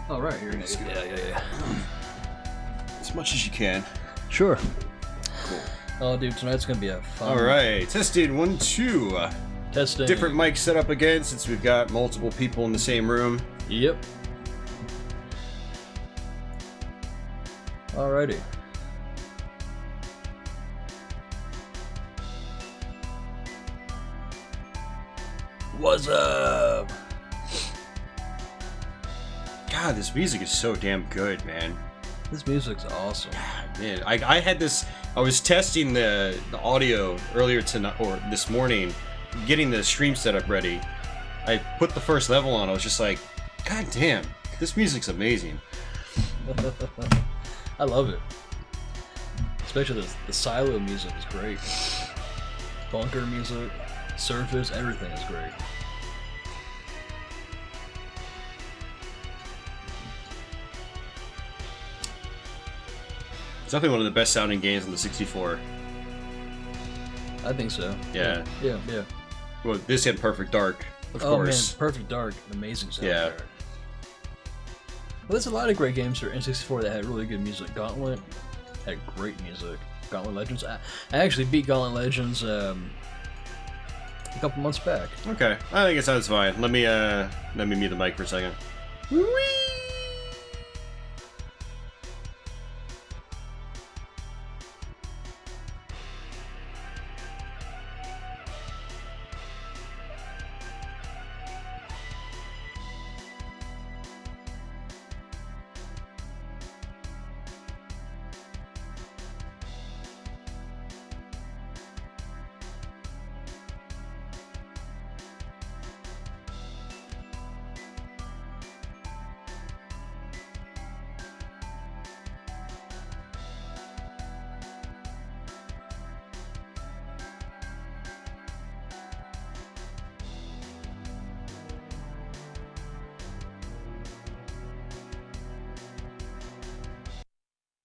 Oh, right, here it is. Yeah. As much as you can. Sure. Cool. Oh, dude, tonight's gonna be a fun... Alright, testing 1, 2. Testing. Different mics set up again since we've got multiple people in the same room. Yep. Alrighty. What's up? God, this music is so damn good, man. This music's awesome. Man, I had this. I was testing the audio earlier tonight or this morning, getting the stream setup ready. I put the first level on. I was just like, God damn, this music's amazing. I love it. Especially the silo music is great. Bunker music, surface, everything is great. It's definitely one of the best sounding games on the 64. I think so. Yeah. Yeah. Well, this had Perfect Dark, of course. Man, Perfect Dark, an amazing soundtrack. Yeah. Well, there's a lot of great games for N64 that had really good music. Gauntlet had great music. Gauntlet Legends. I actually beat Gauntlet Legends a couple months back. Okay, I think it sounds fine. Let me mute the mic for a second. Whee!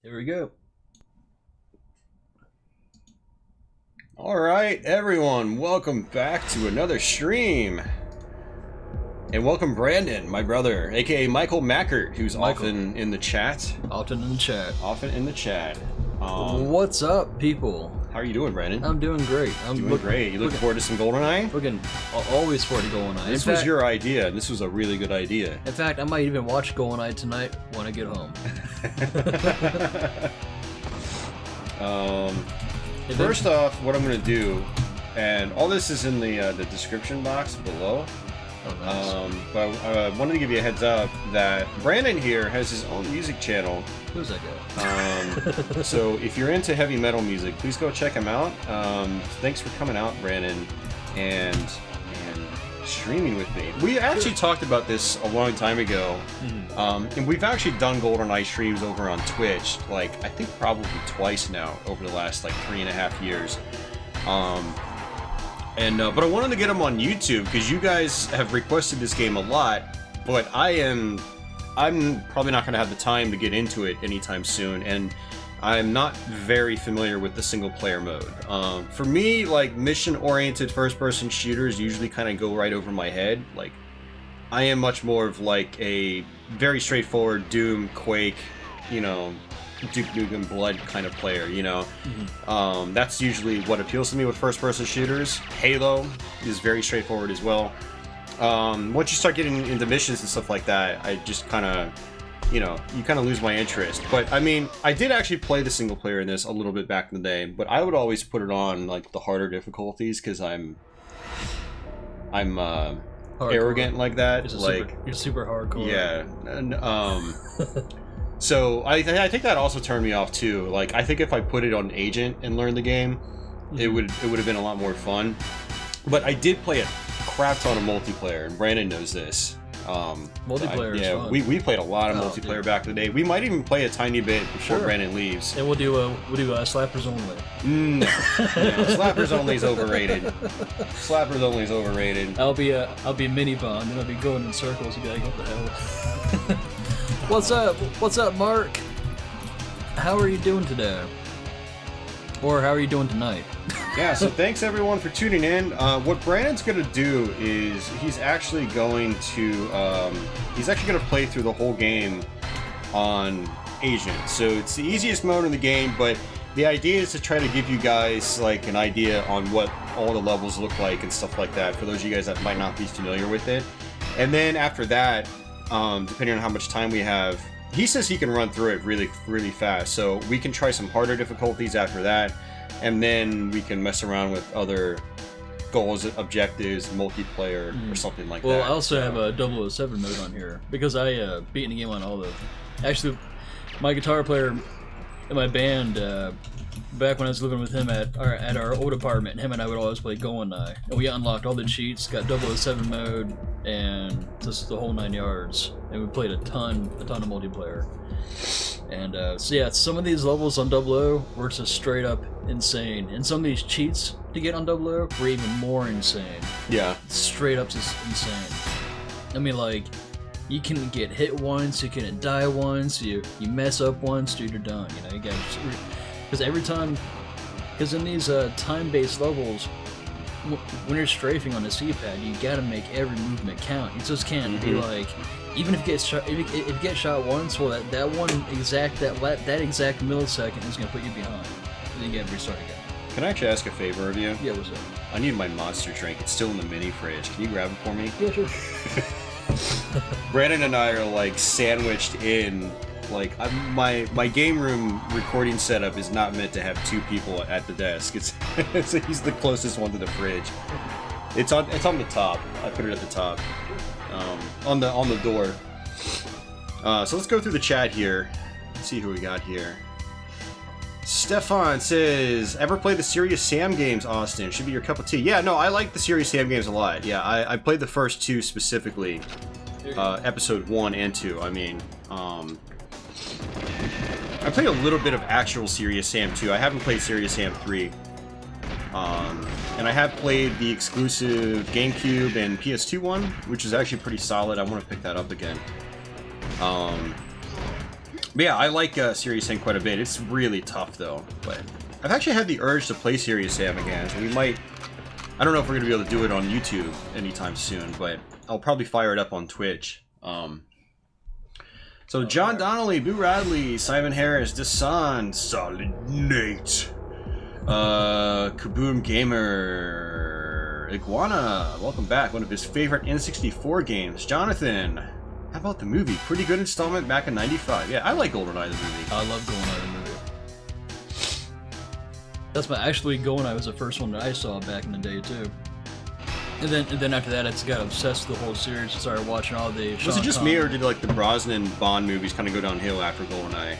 Here we go. Alright, everyone, welcome back to another stream. And welcome Brandon, my brother, aka Michael Mackert, who's often in the chat. Often in the chat. What's up, people? How are you doing, Brandon? I'm doing great. Great. You looking forward to some Goldeneye? Looking always forward to Goldeneye. This was your idea, and this was a really good idea. In fact, I might even watch Goldeneye tonight when I get home. First off, what I'm going to do, and all this is in the description box below. Oh, nice. But I wanted to give you a heads up that Brandon here has his own music channel. Who's that guy? So if you're into heavy metal music, please go check him out. Thanks for coming out, Brandon, and streaming with me. We actually talked about this a long time ago, and we've actually done GoldenEye streams over on Twitch, like I think probably twice now over the last like 3.5 years. But I wanted to get them on YouTube because you guys have requested this game a lot, but I'm probably not going to have the time to get into it anytime soon, and I'm not very familiar with the single player mode. For me, like mission-oriented first-person shooters usually kind of go right over my head. Like, I am much more of like a very straightforward Doom, Quake, you know, Duke Nukem Blood kind of player, you know. That's usually what appeals to me with first-person shooters. Halo is very straightforward as well. Once you start getting into missions and stuff like that, I just kind of, you know, you kind of lose my interest. But I mean, I did actually play the single player in this a little bit back in the day, but I would always put it on like the harder difficulties because I'm arrogant like that. You're super hardcore. Yeah. And, so I think that also turned me off too. Like I think if I put it on Agent and learned the game, it would have been a lot more fun. But I did play a crap ton of multiplayer, and Brandon knows this. Multiplayer is fun. we played a lot of multiplayer back in the day. We might even play a tiny bit before Brandon leaves. And we'll do slappers only. No, slappers only is overrated. Slappers only is overrated. I'll be mini bomb and I'll be going in circles and be like, what the hell? What's up? What's up, Mark? How are you doing today? Right. Or how are you doing tonight? Yeah, so thanks everyone for tuning in. What Brandon's gonna do is he's actually gonna play through the whole game on Agent. So it's the easiest mode in the game, but the idea is to try to give you guys like an idea on what all the levels look like and stuff like that for those of you guys that might not be familiar with it. And then after that, depending on how much time we have, he says he can run through it really, really fast. So we can try some harder difficulties after that, and then we can mess around with other goals, objectives, multiplayer, or something like that. Well, I also have a 007 mode on here because I beat the game on all the. Actually, my guitar player in my band, back when I was living with him at our old apartment, him and I would always play Goldeneye, and we unlocked all the cheats, got 007 mode, and just the whole 9 yards, and we played a ton of multiplayer. And so yeah, some of these levels on 00 were just straight up insane, and some of these cheats to get on 00 were even more insane. Yeah. Straight up just insane. I mean, like, you can get hit once, you can die once, you mess up once, dude, you're done. You know, you gotta, because every time, because in these time-based levels, when you're strafing on the C-pad, you gotta make every movement count. You just can't be like, even if you get shot, if you get shot once, well, that exact millisecond is gonna put you behind, and then you gotta restart again. Can I actually ask a favor of you? Yeah, what's up? I need my monster drink. It's still in the mini fridge. Can you grab it for me? Yeah, sure. Brandon and I are like sandwiched in, like my game room recording setup is not meant to have two people at the desk. It's he's the closest one to the fridge. It's on the top. I put it at the top, on the door. So let's go through the chat here. Let's see who we got here. Stefan says, ever play the Serious Sam games, Austin? Should be your cup of tea. Yeah, no, I like the Serious Sam games a lot. Yeah, I played the first two specifically. Episode 1 and 2, I mean. I played a little bit of actual Serious Sam 2. I haven't played Serious Sam 3. And I have played the exclusive GameCube and PS2 one, which is actually pretty solid. I want to pick that up again. But yeah, I like Serious Sam quite a bit. It's really tough though. But I've actually had the urge to play Serious Sam again, so we might. I don't know if we're gonna be able to do it on YouTube anytime soon, but I'll probably fire it up on Twitch. So John Donnelly, Boo Radley, Simon Harris, Desan, Solid Nate, Kaboom Gamer, Iguana, welcome back. One of his favorite N64 games, Jonathan. How about the movie? Pretty good installment back in '95. Yeah, I like Goldeneye the movie. I love Goldeneye the movie. That's Goldeneye was the first one that I saw back in the day too. And then after that, I just got obsessed with the whole series and started watching all the. Was it just me, or did like the Brosnan Bond movies kind of go downhill after Goldeneye?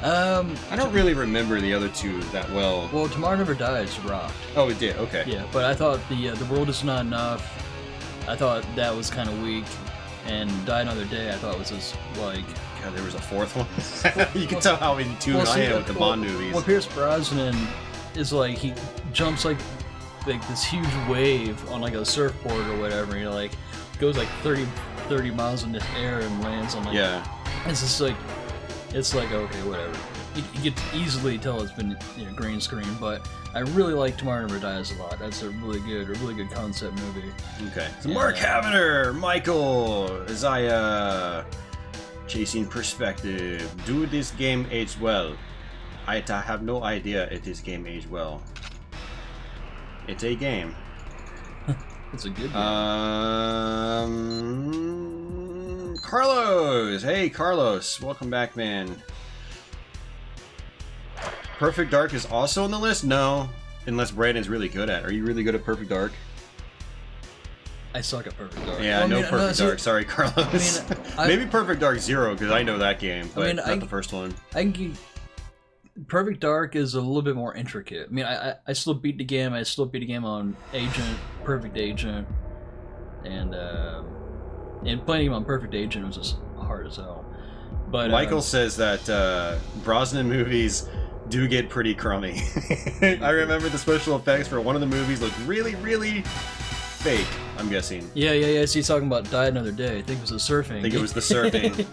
I don't really remember the other two that well. Well, Tomorrow Never Dies rocked. Oh, it did. Okay. Yeah, but I thought the World Is Not Enough. I thought that was kind of weak. And Die Another Day, I thought was just like. God, there was a fourth one. You can tell how in tune I am with the Bond movies. Well, Pierce Brosnan is like he jumps like this huge wave on like a surfboard or whatever. And he like goes like 30 miles in the air and lands on like. Yeah. It's just like, it's like okay, whatever. You can easily tell it's been green screen, but I really like Tomorrow Never Dies a lot. That's a really good concept movie. Okay. So Mark Havener, Michael, Isaiah, Chasing Perspective. Do this game age well? I have no idea if this game aged well. It's a game. It's a good game. Carlos! Hey, Carlos. Welcome back, man. Perfect Dark is also on the list? No. Unless Brandon's really good at it. Are you really good at Perfect Dark? I suck at Perfect Dark. Yeah, well, Perfect Dark. Sorry, Carlos. Maybe Perfect Dark Zero, because I know that game, but not the first one. Perfect Dark is a little bit more intricate. I mean, I still beat the game. I still beat the game on Agent, Perfect Agent, and playing on Perfect Agent was just hard as hell. But Michael says that Brosnan movies do get pretty crummy. I remember the special effects for one of the movies looked really, really fake, I'm guessing. Yeah. So he's talking about Die Another Day. I think it was the surfing. I think it was the surfing.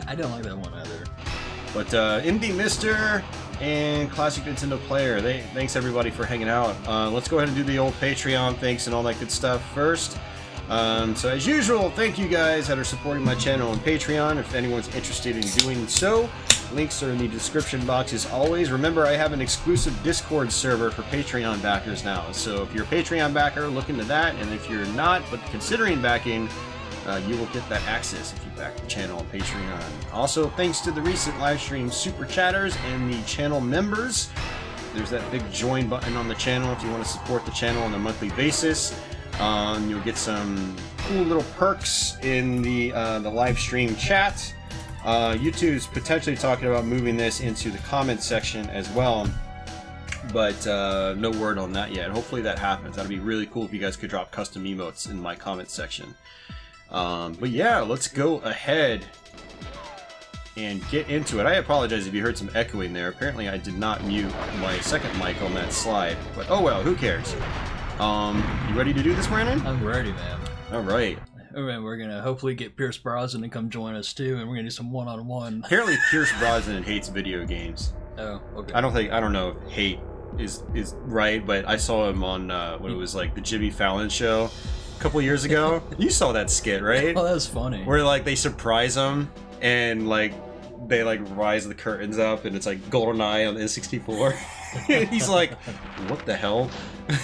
I don't like that one either. But Indie Mister and Classic Nintendo Player. Thanks everybody for hanging out. Let's go ahead and do the old Patreon thanks and all that good stuff first. So as usual, thank you guys that are supporting my channel on Patreon. If anyone's interested in doing so, links are in the description box as always. Remember, I have an exclusive Discord server for Patreon backers now. So if you're a Patreon backer, look into that. And if you're not, but considering backing, you will get that access if you back the channel on Patreon. Also, thanks to the recent live stream super chatters and the channel members. There's that big join button on the channel if you want to support the channel on a monthly basis. You'll get some cool little perks in the live stream chat. YouTube's potentially talking about moving this into the comments section as well, but no word on that yet. Hopefully that happens. That'd be really cool if you guys could drop custom emotes in my comments section. But yeah, let's go ahead and get into it. I apologize if you heard some echoing there. Apparently I did not mute my second mic on that slide, but oh well, who cares? You ready to do this, Brandon? I'm ready, man. Alright. And we're gonna hopefully get Pierce Brosnan to come join us too, and we're gonna do some one-on-one. Apparently Pierce Brosnan hates video games. Oh, okay. I don't know if hate is right, but I saw him on when it was like the Jimmy Fallon show a couple years ago. You saw that skit, right? Oh, that was funny. Where like they surprise him and like they like rise the curtains up and it's like Goldeneye on the N64. And he's like, what the hell?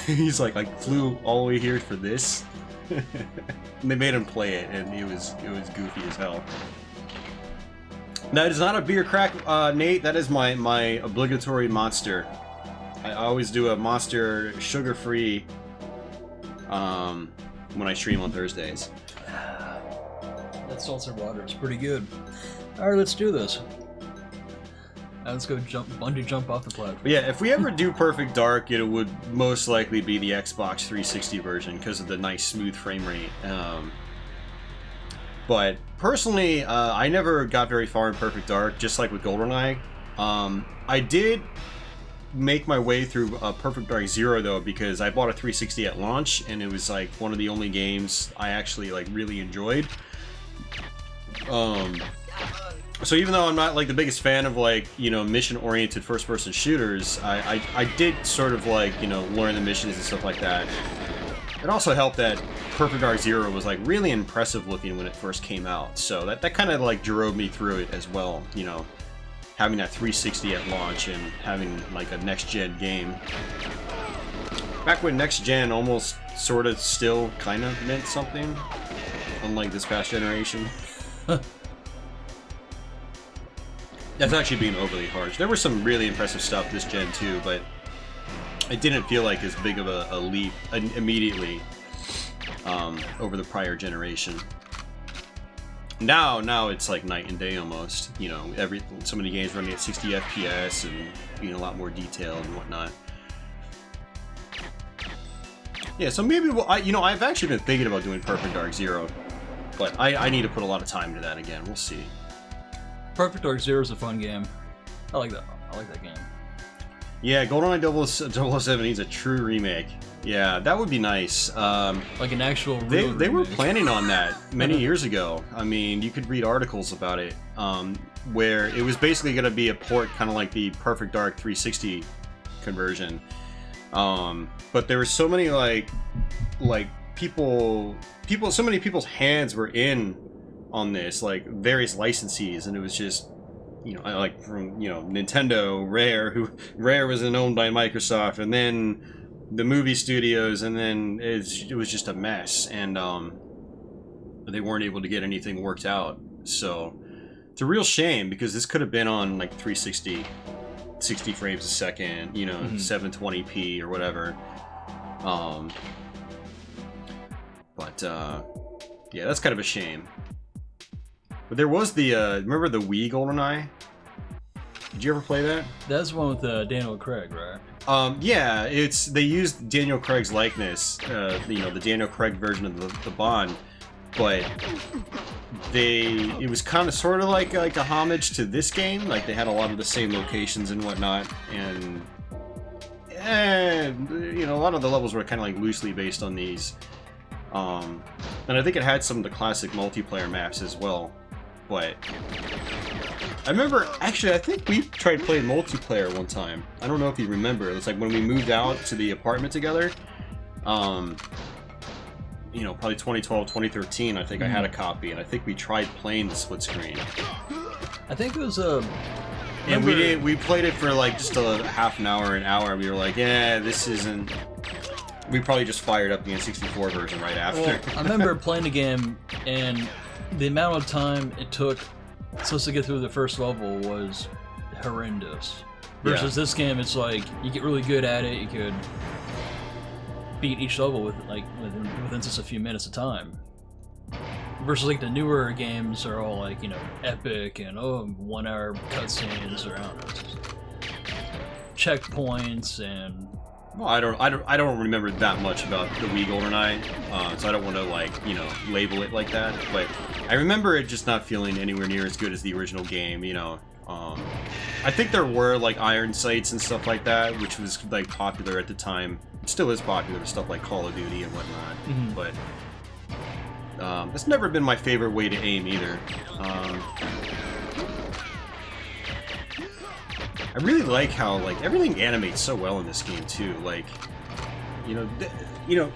He's like, I flew all the way here for this. And they made him play it, and it was goofy as hell. That is not a beer crack, Nate. That is my obligatory monster. I always do a monster sugar-free when I stream on Thursdays. That seltzer water is pretty good. All right, let's do this. Let's go bungee jump off the platform. But yeah, if we ever do Perfect Dark, it would most likely be the Xbox 360 version because of the nice smooth frame rate. But personally, I never got very far in Perfect Dark, just like with Goldeneye. I did make my way through Perfect Dark Zero though, because I bought a 360 at launch, and it was like one of the only games I actually like really enjoyed. So even though I'm not like the biggest fan of like, you know, mission-oriented first-person shooters, I did sort of like, you know, learn the missions and stuff like that. It also helped that Perfect Dark Zero was like really impressive looking when it first came out, so that kind of like drove me through it as well, you know, having that 360 at launch and having like a next-gen game. Back when next-gen almost sort of still kind of meant something, unlike this past generation. That's actually being overly harsh. There was some really impressive stuff this gen too, but it didn't feel like as big of a leap immediately over the prior generation. Now it's like night and day almost. You know, so many games running at 60 FPS and being a lot more detailed and whatnot. Yeah, so maybe I've actually been thinking about doing Perfect Dark Zero, but I need to put a lot of time into that again. We'll see. Perfect Dark Zero is a fun game. I like that. I like that game. Yeah, GoldenEye 007 needs a true remake. Yeah, that would be nice. Like an actual real They were remake. planning on that many years ago. I mean, you could read articles about it, where it was basically going to be a port, kind of like the Perfect Dark 360 conversion. But there were so many like people, so many people's hands were in on this, like various licensees, and it was just, you know, like from, you know, Nintendo, Rare was owned by Microsoft, and then the movie studios, and then it was just a mess, and they weren't able to get anything worked out. So it's a real shame, because this could have been on like 360, 60 frames a second, you know, 720p or whatever. Yeah, that's kind of a shame. But there was the, remember the Wii GoldenEye? Did you ever play that? That's the one with Daniel Craig, right? Yeah, they used Daniel Craig's likeness, you know, the Daniel Craig version of the Bond, but it was kind of sort of like a homage to this game. Like they had a lot of the same locations and whatnot, and you know, a lot of the levels were kind of like loosely based on these. And I think it had some of the classic multiplayer maps as well. But I remember, actually, I think we tried playing multiplayer one time. I don't know if you remember. It was like when we moved out to the apartment together. You know, probably 2012, 2013, I think I had a copy, and I think we tried playing the split screen. I think it was and we played it for like just a half an hour, and we were like, yeah, this isn't... We probably just fired up the N64 version right after. Well, I remember playing the game, and the amount of time it took just to get through the first level was horrendous. Versus this game, it's like, you get really good at it, you could beat each level within just a few minutes of time. Versus like the newer games are all like, you know, epic and 1 hour cutscenes or checkpoints and... Well, I don't remember that much about the Wii Goldeneye, so I don't want to like, you know, label it like that. But I remember it just not feeling anywhere near as good as the original game. You know, I think there were like iron sights and stuff like that, which was like popular at the time. It still is popular with stuff like Call of Duty and whatnot. But it's never been my favorite way to aim either. I really like how like everything animates so well in this game too. Like, you know,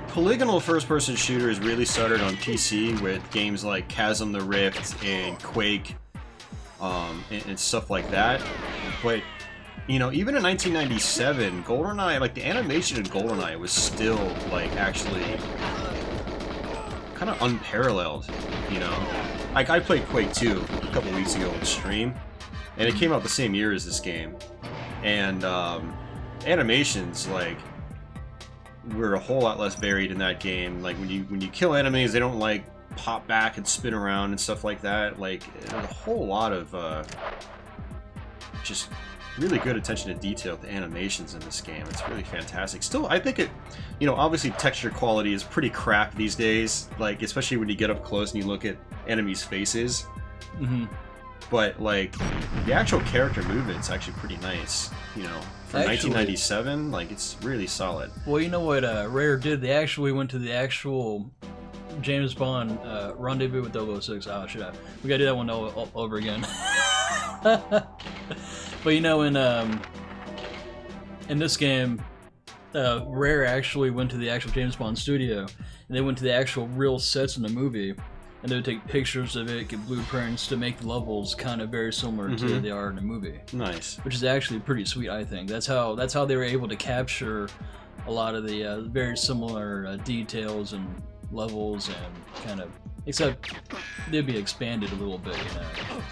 polygonal first-person shooters really started on PC with games like Chasm the Rift and Quake, and stuff like that. But you know, even in 1997, GoldenEye, like the animation in GoldenEye was still like actually kind of unparalleled. You know, like I played Quake 2 a couple weeks ago on stream, and it came out the same year as this game, and animations like were a whole lot less varied in that game. Like when you kill enemies, they don't like pop back and spin around and stuff like that. Like there's a whole lot of just really good attention to detail to animations in this game. It's really fantastic. Still, I think it, you know, obviously texture quality is pretty crap these days, like especially when you get up close and you look at enemies' faces. But like the actual character movement's actually pretty nice, you know. For 1997, like it's really solid. Well, you know what Rare did? They actually went to the actual James Bond Rendezvous with 006. Oh, shit. We gotta do that one all over again. But you know, in this game, Rare actually went to the actual James Bond studio, and they went to the actual real sets in the movie, and they would take pictures of it, get blueprints to make the levels kind of very similar to they are in the movie. Nice. Which is actually pretty sweet, I think. That's how they were able to capture a lot of the very similar details and levels, and kind of, except they'd be expanded a little bit, you know.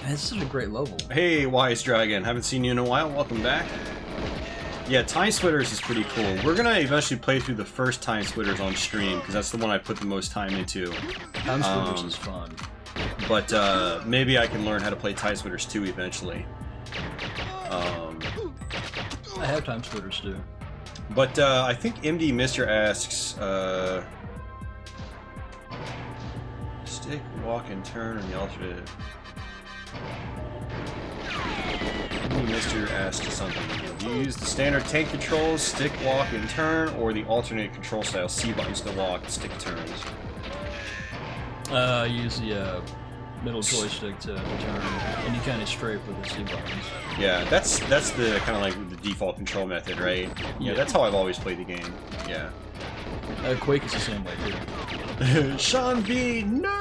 It's such a great level. Hey, Wise Dragon. Haven't seen you in a while. Welcome back. Yeah, Time Splitters is pretty cool. We're gonna eventually play through the first Time Splitters on stream, because that's the one I put the most time into. Time Splitters is fun. But maybe I can learn how to play Time Splitters 2 eventually. I have Time Splitters too. But I think MD Mister asks, stick, walk, and turn on the alternate. Mr. asked something. Do you use the standard tank controls, stick, walk, and turn, or the alternate control style, C buttons to walk, stick turns? Use the middle joystick to turn, and you kind of strafe with the C buttons. Yeah, that's the kind of like the default control method, right? Yeah, that's how I've always played the game. Yeah. Quake is the same way too. Sean B, no!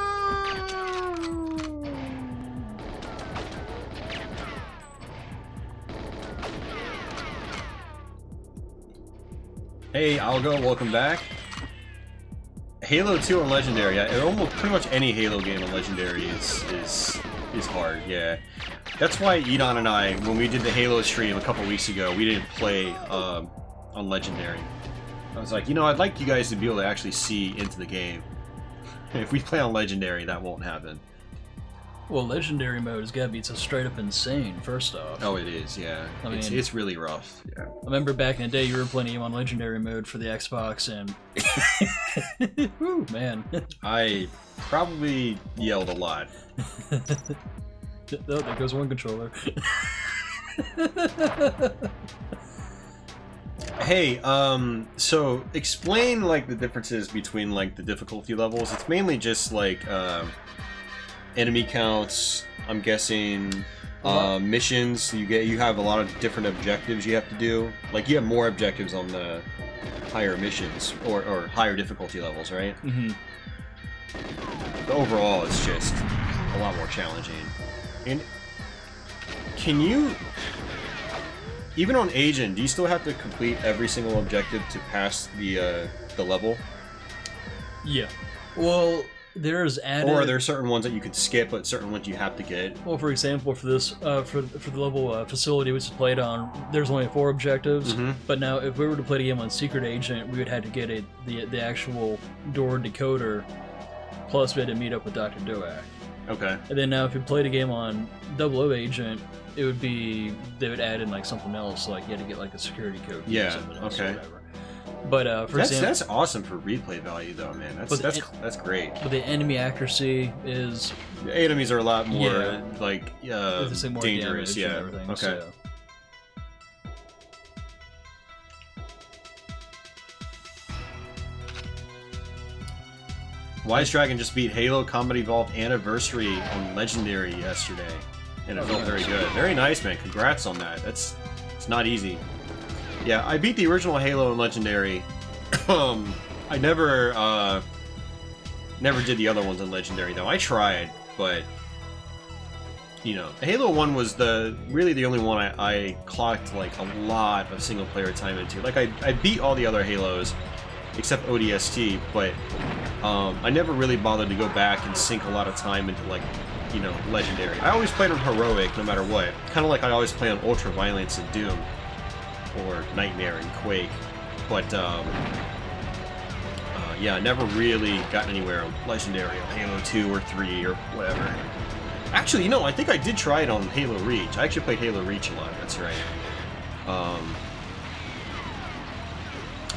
Hey, Algo, welcome back. Halo 2 on Legendary. Almost pretty much any Halo game on Legendary is hard. Yeah, that's why Edon and I, when we did the Halo stream a couple weeks ago, we didn't play on Legendary. I was like, you know, I'd like you guys to be able to actually see into the game. If we play on Legendary, that won't happen. Well, Legendary mode has got to be so straight up insane, first off. Oh, it is, yeah. I mean, it's really rough. Yeah. I remember back in the day you were playing on Legendary mode for the Xbox, and... Woo, man. I probably yelled a lot. Oh, there goes one controller. Hey, so explain like the differences between like the difficulty levels. It's mainly just like enemy counts, I'm guessing, missions. You have a lot of different objectives you have to do. Like you have more objectives on the higher missions or higher difficulty levels, right? Mm-hmm. But overall, it's just a lot more challenging. And can you, even on Agent, do you still have to complete every single objective to pass the level? Yeah. Well, there's added... Or are there certain ones that you could skip, but certain ones you have to get? Well, for example, for this, for the level facility we just played on, there's only 4 objectives. Mm-hmm. But now, if we were to play the game on Secret Agent, we would have to get the actual door decoder. Plus, we had to meet up with Dr. Doak. Okay. And then now, if you played a game on 00 Agent, it would be they would add in like something else, like you had to get like a security code. Yeah. Or something else Okay. Or whatever. But for example, that's awesome for replay value, though, man. That's great. But the enemy accuracy is The enemies are a lot more Yeah. like it's more dangerous. damage Yeah. and everything. Okay. So. Wise Dragon just beat Halo Combat Evolved Anniversary on Legendary yesterday, and it felt very good. Very nice, man. Congrats on that. It's not easy. Yeah, I beat the original Halo on Legendary. I never did the other ones on Legendary though. I tried, but you know, Halo 1 was really the only one I clocked like a lot of single player time into. Like I beat all the other Halos except ODST, but I never really bothered to go back and sink a lot of time into like, you know, Legendary. I always played on Heroic no matter what. Kind of like I always play on Ultra Violence and Doom or Nightmare and Quake. But yeah, I never really got anywhere on Legendary on Halo 2 or 3 or whatever. Actually, you know, I think I did try it on Halo Reach. I actually played Halo Reach a lot, that's right.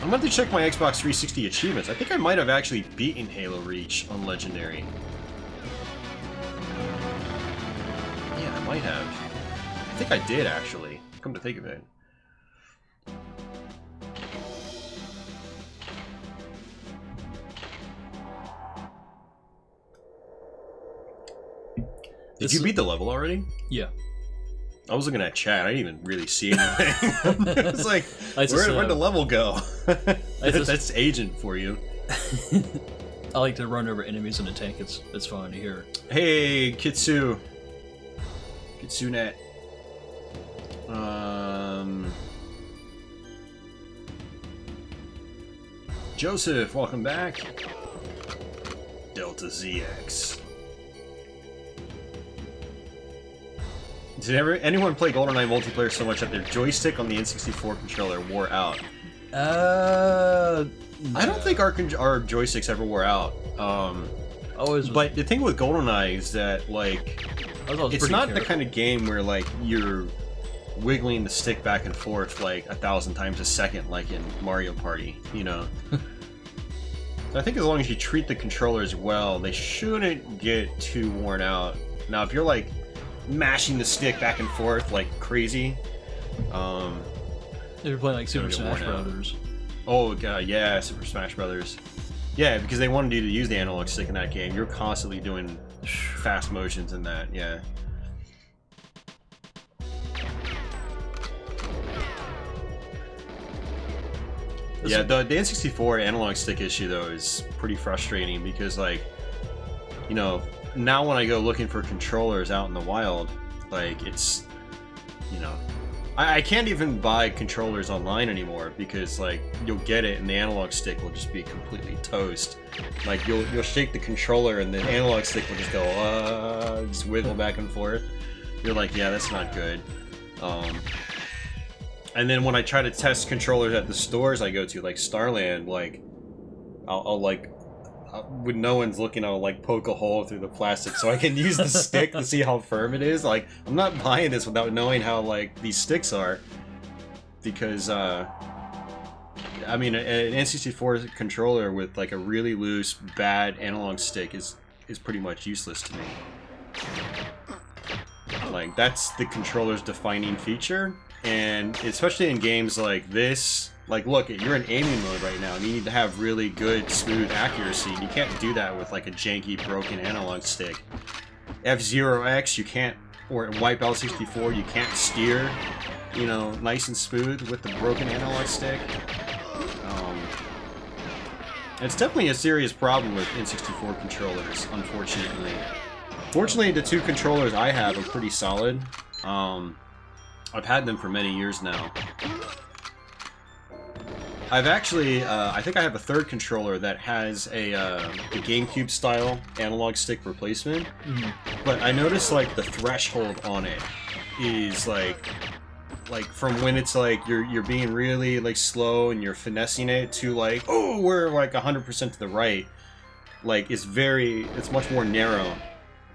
I'm going to check my Xbox 360 achievements. I think I might have actually beaten Halo Reach on Legendary. Yeah, I might have. I think I did, actually. Come to think of it. Did you beat the level already? Yeah. I was looking at chat. I didn't even really see anything. It's like, where'd the level go? That's Agent for you. I like to run over enemies in a tank. It's fun to hear. Hey, Kitsu. Kitsunet. Joseph, welcome back. Delta ZX. Did anyone play Goldeneye multiplayer so much that their joystick on the N64 controller wore out? No. I don't think our joysticks ever wore out. But the thing with Goldeneye is that, like, it's not the kind of game where, like, you're wiggling the stick back and forth, like, 1,000 times a second, like in Mario Party, you know? I think as long as you treat the controllers well, they shouldn't get too worn out. Now, if you're, like, mashing the stick back and forth like crazy. They were playing like Super Smash Brothers. Oh god, yeah, Super Smash Brothers. Yeah, because they wanted you to use the analog stick in that game. You're constantly doing fast motions in that, yeah. Yeah, the N64 analog stick issue though is pretty frustrating because, like, you know, now when I go looking for controllers out in the wild, like, it's, you know, I can't even buy controllers online anymore because, like, you'll get it and the analog stick will just be completely toast. Like, you'll shake the controller and the analog stick will just go, just wiggle back and forth. You're like, yeah, that's not good. And then when I try to test controllers at the stores I go to, like Starland, like, I'll like, when no one's looking, I'll like poke a hole through the plastic so I can use the stick to see how firm it is. Like, I'm not buying this without knowing how, like, these sticks are, because I mean, an N64 controller with like a really loose, bad analog stick is pretty much useless to me. Like, that's the controller's defining feature, and especially in games like this, Like, look, you're in aiming mode right now, and you need to have really good, smooth accuracy. You can't do that with, like, a janky, broken analog stick. F-Zero X, you can't, or Wipeout 64, you can't steer, you know, nice and smooth with the broken analog stick. It's definitely a serious problem with N64 controllers, unfortunately. Fortunately, the two controllers I have are pretty solid. I've had them for many years now. I've actually, I think I have a third controller that has a GameCube-style analog stick replacement. But I noticed, like, the threshold on it is, like from when it's like you're being really like slow and you're finessing it to like, oh, we're like 100% to the right, like it's much more narrow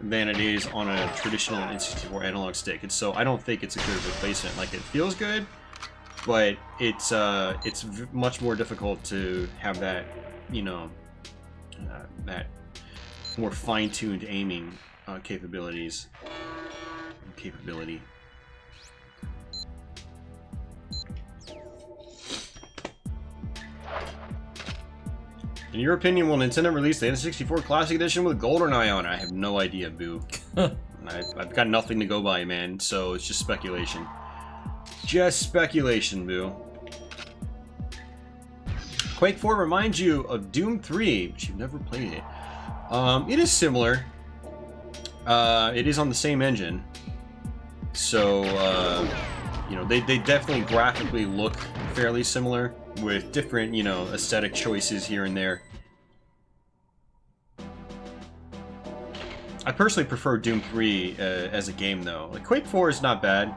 than it is on a traditional N64 analog stick. And so I don't think it's a good replacement. Like, it feels good, but it's much more difficult to have that, you know, that more fine-tuned aiming capability. In your opinion, will Nintendo release the N64 Classic Edition with Goldeneye on it? I have no idea, Boo. I've got nothing to go by, man, so it's just speculation. Just speculation, Boo. Quake 4 reminds you of Doom 3, but you've never played it. It is similar. It is on the same engine. So, you know, they definitely graphically look fairly similar, with different, you know, aesthetic choices here and there. I personally prefer Doom 3 as a game, though. Like, Quake 4 is not bad,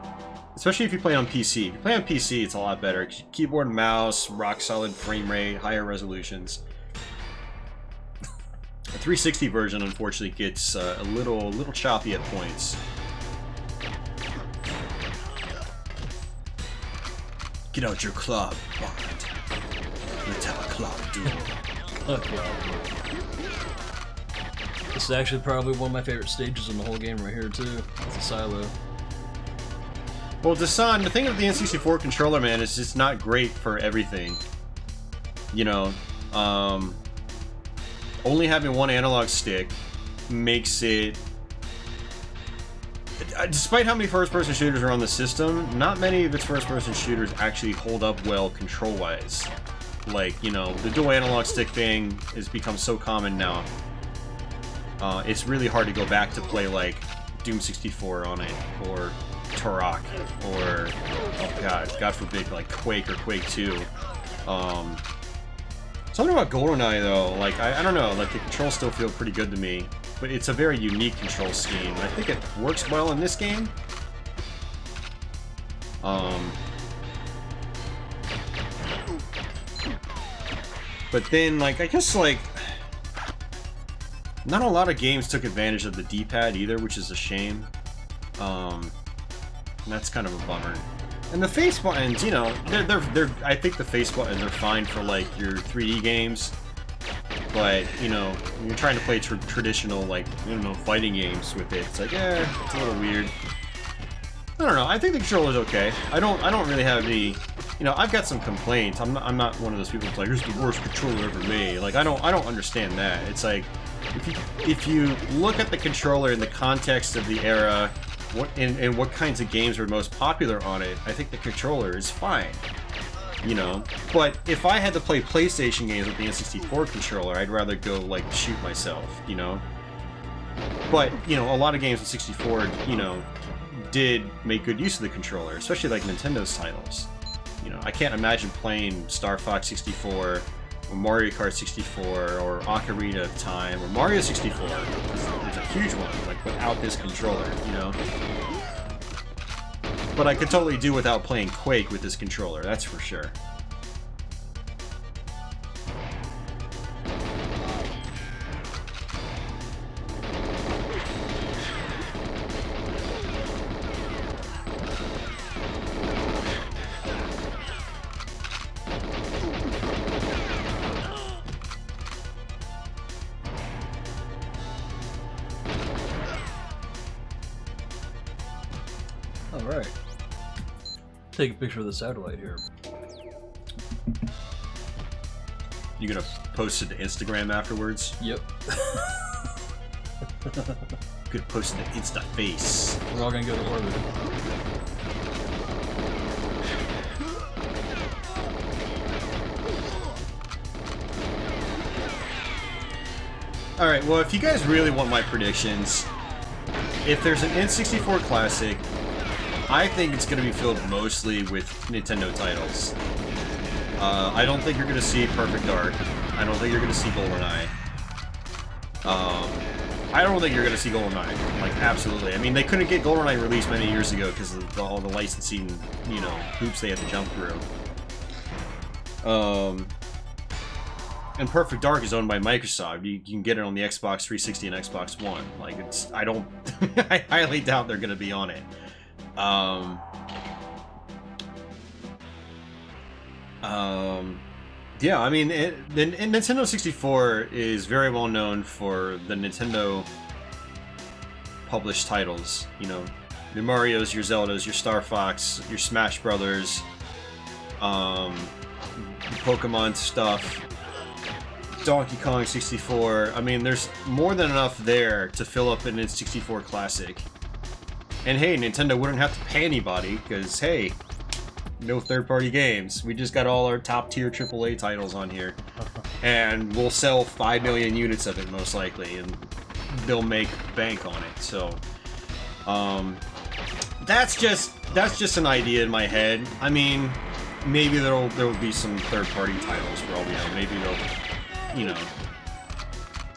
especially if you play on PC. If you play on PC, it's a lot better. Keyboard and mouse, rock-solid frame rate, higher resolutions. The 360 version, unfortunately, gets a little choppy at points. Get out your club, Bond. Let's have a club duel. This is actually probably one of my favorite stages in the whole game right here, too. It's a silo. Well, Dasan, the thing with the N64 controller, man, is it's not great for everything. You know, only having one analog stick makes it... Despite how many first-person shooters are on the system, not many of its first-person shooters actually hold up well control-wise. Like, you know, the dual analog stick thing has become so common now. It's really hard to go back to play, like, Doom 64 on it, or Turok, or, oh God forbid, like Quake or Quake 2. Something about GoldenEye, though, like, I don't know, like, the controls still feel pretty good to me. But it's a very unique control scheme. I think it works well in this game. But then, like, I guess, like, not a lot of games took advantage of the D-pad either, which is a shame. That's kind of a bummer. And the face buttons, you know, I think the face buttons are fine for, like, your 3D games. But, you know, when you're trying to play traditional, like, I don't know, fighting games with it, it's like, it's a little weird. I don't know, I think the controller's okay. I don't really have any, you know, I've got some complaints. I'm not one of those people who's like, "Here's the worst controller ever made." Like, I don't understand that. It's like, if you look at the controller in the context of the era, and what kinds of games are most popular on it, I think the controller is fine. You know, but if I had to play PlayStation games with the N64 controller, I'd rather go, like, shoot myself, you know? But, you know, a lot of games in 64, you know, did make good use of the controller, especially, like, Nintendo's titles. You know, I can't imagine playing Star Fox 64, or Mario Kart 64, or Ocarina of Time, or Mario 64. It's a huge one, like, without this controller, you know? But I could totally do without playing Quake with this controller, that's for sure. Alright. Take a picture of the satellite here. You gonna post it to Instagram afterwards? Yep. Could post it to Insta Face. We're all gonna go to orbit. Alright, well, if you guys really want my predictions, if there's an N64 Classic, I think it's going to be filled mostly with Nintendo titles. I don't think you're going to see Perfect Dark. I don't think you're going to see Goldeneye. I don't think you're going to see Goldeneye. Like, absolutely. I mean, they couldn't get Goldeneye released many years ago because of all the licensing, you know, hoops they had to jump through. And Perfect Dark is owned by Microsoft. You can get it on the Xbox 360 and Xbox One. Like, it's... I don't... I highly doubt they're going to be on it. Yeah, I mean, Nintendo 64 is very well known for the Nintendo published titles. You know, your Marios, your Zeldas, your Star Fox, your Smash Brothers, Pokemon stuff, Donkey Kong 64. I mean, there's more than enough there to fill up an N64 Classic. And hey, Nintendo wouldn't have to pay anybody, because hey, no third-party games. We just got all our top-tier AAA titles on here. And we'll sell 5 million units of it, most likely, and they'll make bank on it. So, that's just an idea in my head. I mean, maybe there will be some third-party titles for all we know. Maybe they'll, you know,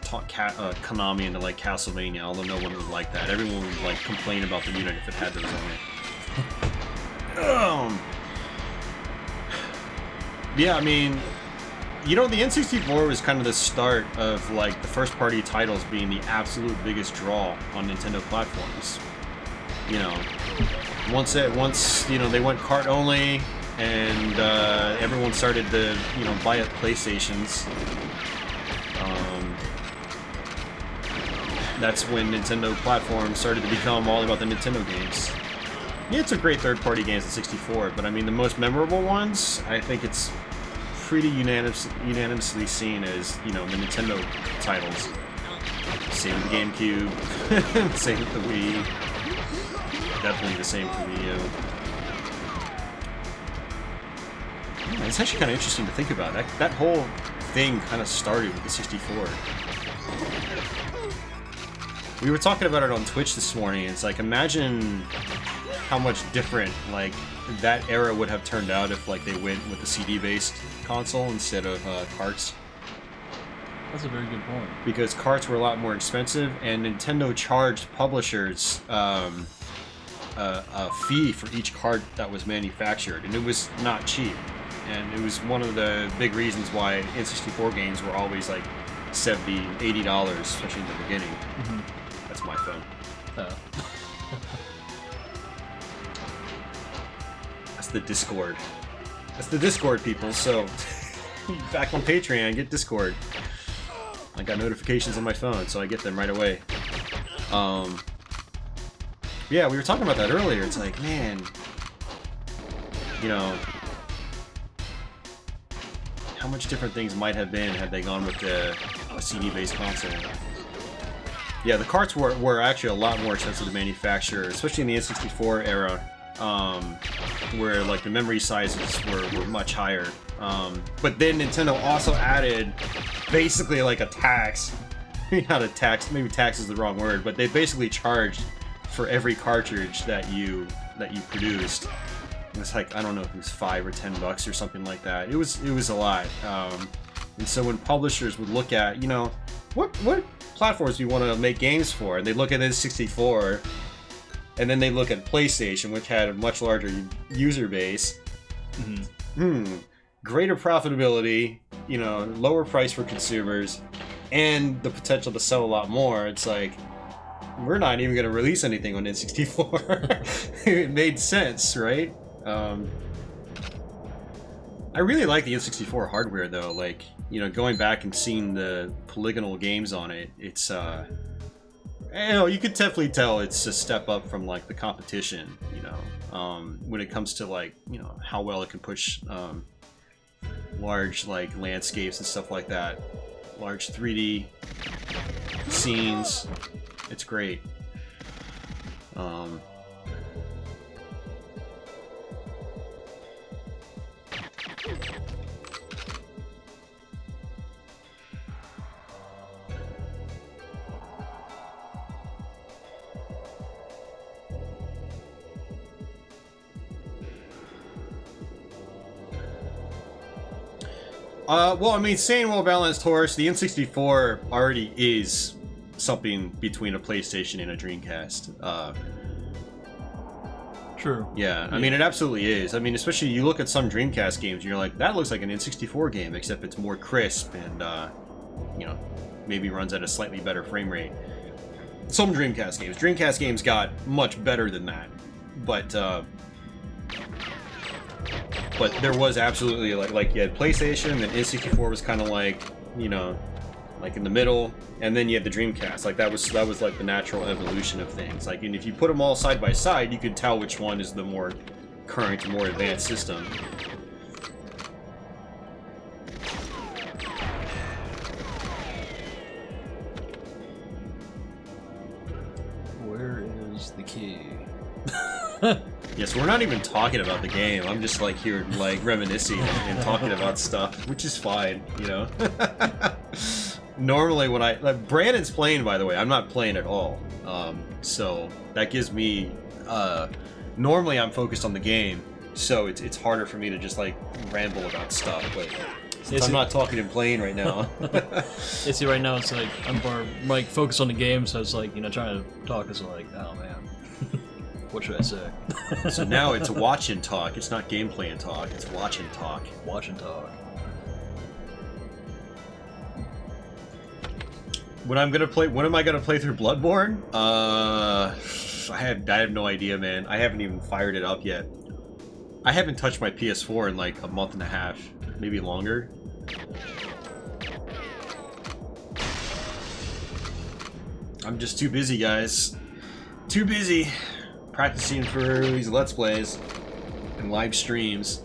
talk Konami into like Castlevania, although no one would like that. Everyone would like complain about the unit if it had those on it. Yeah, I mean, you know, the N64 was kind of the start of like the first-party titles being the absolute biggest draw on Nintendo platforms. You know, once you know they went cart only, and everyone started to, you know, buy up PlayStations. That's when Nintendo platforms started to become all about the Nintendo games. Yeah, it's a great third-party games in 64, but I mean the most memorable ones, I think it's pretty unanimously seen as, you know, the Nintendo titles. Same with the GameCube, same with the Wii. Definitely the same for Wii U. Yeah, it's actually kind of interesting to think about. That whole thing kind of started with the 64. We were talking about it on Twitch this morning. It's like, imagine how much different like that era would have turned out if like they went with the CD-based console instead of carts. That's a very good point. Because carts were a lot more expensive, and Nintendo charged publishers a fee for each cart that was manufactured, and it was not cheap. And it was one of the big reasons why N64 games were always like $70, $80, especially in the beginning. Mm-hmm. That's my phone. Oh. That's the Discord. That's the Discord, people. So, back on Patreon, get Discord. I got notifications on my phone, so I get them right away. Yeah, we were talking about that earlier. It's like, man, you know, how much different things might have been had they gone with a CD-based console. Yeah, the carts were actually a lot more expensive to manufacture, especially in the N64 era, where like the memory sizes were much higher. But then Nintendo also added basically like a tax. Not a tax, maybe tax is the wrong word, but they basically charged for every cartridge that you produced. It was like, I don't know if it was $5 or $10 or something like that. It was a lot. And so when publishers would look at, you know, what platforms do you want to make games for? And they look at N64, and then they look at PlayStation, which had a much larger user base. Mm-hmm. Greater profitability, you know, lower price for consumers, and the potential to sell a lot more. It's like, we're not even going to release anything on N64. It made sense, right? I really like the N64 hardware, though. Like, you know, going back and seeing the polygonal games on it, it's, you know, you could definitely tell it's a step up from, like, the competition, you know, when it comes to, like, you know, how well it can push large like landscapes and stuff like that, large 3D scenes. It's great. Well, I mean, saying well-balanced horse, the N64 already is something between a PlayStation and a Dreamcast. True. Yeah, I mean, it absolutely is. I mean, especially you look at some Dreamcast games, and you're like, that looks like an N64 game, except it's more crisp and, you know, maybe runs at a slightly better frame rate. Some Dreamcast games got much better than that, but there was absolutely like you had PlayStation, and N64 was kind of like, you know, like in the middle, and then you had the Dreamcast. Like that was like the natural evolution of things. Like, and if you put them all side by side, you could tell which one is the more current, more advanced system. Where is the key? Yeah, so we're not even talking about the game. I'm just like here, like reminiscing and talking about stuff, which is fine, you know. Normally, when Brandon's playing, by the way, I'm not playing at all. So that gives me. Normally, I'm focused on the game, so it's harder for me to just like ramble about stuff. But since I'm not talking and playing right now. See, right now it's like I'm more like focused on the game, so it's like, you know, trying to talk is like, oh man. What should I say? So now it's watch and talk. It's not gameplay and talk. It's watch and talk. Watch and talk. When am I gonna play through Bloodborne? I have no idea, man. I haven't even fired it up yet. I haven't touched my PS4 in like a month and a half, maybe longer. I'm just too busy, guys. Too busy practicing for these Let's Plays and live streams.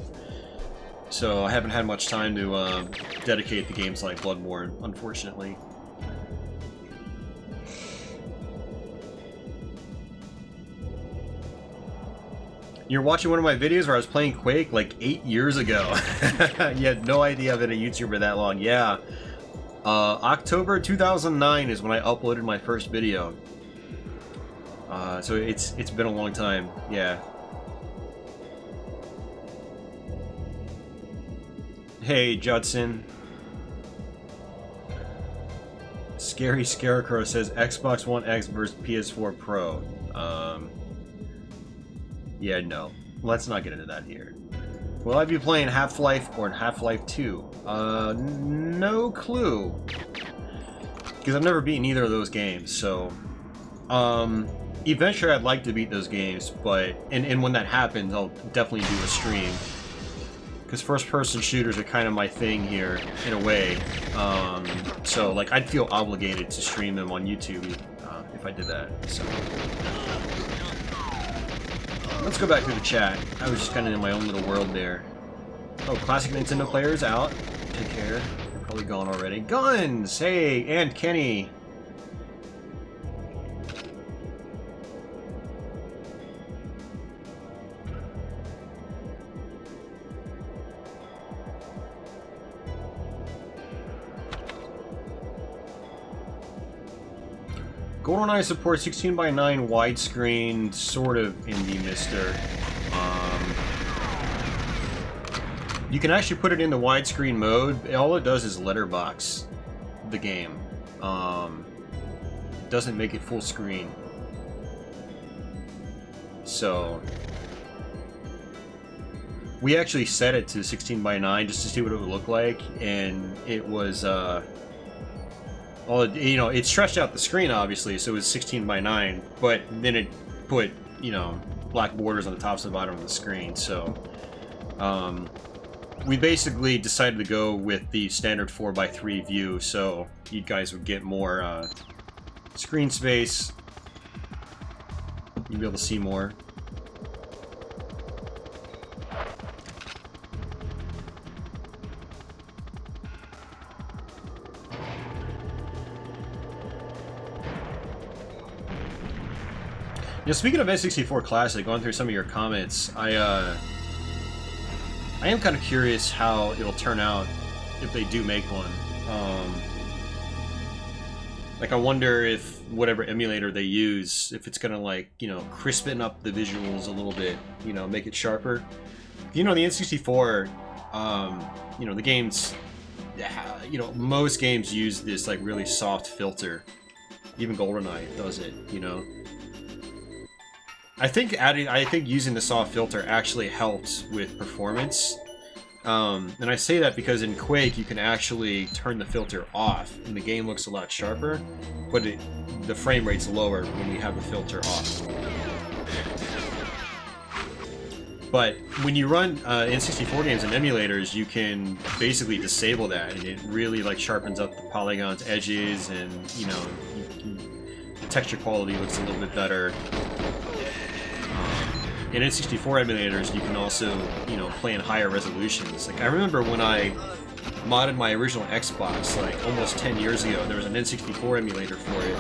So I haven't had much time to dedicate to games like Bloodborne, unfortunately. You're watching one of my videos where I was playing Quake like 8 years ago. You had no idea I've been a YouTuber that long. Yeah. October 2009 is when I uploaded my first video. So it's been a long time. Yeah. Hey, Judson. Scary Scarecrow says Xbox One X versus PS4 Pro. Yeah, no. Let's not get into that here. Will I be playing Half-Life or Half-Life 2? No clue. Because I've never beaten either of those games, so... eventually I'd like to beat those games, but... And when that happens, I'll definitely do a stream. Because first-person shooters are kind of my thing here, in a way. So, like, I'd feel obligated to stream them on YouTube if I did that, so... Let's go back to the chat. I was just kind of in my own little world there. Oh, classic Nintendo players out. Take care. They're probably gone already. Guns! Hey, and Kenny. Goldeneye supports 16:9 widescreen, sort of indie mister. You can actually put it in the widescreen mode. All it does is letterbox the game. Doesn't make it full screen. So we actually set it to 16:9 just to see what it would look like, and it was you know, it stretched out the screen obviously, so it was 16:9, but then it put, you know, black borders on the top and the bottom of the screen. So we basically decided to go with the standard 4:3 view, so you guys would get more screen space. You'd be able to see more. Yeah, speaking of N64 Classic, going through some of your comments, I am kind of curious how it'll turn out if they do make one. Like, I wonder if whatever emulator they use, if it's gonna, like, you know, crispen up the visuals a little bit, you know, make it sharper. You know, the N64, you know, the games, you know, most games use this, like, really soft filter. Even Goldeneye does it, you know. I think using the soft filter actually helps with performance. And I say that because in Quake you can actually turn the filter off and the game looks a lot sharper, but the frame rate's lower when you have the filter off. But when you run N64 games and emulators, you can basically disable that, and it really like sharpens up the polygons, edges, and you know, the texture quality looks a little bit better. In N64 emulators, you can also, you know, play in higher resolutions. Like, I remember when I modded my original Xbox, like, almost 10 years ago, there was an N64 emulator for it,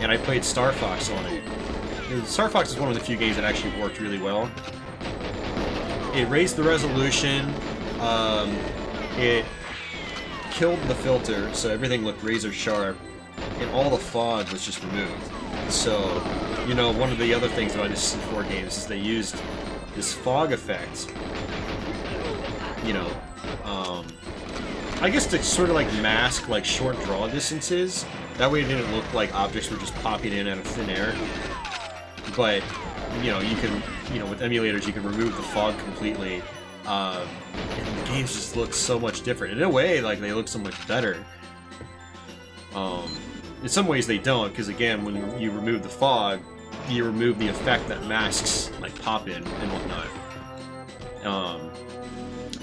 and I played Star Fox on it. Star Fox is one of the few games that actually worked really well. It raised the resolution, it killed the filter, so everything looked razor sharp, and all the fog was just removed. So, you know, one of the other things about N64 games is they used this fog effect, you know, I guess to sort of like mask like short draw distances. That way it didn't look like objects were just popping in out of thin air. But, you know, you can, you know, with emulators you can remove the fog completely, and the games just look so much different. In a way, like, they look so much better. In some ways they don't, because again, when you remove the fog, you remove the effect that masks, like, pop in and whatnot.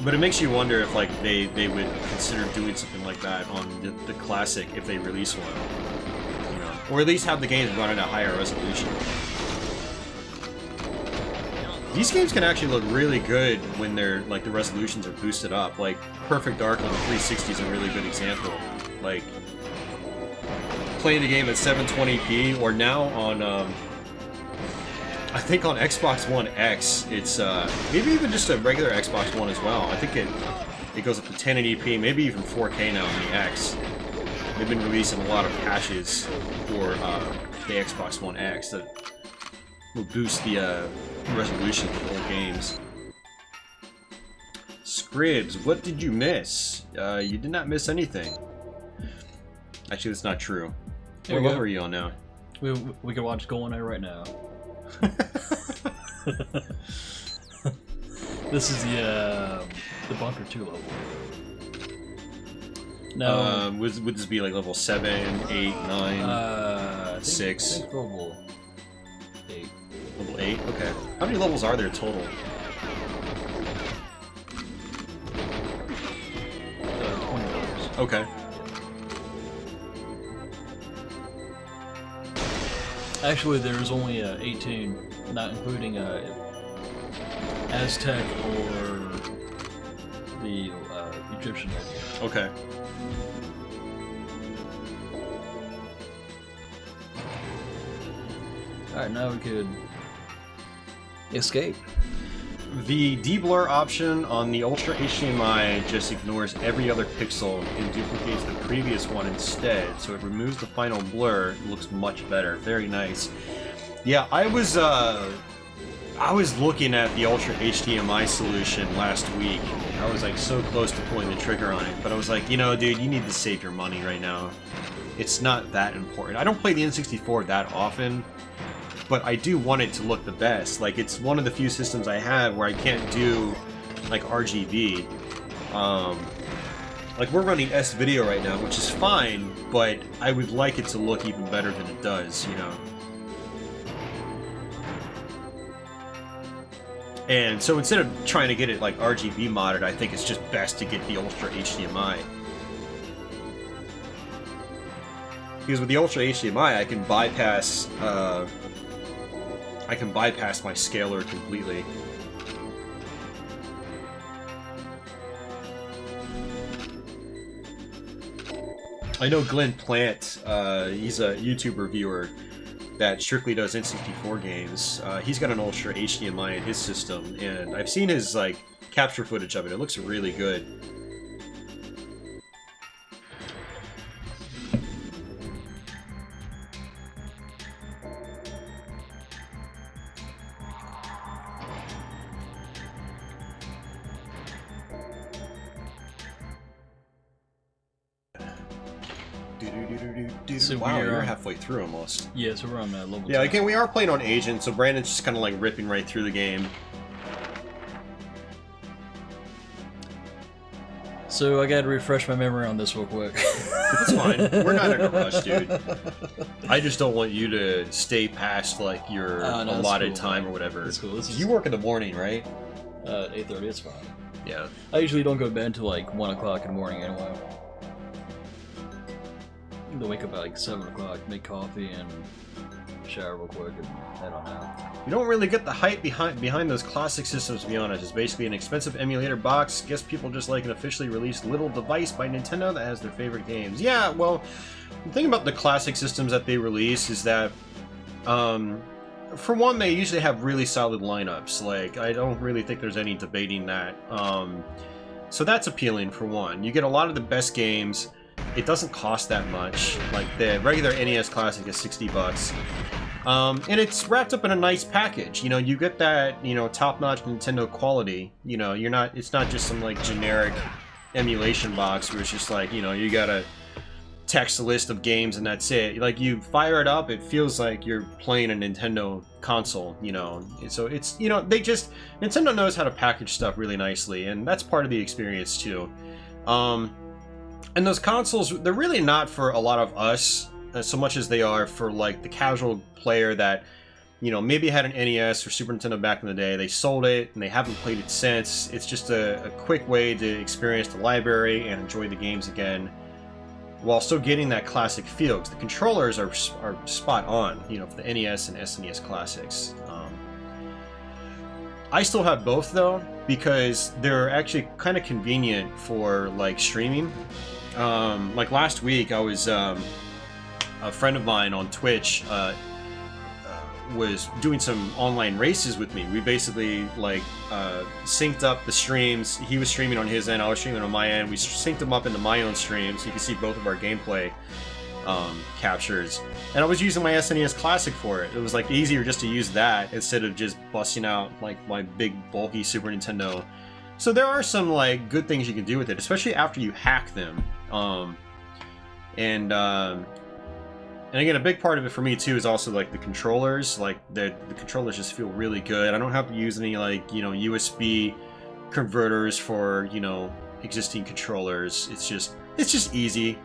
But it makes you wonder if, like, they would consider doing something like that on the Classic if they release one. You know? Or at least have the games run at a higher resolution. These games can actually look really good when they're, like, the resolutions are boosted up. Like, Perfect Dark on the 360 is a really good example. Like, playing the game at 720p, or now on, I think on Xbox One X, it's, maybe even just a regular Xbox One as well. I think it goes up to 1080p, maybe even 4K now on the X. They've been releasing a lot of patches for, the Xbox One X that will boost the, resolution of old games. Scribs, what did you miss? You did not miss anything. Actually, that's not true. What level are you on now? We can watch Goldeneye right now. This is the Bunker 2 level. No. Would this be like level 7, 8, 9, 6? I think level 8. Level 8? Okay. How many levels are there total? 20 levels. Okay. Actually, there's only 18, not including Aztec or the Egyptian level. Okay. Alright, now we could escape. The deblur option on the Ultra HDMI just ignores every other pixel and duplicates the previous one instead, so it removes the final blur. It looks much better. Very nice. Yeah, I was looking at the Ultra HDMI solution last week. I was like so close to pulling the trigger on it, but I was like, you know, dude, you need to save your money right now. It's not that important. I don't play the N64 that often, but I do want it to look the best. Like, it's one of the few systems I have where I can't do, like, RGB. Like, we're running S-Video right now, which is fine, but I would like it to look even better than it does, you know? And so instead of trying to get it, like, RGB modded, I think it's just best to get the Ultra HDMI. Because with the Ultra HDMI, I can bypass my scaler completely. I know Glenn Plant, he's a YouTube reviewer, that strictly does N64 games. He's got an Ultra HDMI in his system, and I've seen his like capture footage of it. It looks really good. So wow, we're you're halfway through almost. Yeah, so we're on level 2. Yeah, again, we are playing on Agent, so Brandon's just kind of like ripping right through the game. So I gotta refresh my memory on this real quick. It's fine. We're not in a rush, dude. I just don't want you to stay past like your allotted time or whatever. That's cool. You work in the morning, right? 8:30. It's fine. Yeah. I usually don't go to bed until like 1 o'clock in the morning anyway. I'm gonna wake up at like 7 o'clock, make coffee, and shower real quick, and head on out. You don't really get the hype behind those classic systems, to be honest. It's basically an expensive emulator box. Guess people just like an officially released little device by Nintendo that has their favorite games. Yeah, well, the thing about the classic systems that they release is that, for one, they usually have really solid lineups. Like, I don't really think there's any debating that. So that's appealing, for one. You get a lot of the best games. It doesn't cost that much. Like, the regular NES Classic is $60. And it's wrapped up in a nice package. You know, you get that, you know, top-notch Nintendo quality. You know, it's not just some, like, generic emulation box where it's just like, you know, you gotta text a list of games and that's it. Like, you fire it up, it feels like you're playing a Nintendo console, you know. So it's, you know, Nintendo knows how to package stuff really nicely, and that's part of the experience, too. And those consoles, they're really not for a lot of us, so much as they are for like the casual player that, you know, maybe had an NES or Super Nintendo back in the day. They sold it and they haven't played it since. It's just a quick way to experience the library and enjoy the games again, while still getting that classic feel. Because the controllers are spot on, you know, for the NES and SNES classics. I still have both though, because they're actually kind of convenient for like streaming. Like last week, I was a friend of mine on Twitch was doing some online races with me. We basically like synced up the streams. He was streaming on his end, I was streaming on my end. We synced them up into my own stream so you can see both of our gameplay captures. And I was using my SNES Classic for it. It was like easier just to use that instead of just busting out like my big bulky Super Nintendo. So there are some like good things you can do with it, especially after you hack them. And again, a big part of it for me too is also like the controllers. Like the controllers just feel really good. I don't have to use any like, you know, USB converters for, you know, existing controllers. It's just easy.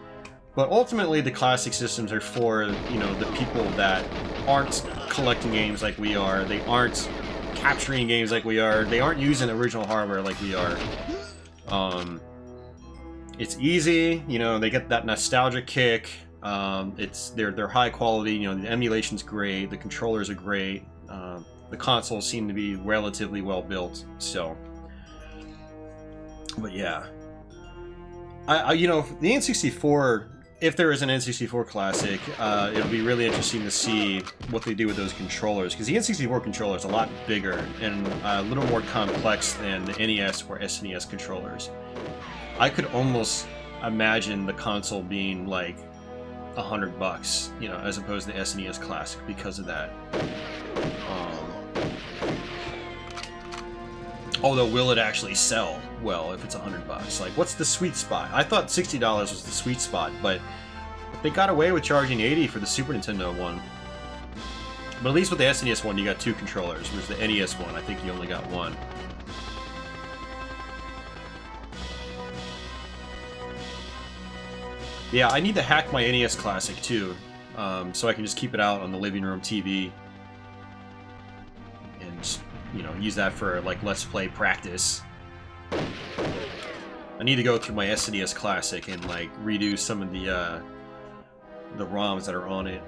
But ultimately, the classic systems are for, you know, the people that aren't collecting games like we are. They aren't capturing games like we are. They aren't using original hardware like we are. It's easy, you know, they get that nostalgia kick. They're high quality, you know, the emulation's great, the controllers are great, the consoles seem to be relatively well built, so. But yeah. You know, the N64, if there is an N64 classic, it'll be really interesting to see what they do with those controllers, because the N64 controller is a lot bigger and a little more complex than the NES or SNES controllers. I could almost imagine the console being like $100, you know, as opposed to the SNES Classic because of that. Although, will it actually sell well if it's $100? Like, what's the sweet spot? I thought $60 was the sweet spot, but they got away with charging $80 for the Super Nintendo one. But at least with the SNES one, you got 2 controllers, whereas the NES one, I think you only got 1. Yeah, I need to hack my NES Classic too, so I can just keep it out on the living room TV and just, you know, use that for like Let's Play practice. I need to go through my SNES Classic and like redo some of the ROMs that are on it.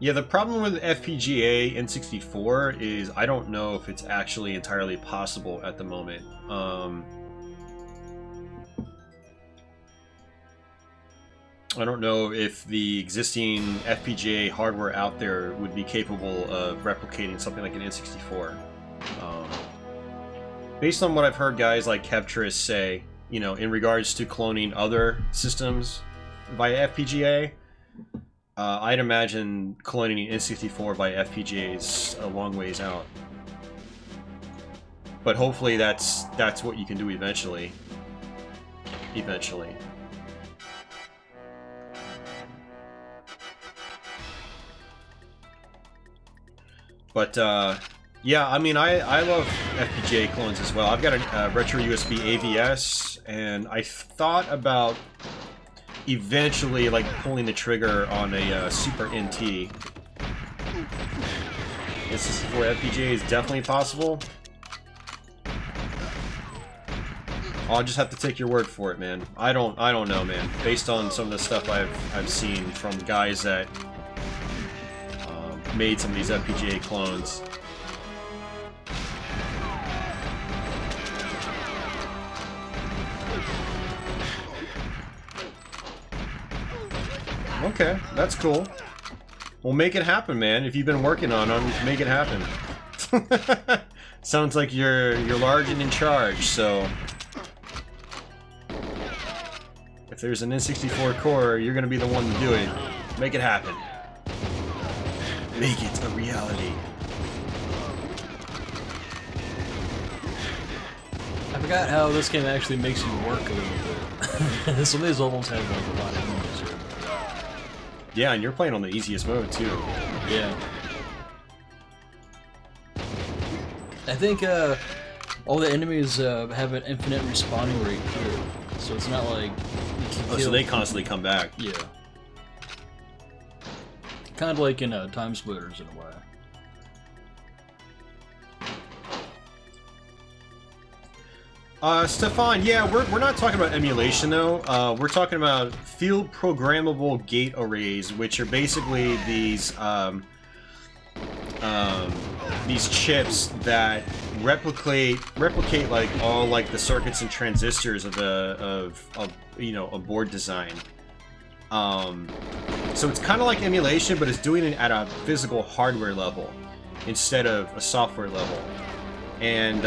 Yeah, the problem with FPGA N64 is I don't know if it's actually entirely possible at the moment. I don't know if the existing FPGA hardware out there would be capable of replicating something like an N64. Based on what I've heard guys like Kevtris say, you know, in regards to cloning other systems via FPGA, I'd imagine cloning an N64 via FPGA is a long ways out. But hopefully that's what you can do eventually. Eventually. But, yeah, I mean, I love FPGA clones as well. I've got a retro USB AVS, and I thought about eventually, like, pulling the trigger on a Super NT. N64 FPGA is definitely possible. I'll just have to take your word for it, man. I don't know, man. Based on some of the stuff I've seen from guys that made some of these FPGA clones. Okay, that's cool. Well, make it happen, man. If you've been working on them, make it happen. Sounds like you're large and in charge, so if there's an N64 core, you're gonna be the one to do it. Make it happen. Make it a reality. I forgot how this game actually makes you work a little bit. Some of these almost have like a lot of enemies here. Yeah, and you're playing on the easiest mode too. Yeah. I think all the enemies have an infinite respawning rate too, so it's not like you can kill. So they constantly come back. Yeah. Kind of like in Time Splitters in a way. Stefan, yeah, we're not talking about emulation though. We're talking about field programmable gate arrays, which are basically these chips that replicate like all like the circuits and transistors of you know, a board design. So it's kind of like emulation, but it's doing it at a physical hardware level instead of a software level. And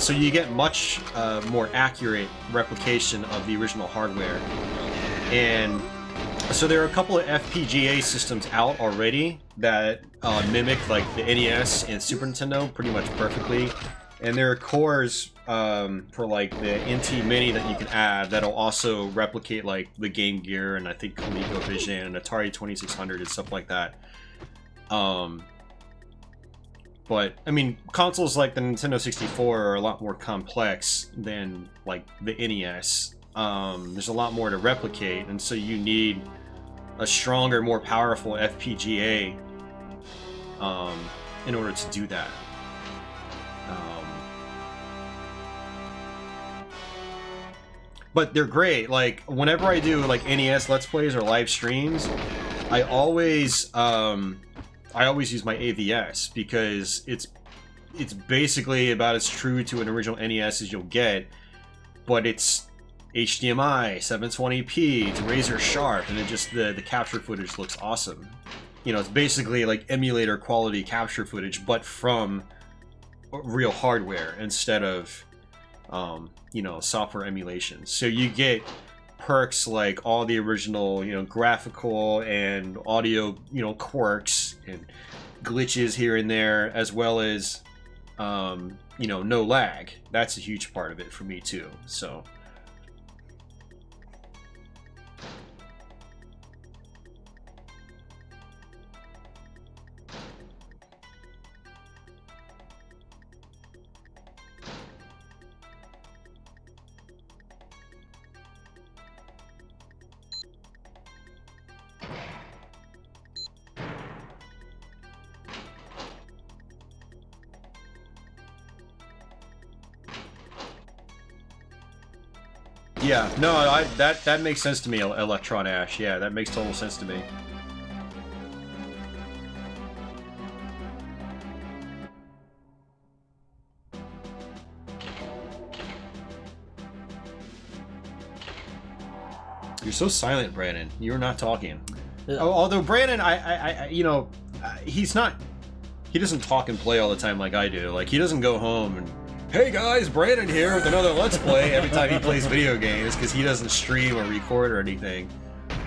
so you get much more accurate replication of the original hardware. And so there are a couple of FPGA systems out already that mimic like the NES and Super Nintendo pretty much perfectly. And there are cores for like the NT Mini that you can add that'll also replicate like the Game Gear and I think ColecoVision and Atari 2600 and stuff like that. But I mean, consoles like the Nintendo 64 are a lot more complex than like the NES. There's a lot more to replicate, and so you need a stronger, more powerful FPGA in order to do that. But they're great. Like whenever I do like NES Let's Plays or live streams, I always use my AVS because it's basically about as true to an original NES as you'll get, but it's HDMI, 720p, it's razor sharp, and it just the capture footage looks awesome. You know, it's basically like emulator quality capture footage, but from real hardware instead of you know, software emulation. So you get perks like all the original, you know, graphical and audio, you know, quirks and glitches here and there, as well as you know, no lag. That's a huge part of it for me too. So yeah, no, that makes sense to me, Electron Ash. Yeah, that makes total sense to me. You're so silent, Brandon. You're not talking. Yeah. Although Brandon, you know, he's not. He doesn't talk and play all the time like I do. Like, he doesn't go home and, hey guys, Brandon here with another Let's Play every time he plays video games, because he doesn't stream or record or anything.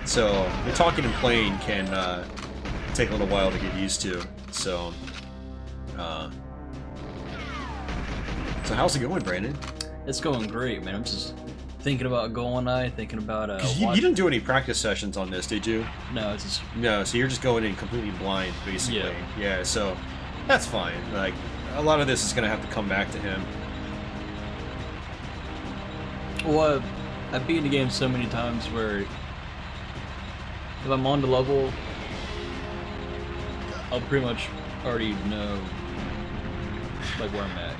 So the talking and playing can take a little while to get used to. So, so how's it going, Brandon? It's going great, man. I'm just thinking about Goldeneye, thinking about You didn't do any practice sessions on this, did you? No, it's just No, so you're just going in completely blind, basically. Yeah. So that's fine. Like, a lot of this is gonna have to come back to him. well, I've beaten the game so many times where if I'm on the level, I'll pretty much already know like where I'm at.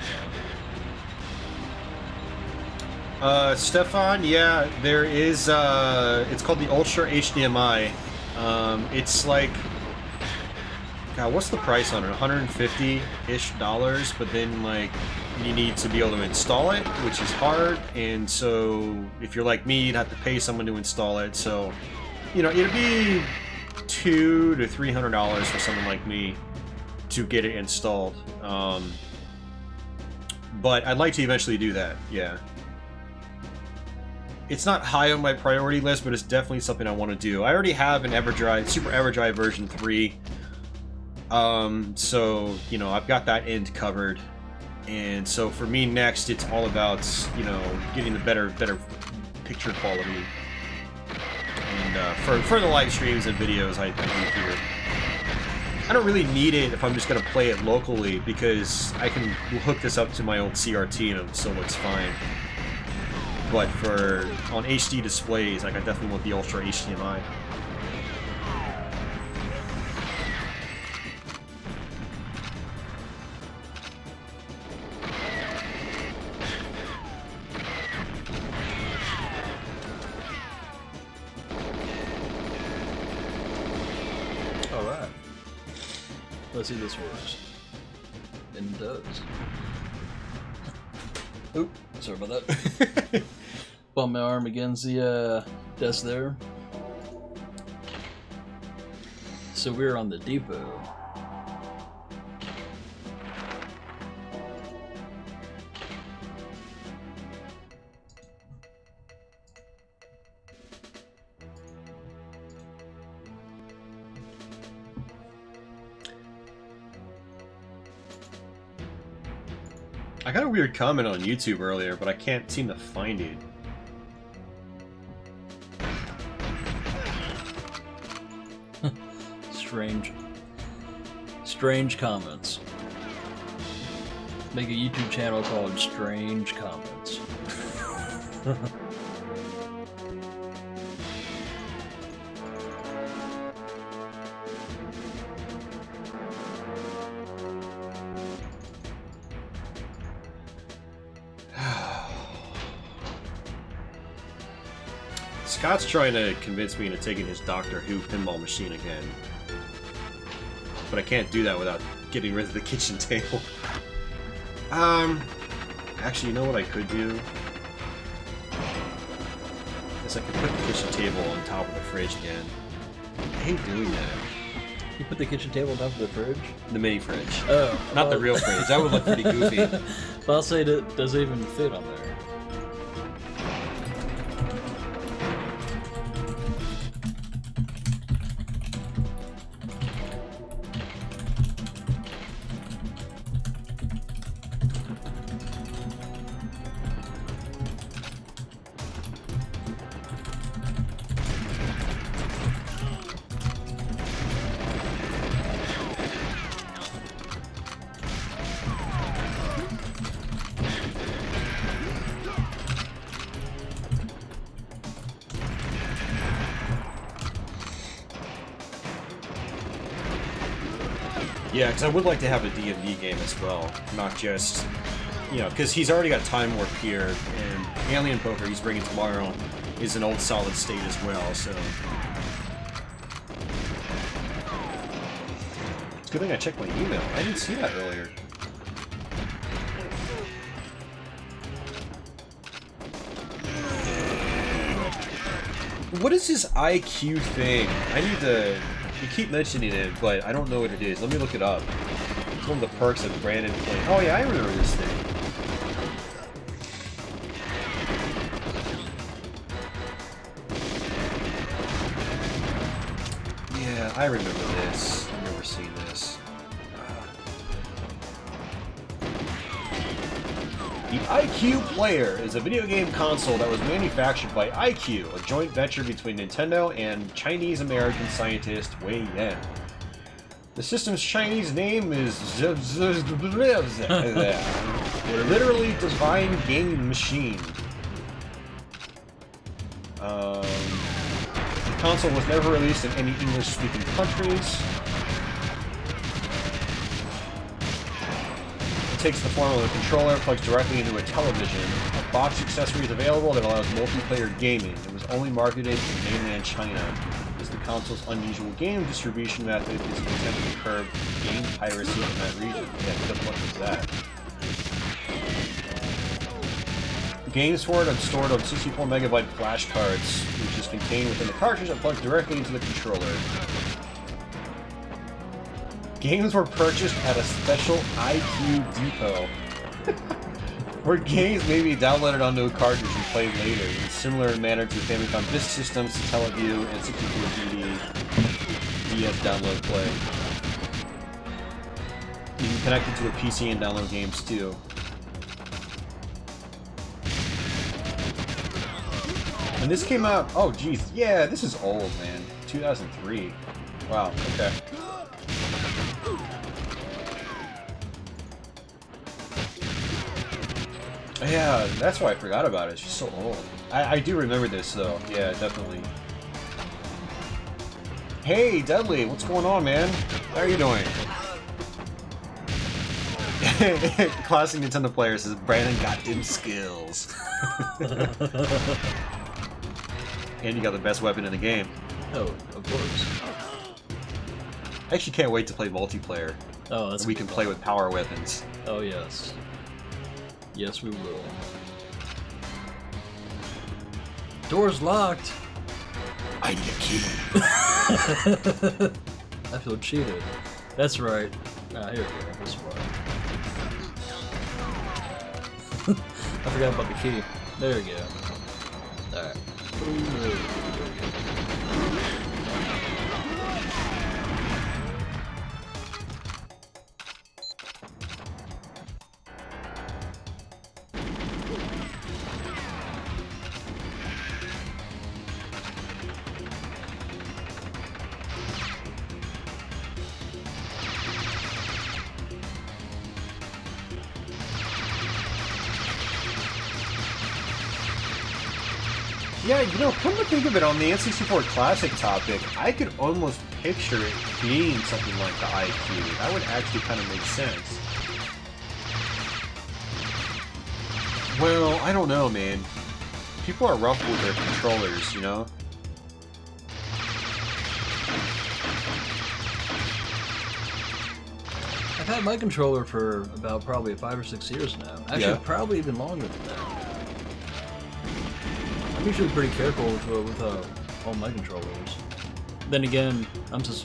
Stefan, yeah, there is, it's called the Ultra HDMI. It's like, God, what's the price on it? $150-ish, but then, like, you need to be able to install it, which is hard, and so, if you're like me, you'd have to pay someone to install it, so, you know, it'd be $200 to $300 for someone like me to get it installed. But I'd like to eventually do that, yeah. It's not high on my priority list, but it's definitely something I want to do. I already have an EverDrive, Super EverDrive version 3. So, you know, I've got that end covered. And so for me next, it's all about, you know, getting the better picture quality. And for the live streams and videos I do here. I don't really need it if I'm just going to play it locally, because I can hook this up to my old CRT and it still looks fine. But for on HD displays, like, I definitely want the Ultra HDMI. Alright. Let's see if this works. And it does. Oop, sorry about that. Bump my arm against the desk there. So we're on the depot. I got a weird comment on YouTube earlier, but I can't seem to find it. Strange comments. Make a YouTube channel called Strange Comments. Scott's trying to convince me into taking his Doctor Who pinball machine again. But I can't do that without getting rid of the kitchen table. Actually, you know what I could do? Is I could put the kitchen table on top of the fridge again. I hate doing that. You put the kitchen table on top of the fridge? The mini fridge. Oh. Not the real fridge. That would look pretty goofy. But I'll say, does it even fit on there? Yeah, because I would like to have a D&D game as well, not just, you know, because he's already got Time Warp here, and Alien Poker he's bringing tomorrow is an old solid state as well, so... It's a good thing I checked my email. I didn't see that earlier. What is this IQ thing? I need to... You keep mentioning it, but I don't know what it is. Let me look it up. It's one of the perks of Brandon playing. Oh yeah, I remember this thing. Yeah, I remember this. I've never seen this. The IQ Player is a video game console that was manufactured by IQ, a joint venture between Nintendo and Chinese-American scientist Wei Yan. The system's Chinese name is literally Divine Gaming Machine. The console was never released in any English-speaking countries. It takes the form of a controller, plugs directly into a television. A box accessory is available that allows multiplayer gaming. It was only marketed in mainland China. As the console's unusual game distribution method is intended to curb game piracy in that region. Yeah, what the fuck is that? Games for it are stored on 64 megabyte flash cards, which is contained within the cartridge that plugs directly into the controller. Games were purchased at a special IQ depot, where games may be downloaded onto a cartridge and played later, in a similar manner to Famicom Disk Systems, Satellaview, and 64 DS download play. You can connect it to a PC and download games too. And this came out, oh geez, yeah, this is old, man. 2003. Wow, okay. Yeah, that's why I forgot about it. It's just so old. I do remember this, though. Yeah, definitely. Hey, Dudley, what's going on, man? How are you doing? Classic Nintendo player says, Brandon got them skills. And you got the best weapon in the game. Oh, of course. I actually can't wait to play multiplayer. Oh, that's we can play with power weapons. Oh, yes. Yes, we will. Door's locked. I need a key. I feel cheated. That's right. Ah, here we go. This one. I forgot about the key. There we go. Alright. Yeah, you know, come to think of it, on the N64 Classic topic, I could almost picture it being something like the IQ. That would actually kind of make sense. Well, I don't know, man. People are rough with their controllers, you know? I've had my controller for about probably 5 or 6 years now. Actually, Yeah. probably even longer than that. I'm usually pretty careful with all my controllers. Then again, I'm just,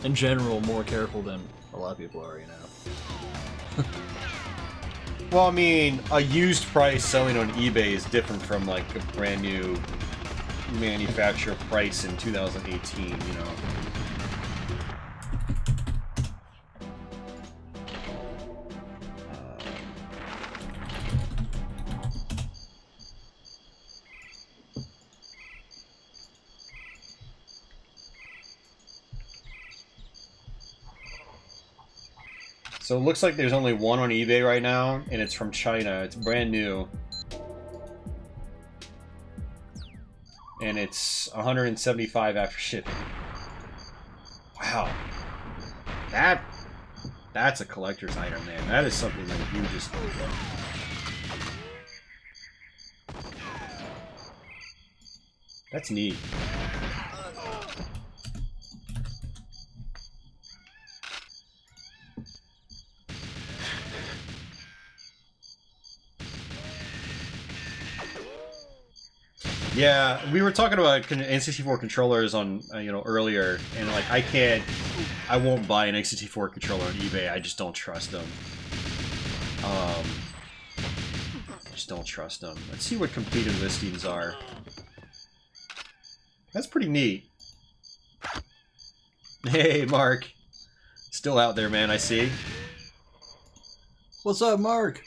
in general, more careful than a lot of people are, you know. Well, I mean, a used price selling on eBay is different from, like, a brand new manufacturer price in 2018, you know? So it looks like there's only one on eBay right now, and it's from China. It's brand new. And it's $175 after shipping. Wow. That's a collector's item, man. That is something that you just... That's neat. Yeah, we were talking about N64 controllers on earlier, and like I won't buy an N64 controller on eBay. I just don't trust them. Just don't trust them. Let's see what completed listings are. That's pretty neat. Hey, Mark. Still out there, man, I see. What's up, Mark?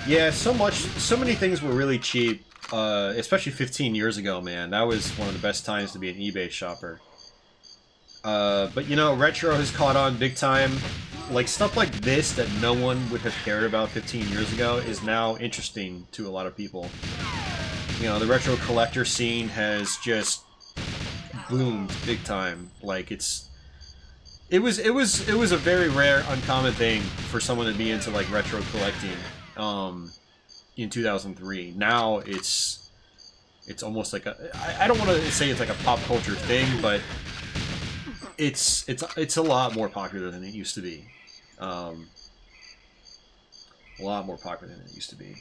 Yeah, so many things were really cheap, especially 15 years ago, man. That was one of the best times to be an eBay shopper. But you know, retro has caught on big time. Like, stuff like this that no one would have cared about 15 years ago is now interesting to a lot of people. You know, the retro collector scene has just boomed big time. Like, it was a very rare, uncommon thing for someone to be into like retro collecting in 2003. Now it's almost like I don't want to say it's like a pop culture thing, but it's a lot more popular than it used to be. A lot more popular than it used to be.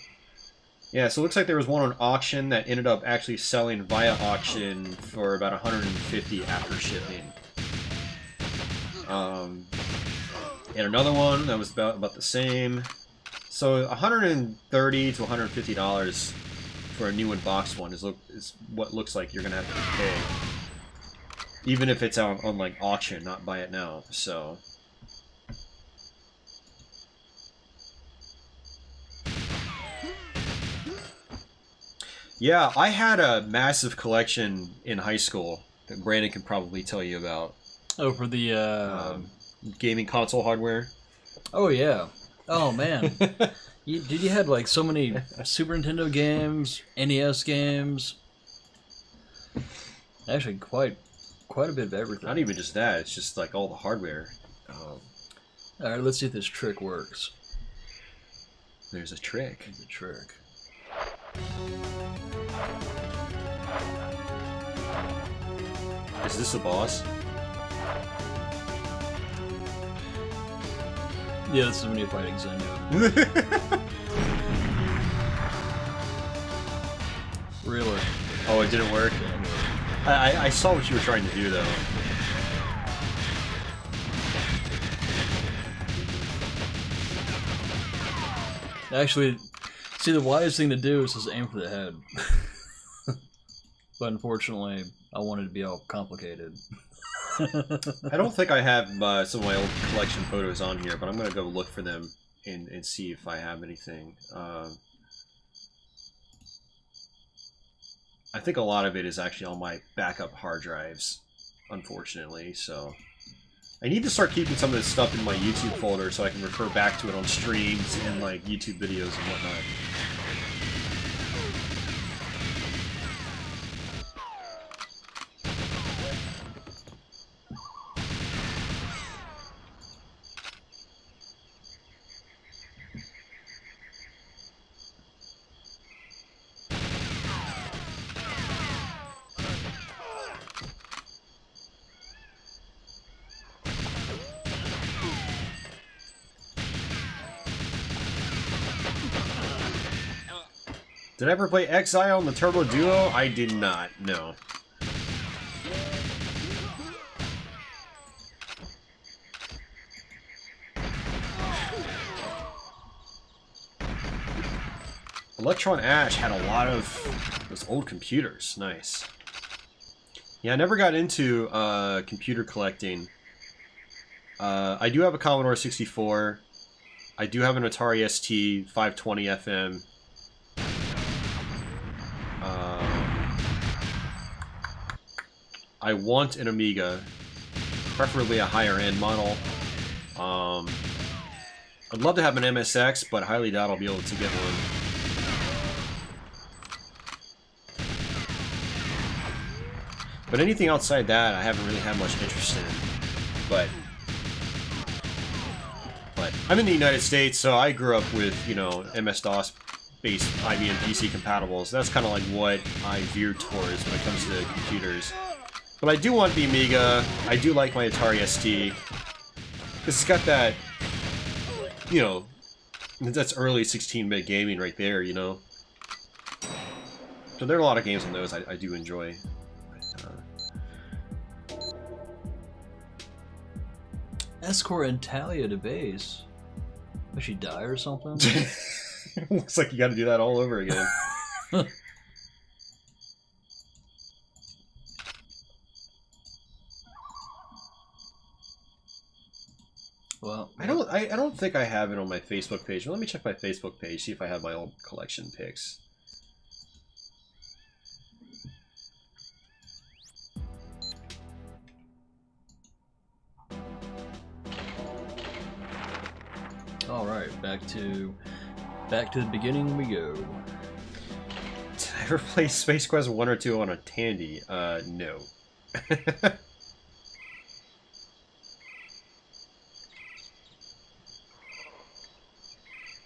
Yeah, so it looks like there was one on auction that ended up actually selling via auction for about $150 after shipping. And another one that was about the same. So $130 to $150 for a new in-box one is what looks like you're gonna have to pay, even if it's on like auction, not buy it now. So. Yeah, I had a massive collection in high school that Brandon can probably tell you about. Oh, for the gaming console hardware. Oh yeah. Oh man. You had like so many Super Nintendo games, NES games. Actually, quite a bit of everything. Not even just that; it's just like all the hardware. All right, let's see if this trick works. There's a trick. There's a trick. Is this a boss? Yeah, this is when you're fighting Zenyo. Really? Oh, it didn't work? I saw what you were trying to do, though. Actually, see, the wisest thing to do is just aim for the head. But unfortunately, I wanted to be all complicated. I don't think I have some of my old collection photos on here, but I'm going to go look for them and see if I have anything. I think a lot of it is actually on my backup hard drives, unfortunately, so... I need to start keeping some of this stuff in my YouTube folder so I can refer back to it on streams and like YouTube videos and whatnot. Did I ever play Exile on the Turbo Duo? I did not, no. Electron Ash had a lot of those old computers. Nice. Yeah, I never got into computer collecting. I do have a Commodore 64. I do have an Atari ST 520 FM. I want an Amiga, preferably a higher end model. I'd love to have an MSX, but highly doubt I'll be able to get one. But anything outside that, I haven't really had much interest in. But I'm in the United States, so I grew up with, you know, MS-DOS based IBM PC compatibles. So that's kind of like what I veered towards when it comes to computers. But I do want the Amiga. I do like my Atari ST. Because it's got that, you know, that's early 16-bit gaming right there, you know. So there are a lot of games on those I do enjoy. Escort and Talia to base. Did she die or something? Looks like you got to do that all over again. Well, I don't think I have it on my Facebook page. Let me check my Facebook page, see if I have my old collection pics. all right, back to the beginning we go. Did I ever play Space Quest 1 or 2 on a Tandy? No.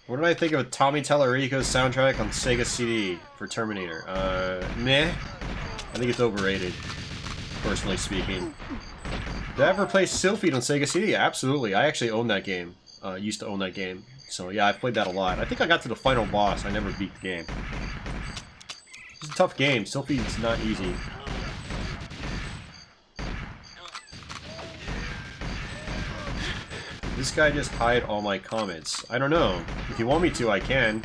What did I think of Tommy Tallarico's soundtrack on Sega CD for Terminator? Meh. I think it's overrated, personally speaking. Did I ever play Sylphid on Sega CD? Absolutely. I actually own that game. Used to own that game. So yeah, I've played that a lot. I think I got to the final boss. I never beat the game. It's a tough game. Sylphid's not easy. This guy just hide all my comments. I don't know. If you want me to, I can.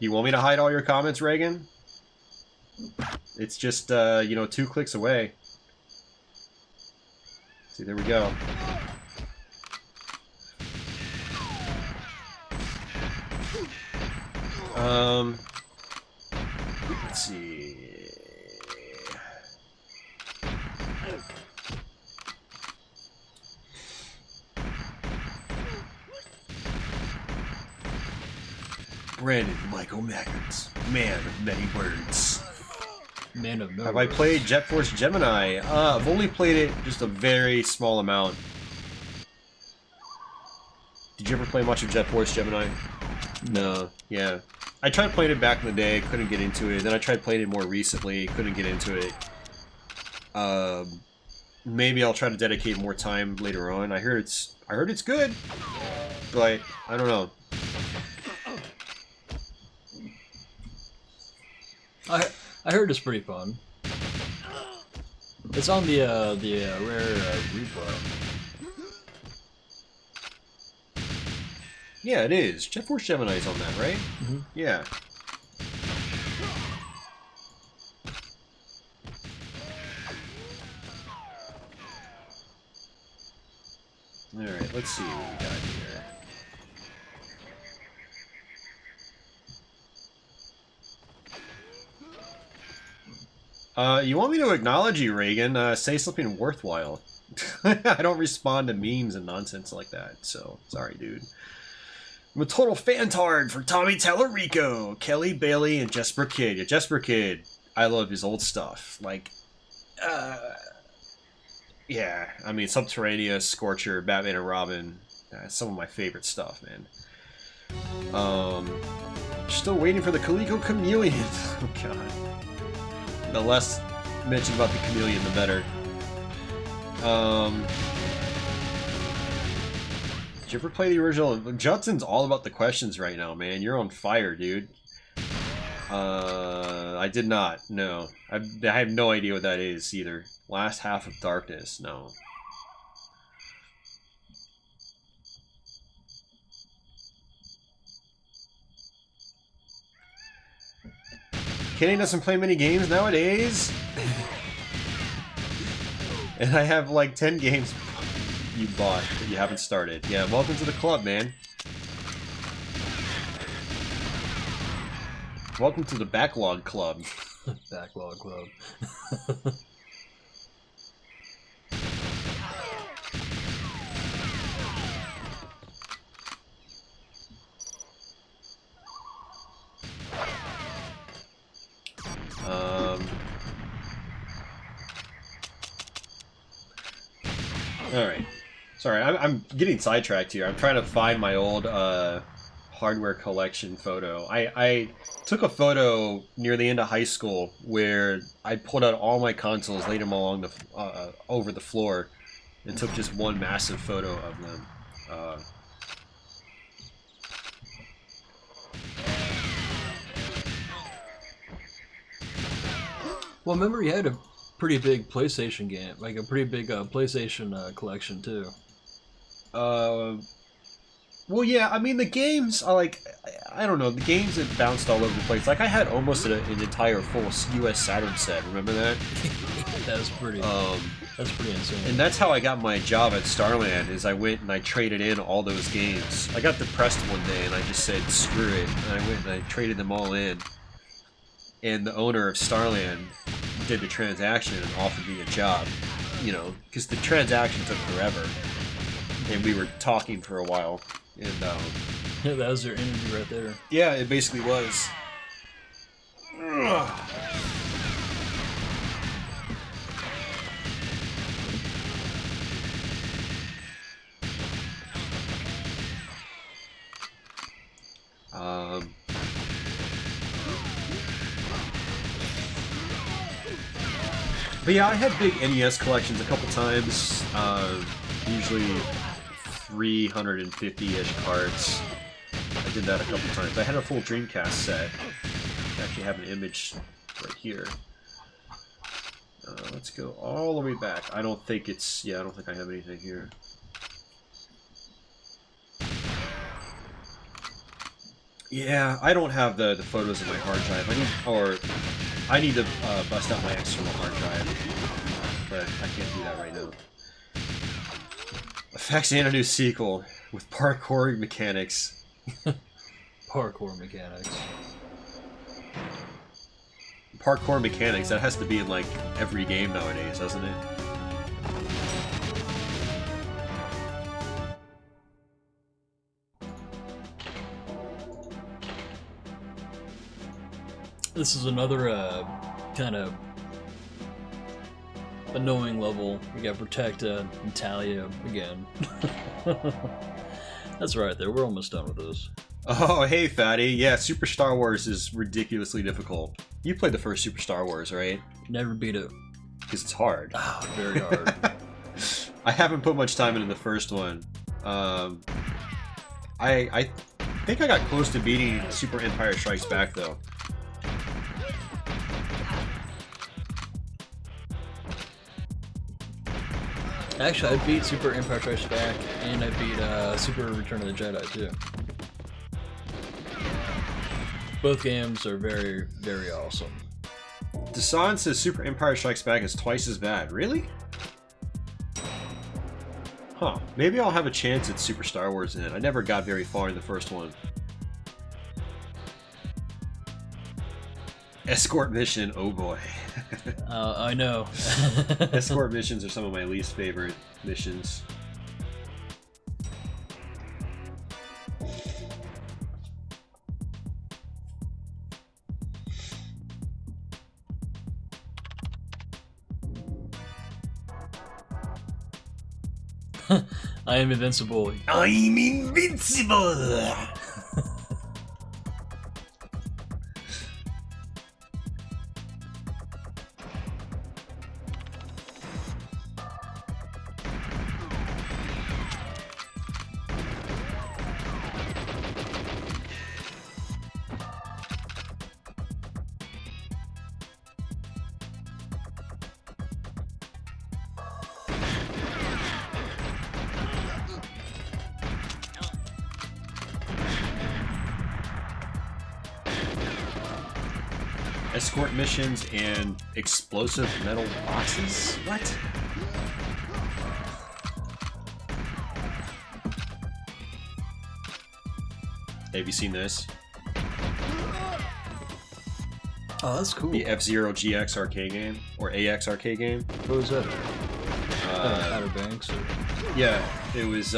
You want me to hide all your comments, Reagan? It's just, you know, 2 clicks away. See, there we go. Let's see. Brandon Michael Maggins, man of many words. Man of no Have I played Jet Force Gemini? I've only played it just a very small amount. Did you ever play much of Jet Force Gemini? No. Yeah. I tried playing it back in the day, couldn't get into it. Then I tried playing it more recently, couldn't get into it. Maybe I'll try to dedicate more time later on. I heard it's good, but I don't know. I heard it's pretty fun. It's on the rare replay. Yeah, it is. Jet Force Gemini's on that, right? Mm-hmm. Yeah. Alright, let's see what we got here. You want me to acknowledge you, Reagan? Say something worthwhile. I don't respond to memes and nonsense like that, so sorry, dude. I'm a total fantard for Tommy Tallarico, Kelly Bailey, and Jesper Kid. Yeah, Jesper Kid, I love his old stuff. Like, yeah, I mean, Subterranea, Scorcher, Batman and Robin, some of my favorite stuff, man. Still waiting for the Coleco Chameleon. Oh, God. The less mentioned about the Chameleon, the better. Did you ever play the original? Judson's all about the questions right now, man. You're on fire, dude. I did not. No. I have no idea what that is, either. Last Half of Darkness. No. Kenny doesn't play many games nowadays. And I have like 10 games you bought that you haven't started. Yeah, welcome to the club, man. Welcome to the Backlog Club. Backlog Club. Alright. Sorry, I'm getting sidetracked here. I'm trying to find my old hardware collection photo. I took a photo near the end of high school where I pulled out all my consoles, laid them along the over the floor, and took just one massive photo of them. Well, remember you had a pretty big PlayStation game, like a pretty big PlayStation collection too. Well, yeah, I mean, the games are like, I don't know, the games that bounced all over the place. Like, I had almost an entire full US Saturn set, remember that? That's pretty insane. And that's how I got my job at Starland, is I went and I traded in all those games. I got depressed one day and I just said, screw it, and I went and I traded them all in. And the owner of Starland did the transaction and offered me a job, you know, because the transaction took forever. And we were talking for a while. And yeah, that was their interview right there. Yeah, it basically was. But yeah, I had big NES collections a couple times. Usually 350-ish cards. I did that a couple times. I had a full Dreamcast set. I actually have an image right here. Let's go all the way back. I don't think it's... Yeah, I don't think I have anything here. Yeah, I don't have the photos in my hard drive. I need to bust out my external hard drive, but I can't do that right now. Effects and a new sequel with parkour mechanics. Parkour mechanics. Parkour mechanics, that has to be in like every game nowadays, doesn't it? This is another kind of annoying level. We gotta protect Natalia again. That's right there, we're almost done with this. Oh, hey Fatty. Yeah, Super Star Wars is ridiculously difficult. You played the first Super Star Wars, right? Never beat it. Because it's hard. Oh, very hard. I haven't put much time into the first one. I think I got close to beating Super Empire Strikes Back, though. Actually, I beat Super Empire Strikes Back, and I beat Super Return of the Jedi, too. Both games are very, very awesome. Dasan says Super Empire Strikes Back is twice as bad. Really? Huh. Maybe I'll have a chance at Super Star Wars then. I never got very far in the first one. Escort mission, oh boy. I know. Escort missions are some of my least favorite missions. I am invincible. I'm invincible! Escort missions and explosive metal boxes? What? Have you seen this? Oh, that's cool. The F-Zero GX arcade game? Or AX arcade game? What was that? Outer Banks? Or... Yeah, it was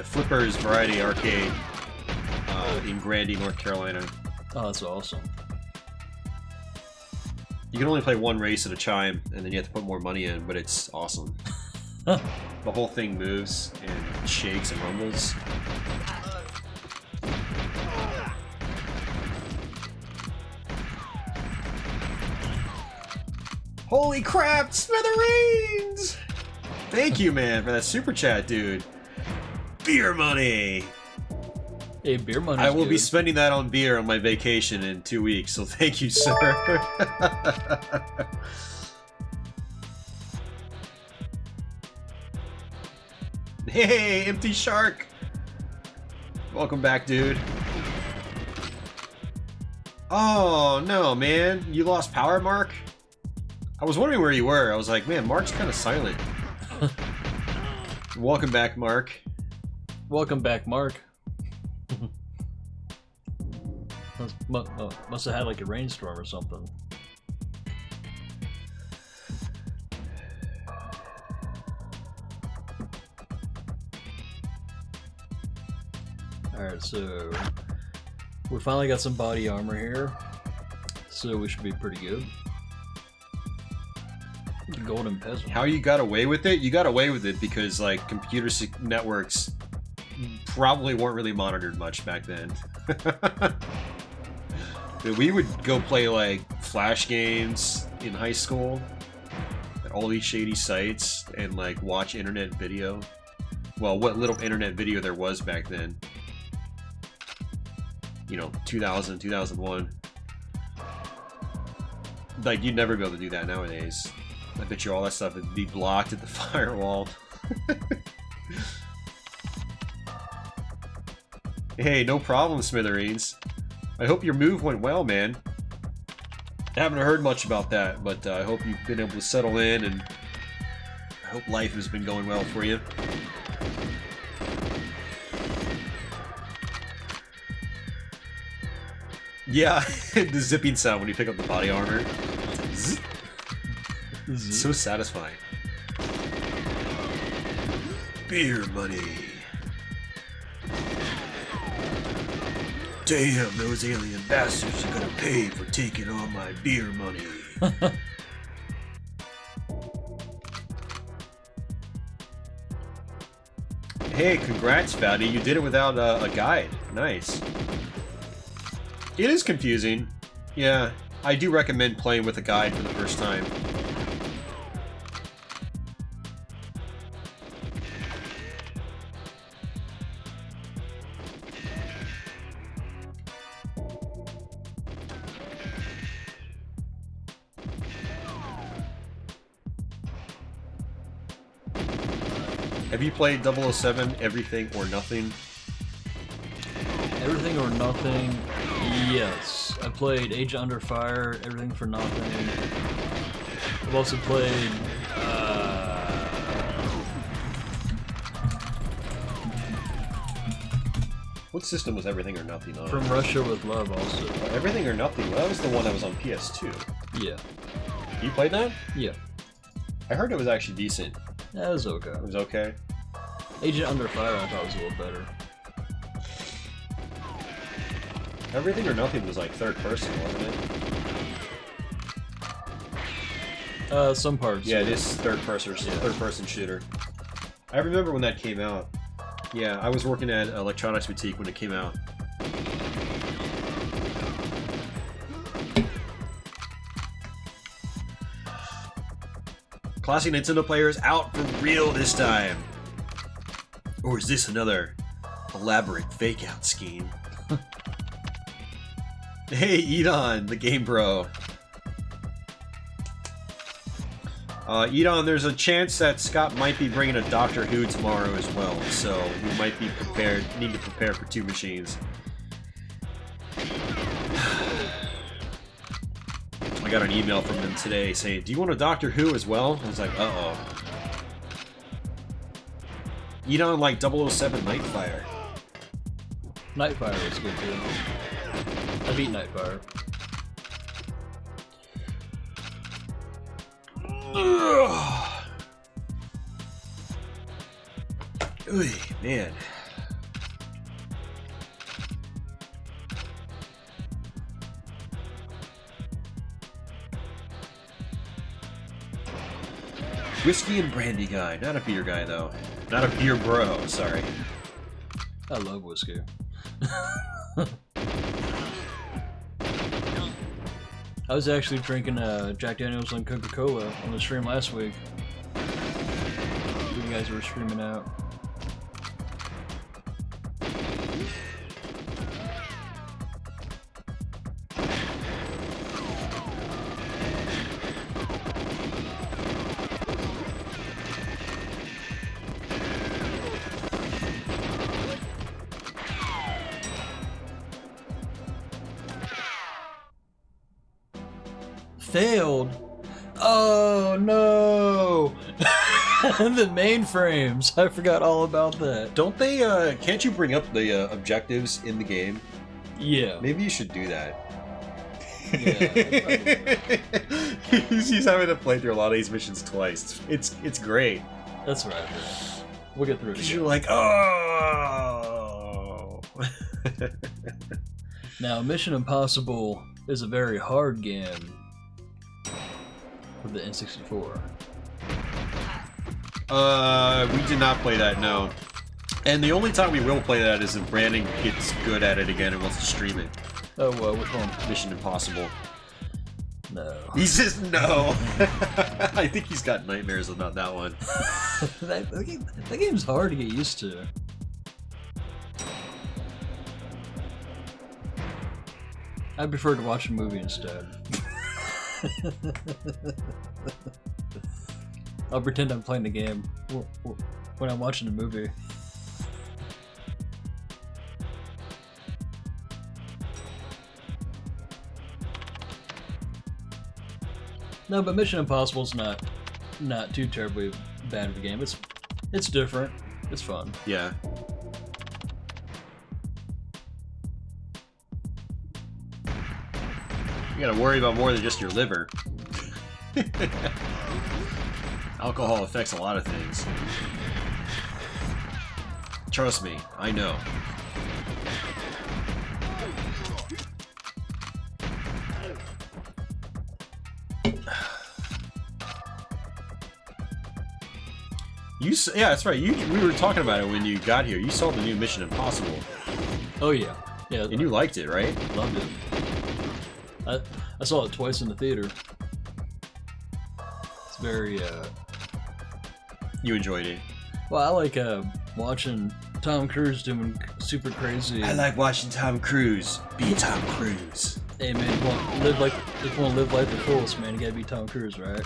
Flipper's Variety Arcade in Grandy, North Carolina. Oh, that's awesome. You can only play one race at a time, and then you have to put more money in, but it's awesome. The whole thing moves and shakes and rumbles. Holy crap, smithereens! Thank you, man, for that super chat, dude. Beer money. Hey, beer money. I will be spending that on beer on my vacation in 2 weeks, so thank you, sir. Hey, Empty Shark. Welcome back, dude. Oh, no, man. You lost power, Mark? I was wondering where you were. I was like, man, Mark's kind of silent. Welcome back, Mark. Welcome back, Mark. Must have had like a rainstorm or something. Alright, so we finally got some body armor here, so we should be pretty good. Golden peasant. How you got away with it? You got away with it because like computer networks probably weren't really monitored much back then. We would go play like Flash games in high school at all these shady sites and like watch internet video. Well, what little internet video there was back then. You know, 2000, 2001. Like, you'd never be able to do that nowadays. I bet you all that stuff would be blocked at the firewall. Hey, no problem, Smithereens. I hope your move went well, man. I haven't heard much about that, but I hope you've been able to settle in, and I hope life has been going well for you. Yeah, the zipping sound when you pick up the body armor. Zzz. So satisfying. Beer money. Damn, those alien bastards are gonna pay for taking all my beer money. Hey, congrats, Fatty. You did it without a guide. Nice. It is confusing. Yeah, I do recommend playing with a guide for the first time. Have you played 007 Everything or Nothing? Everything or Nothing, yes. I played Agent Under Fire, Everything for Nothing. I've also played, What system was Everything or Nothing on? From Russia with Love also. Everything or Nothing, well, that was the one that was on PS2. Yeah. You played that? Yeah. I heard it was actually decent. That was okay. It was okay? Agent Under Fire I thought was a little better. Everything or Nothing was like third person, wasn't it? Some parts. Yeah, it is third person shooter. I remember when that came out. Yeah, I was working at Electronics Boutique when it came out. Classic Nintendo players out for real this time. Or is this another elaborate fake-out scheme? Hey, Edon, the Game Bro. Edon, there's a chance that Scott might be bringing a Doctor Who tomorrow as well, so we might be prepared. Need to prepare for 2 machines. I got an email from them today saying, "Do you want a Doctor Who as well?" I was like, "Uh-oh." Edon like 007 Nightfire. Nightfire was good too. I beat Nightfire. Ooh, man. Whiskey and brandy guy, not a beer guy though. Not a beer bro, sorry. I love whiskey. I was actually drinking Jack Daniels and Coca-Cola on the stream last week. guys were screaming out. Failed. Oh no! The mainframes. I forgot all about that. Don't they? Can't you bring up the objectives in the game? Yeah. Maybe you should do that. Yeah. He's having to play through a lot of these missions twice. It's great. That's right. We'll get through it. Because you're like, oh. Now, Mission Impossible is a very hard game for the N64. We did not play that, no. And the only time we will play that is if Brandon gets good at it again and wants to stream it. Oh, which one? Mission Impossible. No. He says no. I think he's got nightmares about that one. that game's hard to get used to. I prefer to watch a movie instead. I'll pretend I'm playing the game when I'm watching the movie. No, but Mission Impossible's not too terribly bad of a game. It's different. It's fun. Yeah. You gotta worry about more than just your liver. Alcohol affects a lot of things. Trust me, I know. Yeah, that's right. We were talking about it when you got here. You saw the new Mission Impossible. Oh yeah, yeah. And you liked it, right? Loved it. I saw it twice in the theater. It's very You enjoyed it. well, I like watching Tom Cruise doing super crazy. I like watching Tom Cruise be Tom Cruise. Hey man, if you want to live life the fullest, man, you gotta be Tom Cruise, right?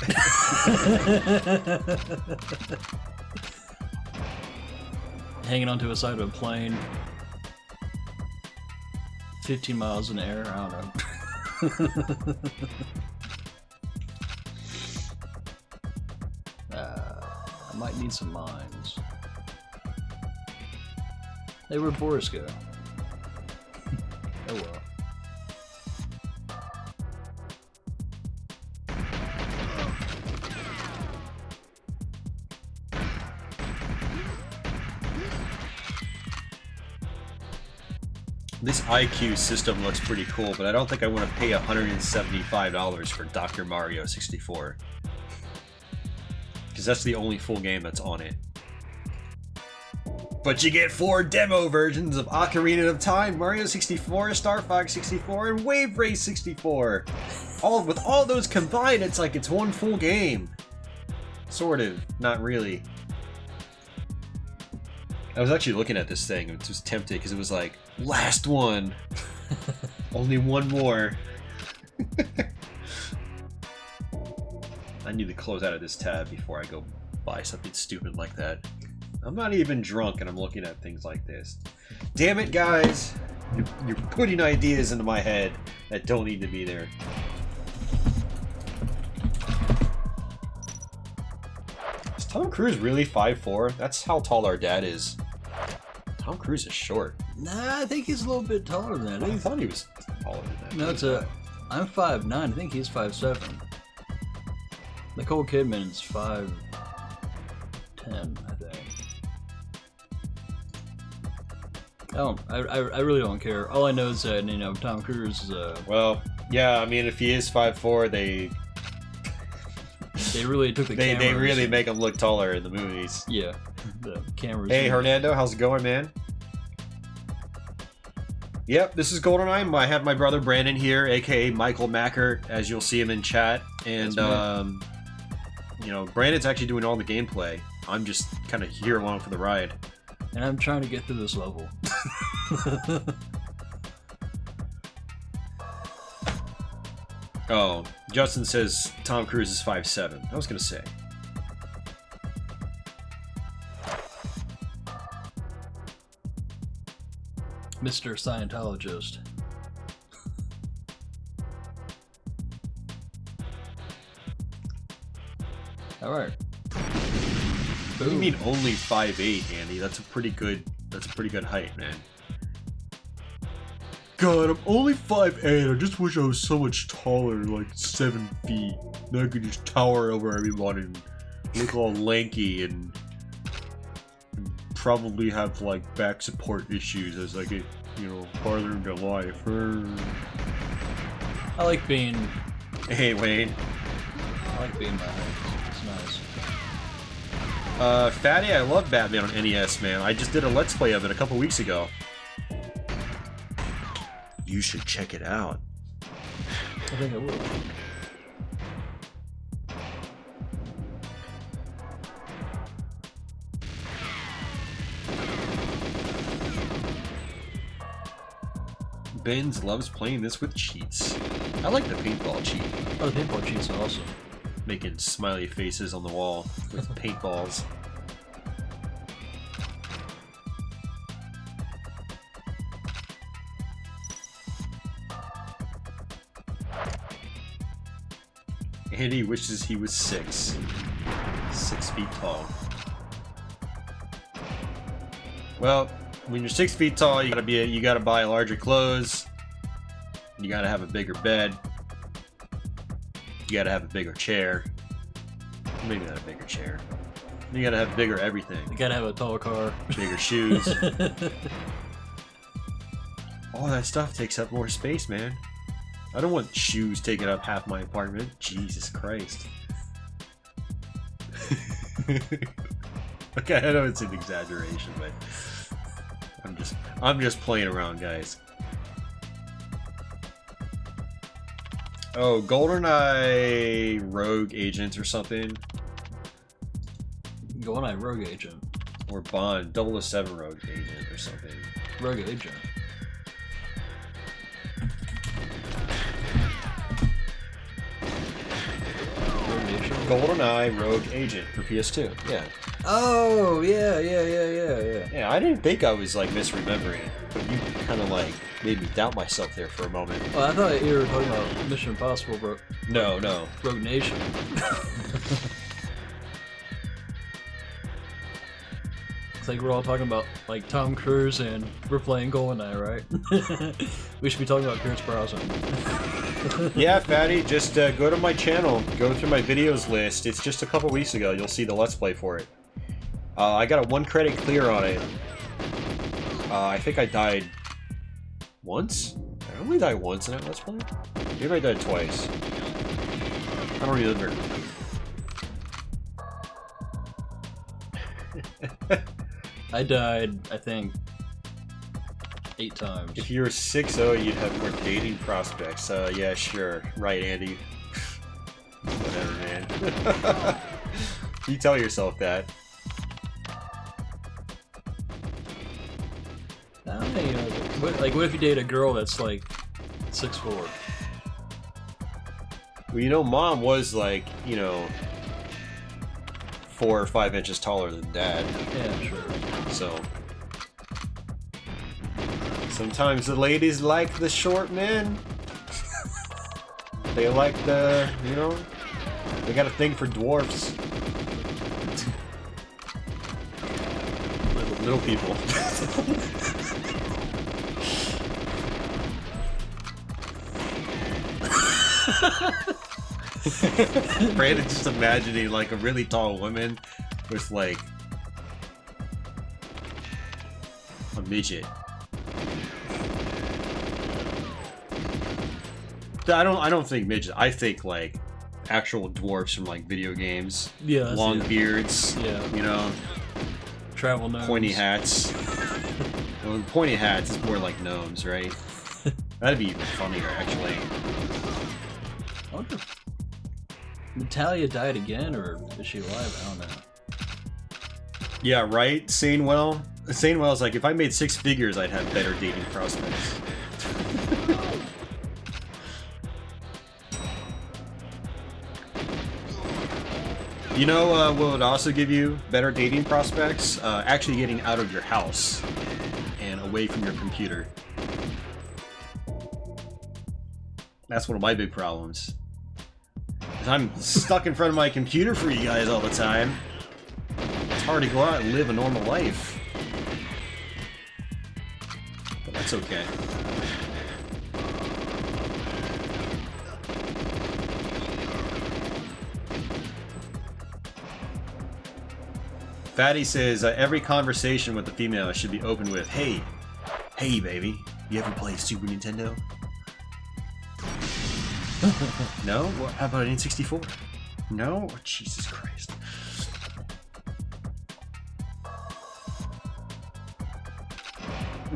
Hanging onto a side of a plane, 15 miles in the air. I don't know. I might need some mines. Hey, where'd Boris go? Oh well. This IQ system looks pretty cool, but I don't think I want to pay $175 for Dr. Mario 64. Because that's the only full game that's on it. But you get 4 demo versions of Ocarina of Time, Mario 64, Star Fox 64, and Wave Race 64. With all those combined, it's like it's one full game. Sort of, not really. I was actually looking at this thing and was tempted because it was like, last one! Only one more. I need to close out of this tab before I go buy something stupid like that. I'm not even drunk and I'm looking at things like this. Damn it, guys! You're putting ideas into my head that don't need to be there. Is Tom Cruise really 5'4"? That's how tall our dad is. Tom Cruise is short. Nah, I think he's a little bit taller than that. I thought he was taller than that. No, I'm 5'9". I think he's 5'7". Nicole Kidman's 5'10", I think. I really don't care. All I know is that, you know, Tom Cruise is well, yeah, I mean, if he is 5'4", they really took the cameras. They really make him look taller in the movies. Yeah, the cameras. Hey, Hernando, how's it going, man? Yep, this is Goldeneye. I have my brother Brandon here, aka Michael Macker, as you'll see him in chat. And you know, Brandon's actually doing all the gameplay. I'm just kind of here along for the ride. And I'm trying to get through this level. Oh, Justin says Tom Cruise is 5'7". I was gonna say. Mr. Scientologist. Alright. What do you mean only 5'8", Andy? That's a pretty good height, man. God, I'm only 5'8". I just wish I was so much taller, like 7 feet. Then I could just tower over everyone and look all lanky and probably have like back support issues as I get, you know, farther into life. I like being... Hey, Wayne. I like being my height. It's nice. Fatty, I love Batman on NES, man. I just did a Let's Play of it a couple weeks ago. You should check it out. I think I will. Benz loves playing this with cheats. I like the paintball cheat. Oh, the paintball cheats are awesome. Making smiley faces on the wall with paintballs. Andy wishes he was 6 feet tall. Well, when you're 6 feet tall, you gotta buy larger clothes. You gotta have a bigger bed. You gotta have a bigger chair. Maybe not a bigger chair. You gotta have bigger everything. You gotta have a tall car. Bigger shoes. All that stuff takes up more space, man. I don't want shoes taking up half my apartment. Jesus Christ. Okay, I know it's an exaggeration, but I'm just playing around, guys. Oh, Goldeneye Rogue Agent or something. Goldeneye Rogue Agent. Or Bond 007 Rogue Agent or something. Rogue Agent. Goldeneye Rogue Agent for PS2. Yeah. Oh, yeah. Yeah, I didn't think I was like misremembering, but you kind of like made me doubt myself there for a moment. Well, I thought you were talking about Mission Impossible, bro. No. Rogue Nation. It's like we're all talking about like Tom Cruise and we're playing Goldeneye, right? We should be talking about Pierce Brosnan. Yeah, Fatty, just go to my channel, go through my videos list. It's just a couple weeks ago. You'll see the Let's Play for it. I got a 1 credit clear on it. I think I died once? I only died once in that Let's Play? Maybe I died twice. I don't remember. I died, I think, 8 times. If you were 6'0", you'd have more dating prospects. Yeah, sure. Right, Andy. Whatever, man. You tell yourself that. I don't know, you know, what if you date a girl that's like 6'4"? Well, you know, Mom was like, you know, 4 or 5 inches taller than Dad. Yeah, sure. So sometimes the ladies like the short men. They like the, you know, they got a thing for dwarfs. Little people. Brandon's just imagining like a really tall woman with like a midget. I don't think midget. I think like actual dwarfs from like video games. Yeah, long beards. Yeah, you know, travel gnomes. Pointy hats. Well, pointy hats is more like gnomes, right? That'd be even funnier, actually. Natalia died again, or is she alive? I don't know. Yeah, right? Sanewell? Sanewell's like, if I made 6 figures, I'd have better dating prospects. You know what would also give you better dating prospects? Actually getting out of your house and away from your computer. That's one of my big problems. 'Cause I'm stuck in front of my computer for you guys all the time. It's hard to go out and live a normal life. But that's okay. Fatty says, every conversation with the female should be opened with, hey baby, you ever play Super Nintendo? No? What, how about an N64? No? Oh, Jesus Christ.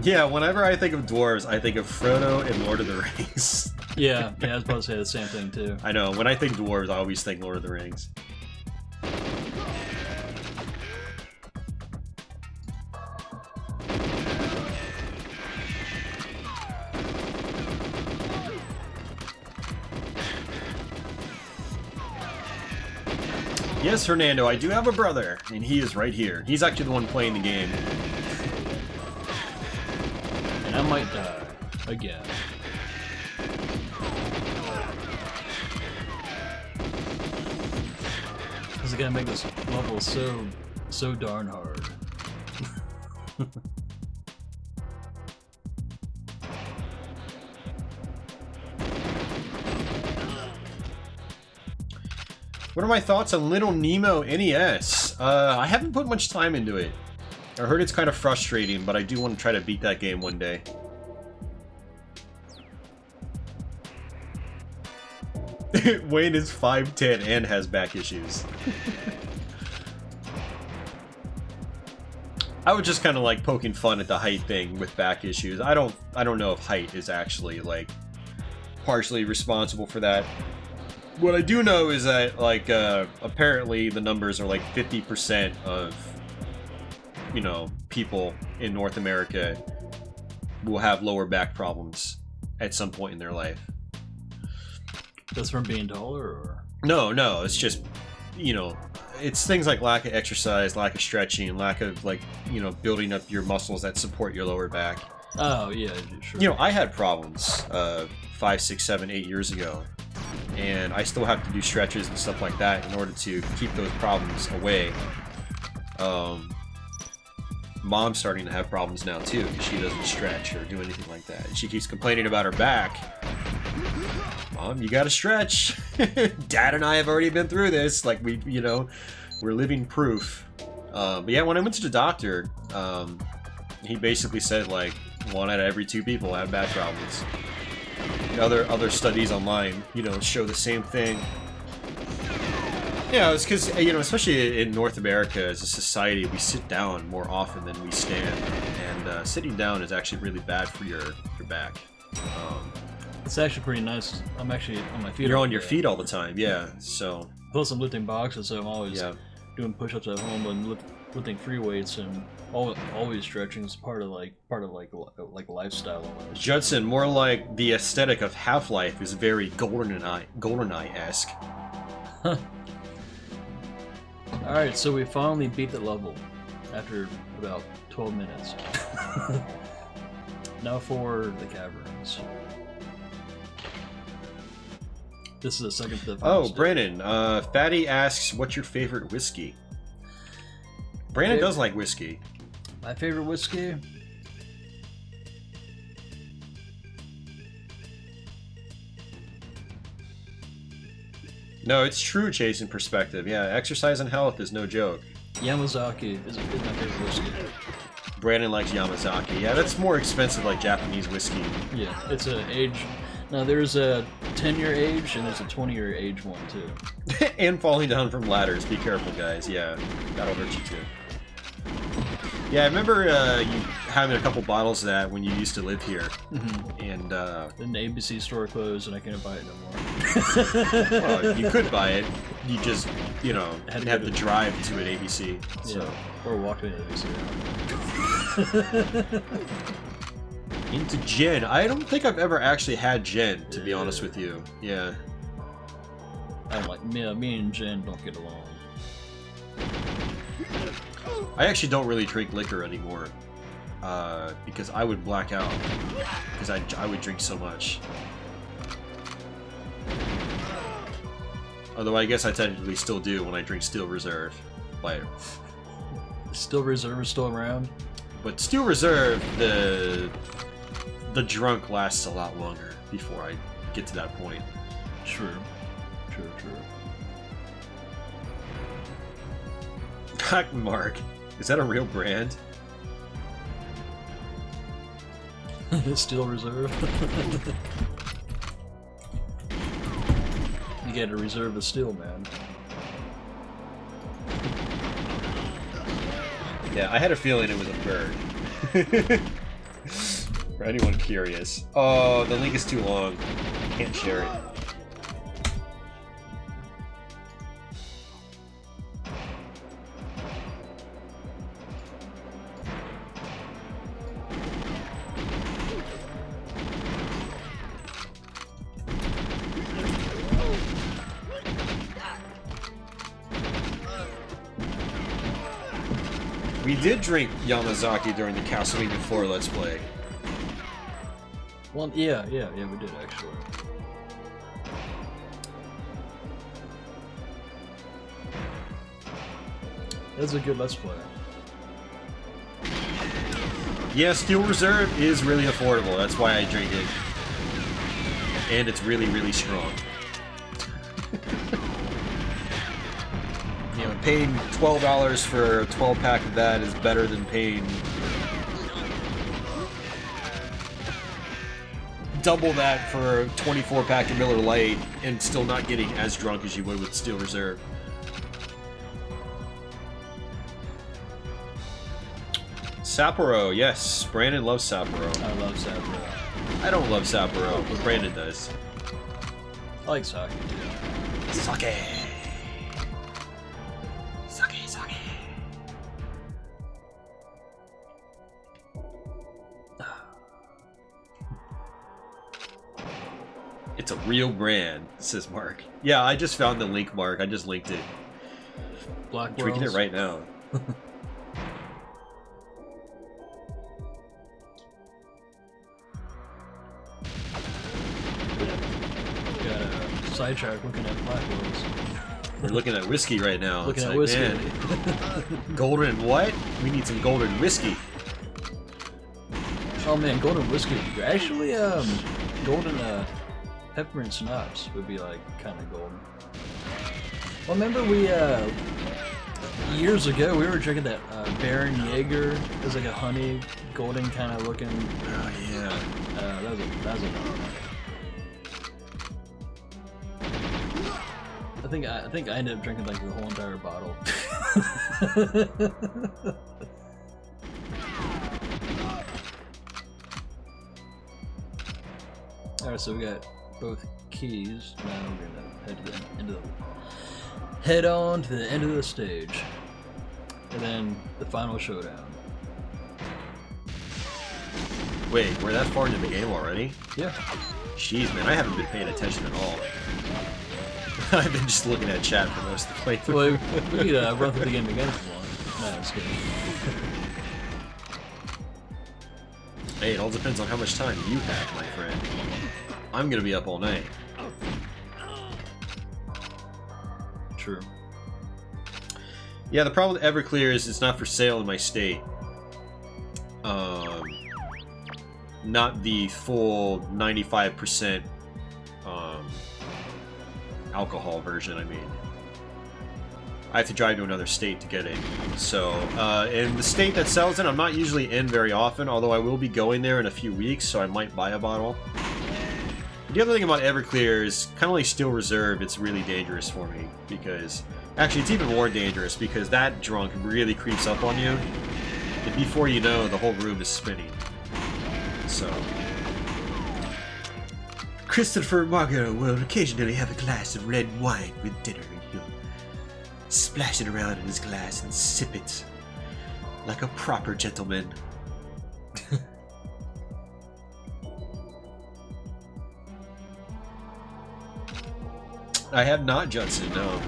Yeah, whenever I think of dwarves, I think of Frodo and Lord of the Rings. Yeah, I was about to say the same thing too. I know, when I think dwarves, I always think Lord of the Rings. Yes, Fernando, I do have a brother, and he is right here. He's actually the one playing the game. And I might die. Again. Because I gotta make this level so darn hard. What are my thoughts on Little Nemo NES? I haven't put much time into it. I heard it's kind of frustrating, but I do want to try to beat that game one day. Wayne is 5'10" and has back issues. I was just kind of like poking fun at the height thing with back issues. I don't know if height is actually like partially responsible for that. What I do know is that, like, apparently the numbers are like 50% of, you know, people in North America will have lower back problems at some point in their life. That's from being taller, or? No, it's just, you know, it's things like lack of exercise, lack of stretching, lack of, like, you know, building up your muscles that support your lower back. Oh, yeah, sure. You know, I had problems 5, 6, 7, 8 years ago. And I still have to do stretches and stuff like that in order to keep those problems away. Mom's starting to have problems now too, because she doesn't stretch or do anything like that. And she keeps complaining about her back. Mom, you gotta stretch. Dad and I have already been through this. Like, you know, we're living proof. But yeah, when I went to the doctor, he basically said, like, 1 out of every 2 people have back problems. Other studies online, you know, show the same thing. Yeah, it's because, you know, especially in North America as a society, we sit down more often than we stand, and sitting down is actually really bad for your back. It's actually pretty nice. I'm actually on my feet. You're on your feet all the time, yeah. So plus I'm lifting boxes, so I'm always doing push-ups at home and lifting free weights, and always stretching is part of like lifestyle. Judson, more like the aesthetic of Half-Life is very Goldeneye-esque. Huh. Alright, so we finally beat the level after about 12 minutes. Now for the caverns. This is the second to the final step. Brandon, Fatty asks, what's your favorite whiskey? Brandon does like whiskey. My favorite whiskey? No, it's true, Chasing Perspective. Yeah, exercise and health is no joke. Yamazaki is my favorite whiskey. Brandon likes Yamazaki. Yeah, that's more expensive, like Japanese whiskey. Yeah, it's an age. Now there's a 10-year age and there's a 20-year age one too. And falling down from ladders. Be careful, guys. Yeah, that'll hurt you too. Yeah, I remember you having a couple bottles of that when you used to live here. Mm-hmm. And then the ABC store closed and I couldn't buy it no more. Well, you could buy it. you just, you know, Had to have go the to- drive to an ABC. So Yeah. Or walk in ABC. into Gen. I don't think I've ever actually had Gen, to be honest with you. Yeah. I don't like me and Jen don't get along. I actually don't really drink liquor anymore. Because I would black out. Because I would drink so much. Although I guess I technically still do when I drink Steel Reserve. Like, Still Reserve is still around? but Steel Reserve, the drunk lasts a lot longer before I get to that point. True. True. Mark, is that a real brand? Steel Reserve. You get a reserve of steel, man. Yeah, I had a feeling it was a bird. For anyone curious. Oh, the link is too long. Can't share it. We did drink Yamazaki during the Castlevania 4 Let's Play. Well, yeah, we did actually. That's a good Let's Play. Yeah, Steel Reserve is really affordable. That's why I drink it. And it's really, really strong. You know, paying $12 for a 12-pack of that is better than paying double that for a 24-pack of Miller Lite and still not getting as drunk as you would with Steel Reserve. Sapporo, yes. Brandon loves Sapporo. I love Sapporo. I don't love Sapporo, but Brandon does. I like sake too. Sake. It's a real brand, says Mark. Yeah, I just found the link, Mark. I just linked it. Black Drinking it Wells. right now. Got a sidetrack looking at Black Wells. We're looking at whiskey right now. Looking It's at like, whiskey. man, golden what? We need some golden whiskey. Oh man, golden whiskey. Actually, golden peppermint schnapps would be like kind of golden. Well, remember we years ago we were drinking that Baron Jaeger. It was like a honey golden kind of looking. Oh yeah. That was a. I think I ended up drinking like the whole entire bottle. Alright, so we got both keys. Now we're gonna head on to the end of the stage. And then the final showdown. Wait, we're that far into the game already? Yeah. Jeez, man, I haven't been paying attention at all. I've been just looking at chat for most of the playthrough. Well, we could run through the game again if you want. No, it's good. Hey, it all depends on how much time you have, my friend. I'm gonna be up all night. True. Yeah, the problem with Everclear is it's not for sale in my state. Not the full 95% alcohol version, I mean. I have to drive to another state to get it. So, in the state that sells it, I'm not usually in very often, although I will be going there in a few weeks, so I might buy a bottle. The other thing about Everclear is, kind of like Steel Reserve, it's really dangerous for me, because... Actually, it's even more dangerous, because that drunk really creeps up on you, and before you know, the whole room is spinning. So... Christopher Margot will occasionally have a glass of red wine with dinner, and he'll splash it around in his glass and sip it like a proper gentleman. I have not, Judson, no.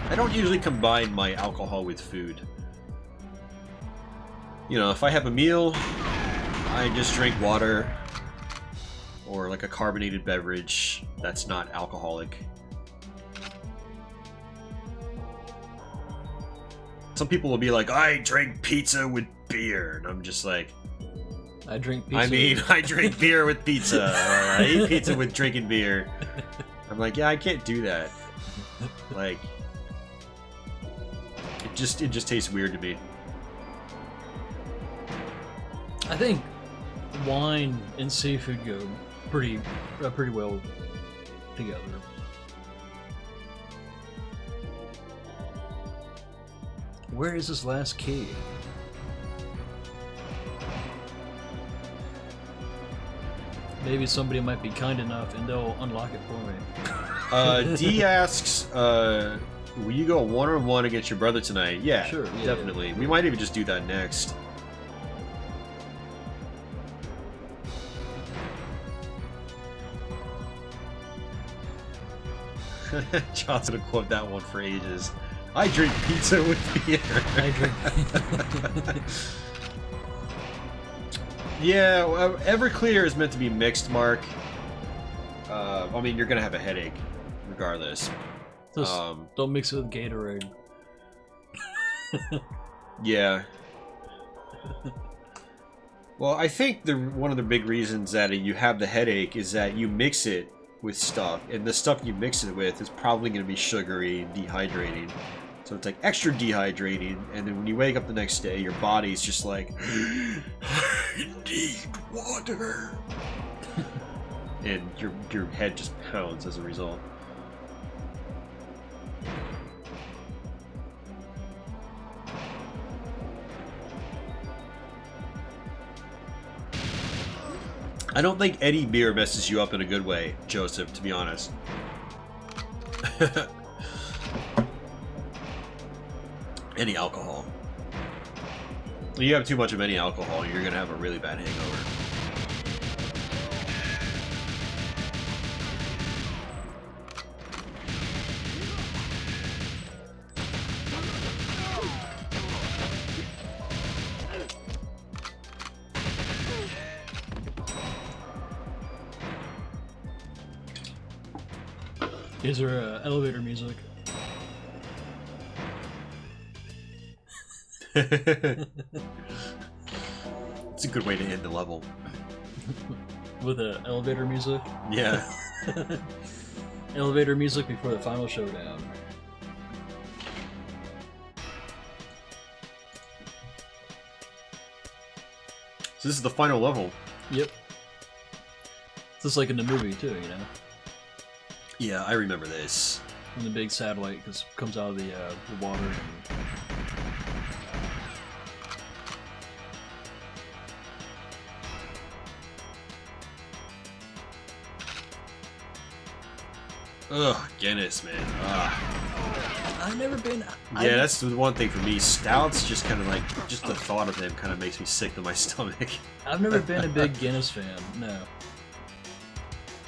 I don't usually combine my alcohol with food. You know, if I have a meal, I just drink water or like a carbonated beverage that's not alcoholic. Some people will be like, I drink pizza with beer, and I'm just like, I drink pizza. I mean, I drink beer with pizza, or I eat pizza with drinking beer. I'm like, yeah, I can't do that. Like, it just tastes weird to me. I think wine and seafood go pretty well together. Where is this last key? Maybe somebody might be kind enough and they'll unlock it for me. D asks, will you go one-on-one against your brother tonight? Yeah, sure, yeah, definitely. yeah. We might even just do that next. John's gonna quote that one for ages. I drink pizza with beer. I drink. Yeah, Everclear is meant to be mixed, Mark. I mean, you're gonna have a headache, regardless. Just don't mix it with Gatorade. Yeah. Well, I think one of the big reasons that you have the headache is that you mix it with stuff, and the stuff you mix it with is probably going to be sugary and dehydrating. So it's like extra dehydrating, and then when you wake up the next day, your body's just like, I need water. And your head just pounds as a result. I don't think any beer messes you up in a good way, Joseph, to be honest. Any alcohol. You have too much of any alcohol, you're gonna have a really bad hangover. Is there elevator music? It's a good way to end the level. With elevator music? Yeah. Elevator music before the final showdown. So this is the final level. Yep. It's just like in the movie too, you know? Yeah, I remember this. When the big satellite comes out of the water. Ugh, Guinness, man. Ugh. I've never been... Yeah, that's the one thing for me. Stouts, just kind of like, just the thought of them kind of makes me sick to my stomach. I've never been a big Guinness fan, no.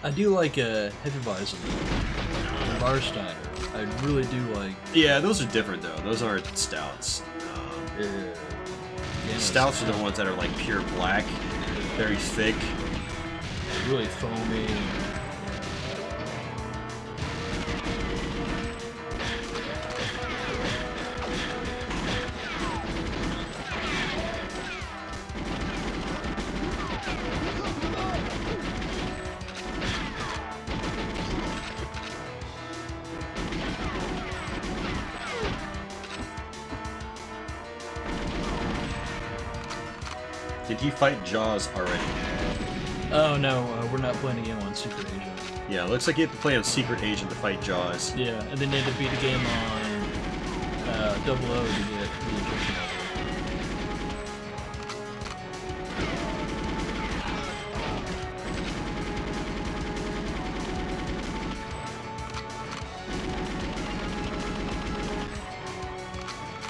I do like Hefeweizen and Warsteiner. I really do like... Yeah, those are different though. Those aren't stouts. Stouts are the ones that are like pure black, very thick. Really foamy. Did he fight Jaws already? Oh no, we're not playing a game on Secret Agent. Yeah, it looks like you have to play on Secret Agent to fight Jaws. Yeah, and then you had to beat a game on Double O to get the Egyptian level.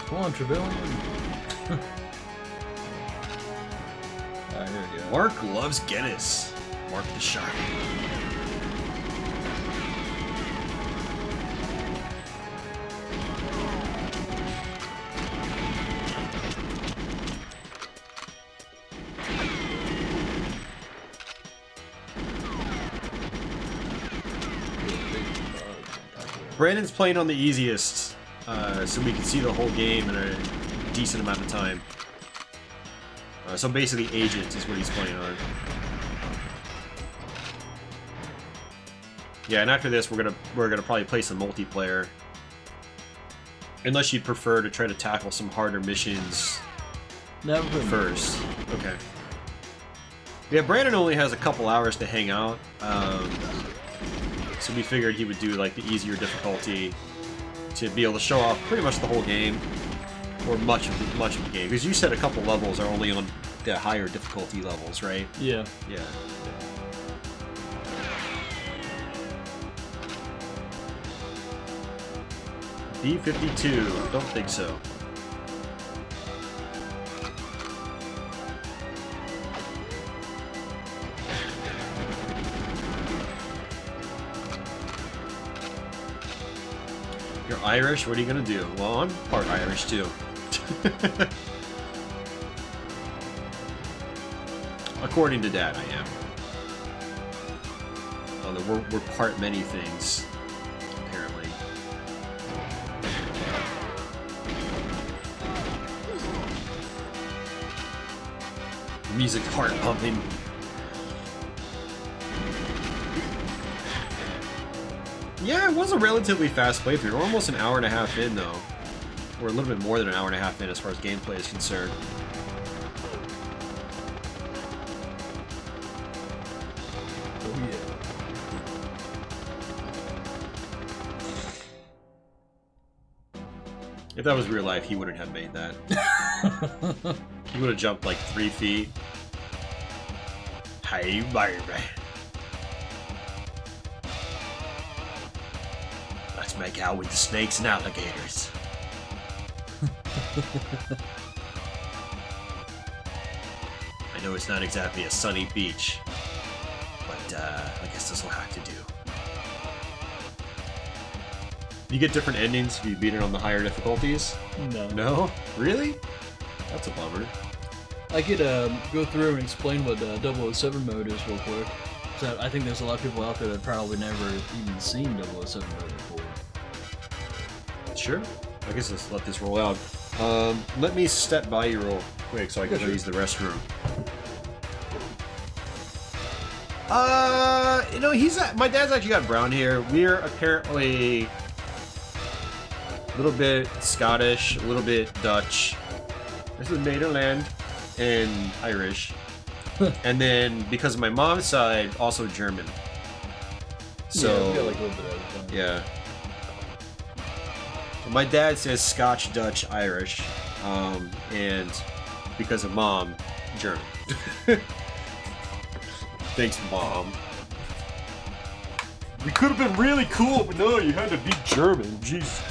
Come on, Trevelyan. Alright, here we go. Mark loves Guinness. Mark the Shark. Brandon's playing on the easiest, so we can see the whole game in a decent amount of time. So basically, Agent is what he's playing on. Yeah, and after this, we're gonna probably play some multiplayer. Unless you'd prefer to try to tackle some harder missions first. Okay. Yeah, Brandon only has a couple hours to hang out. So we figured he would do like the easier difficulty to be able to show off pretty much the whole game, or much of the game. Because you said a couple levels are only on the higher difficulty levels, right? Yeah. Yeah. B-52. Don't think so. You're Irish? What are you gonna do? Well, I'm part Irish too. According to Dad, I am. Although we're part many things, apparently. The music's heart pumping. Yeah, it was a relatively fast playthrough. We're almost an hour and a half in, though. Or a little bit more than an hour and a half in as far as gameplay is concerned. Oh, yeah. If that was real life, he wouldn't have made that. He would have jumped like 3 feet. Hey, baby. Let's make out with the snakes and alligators. I know it's not exactly a sunny beach, but I guess this will have to do. You get different endings if you beat it on the higher difficulties? No. No? Really? That's a bummer. I could go through and explain what 007 mode is real quick. So I think there's a lot of people out there that probably never even seen 007 mode before. Sure. I guess let's let this roll out. Let me step by you real quick so I can use the restroom. You know, my dad's actually got brown hair. We're apparently a little bit Scottish, a little bit Dutch. This is Nederland and Irish. And then, because of my mom's side, also German. So, yeah, we got like a little bit of everything. Yeah. My dad says Scotch, Dutch, Irish, and because of Mom, German. Thanks, Mom. We could have been really cool, but no, you had to be German. Jeez.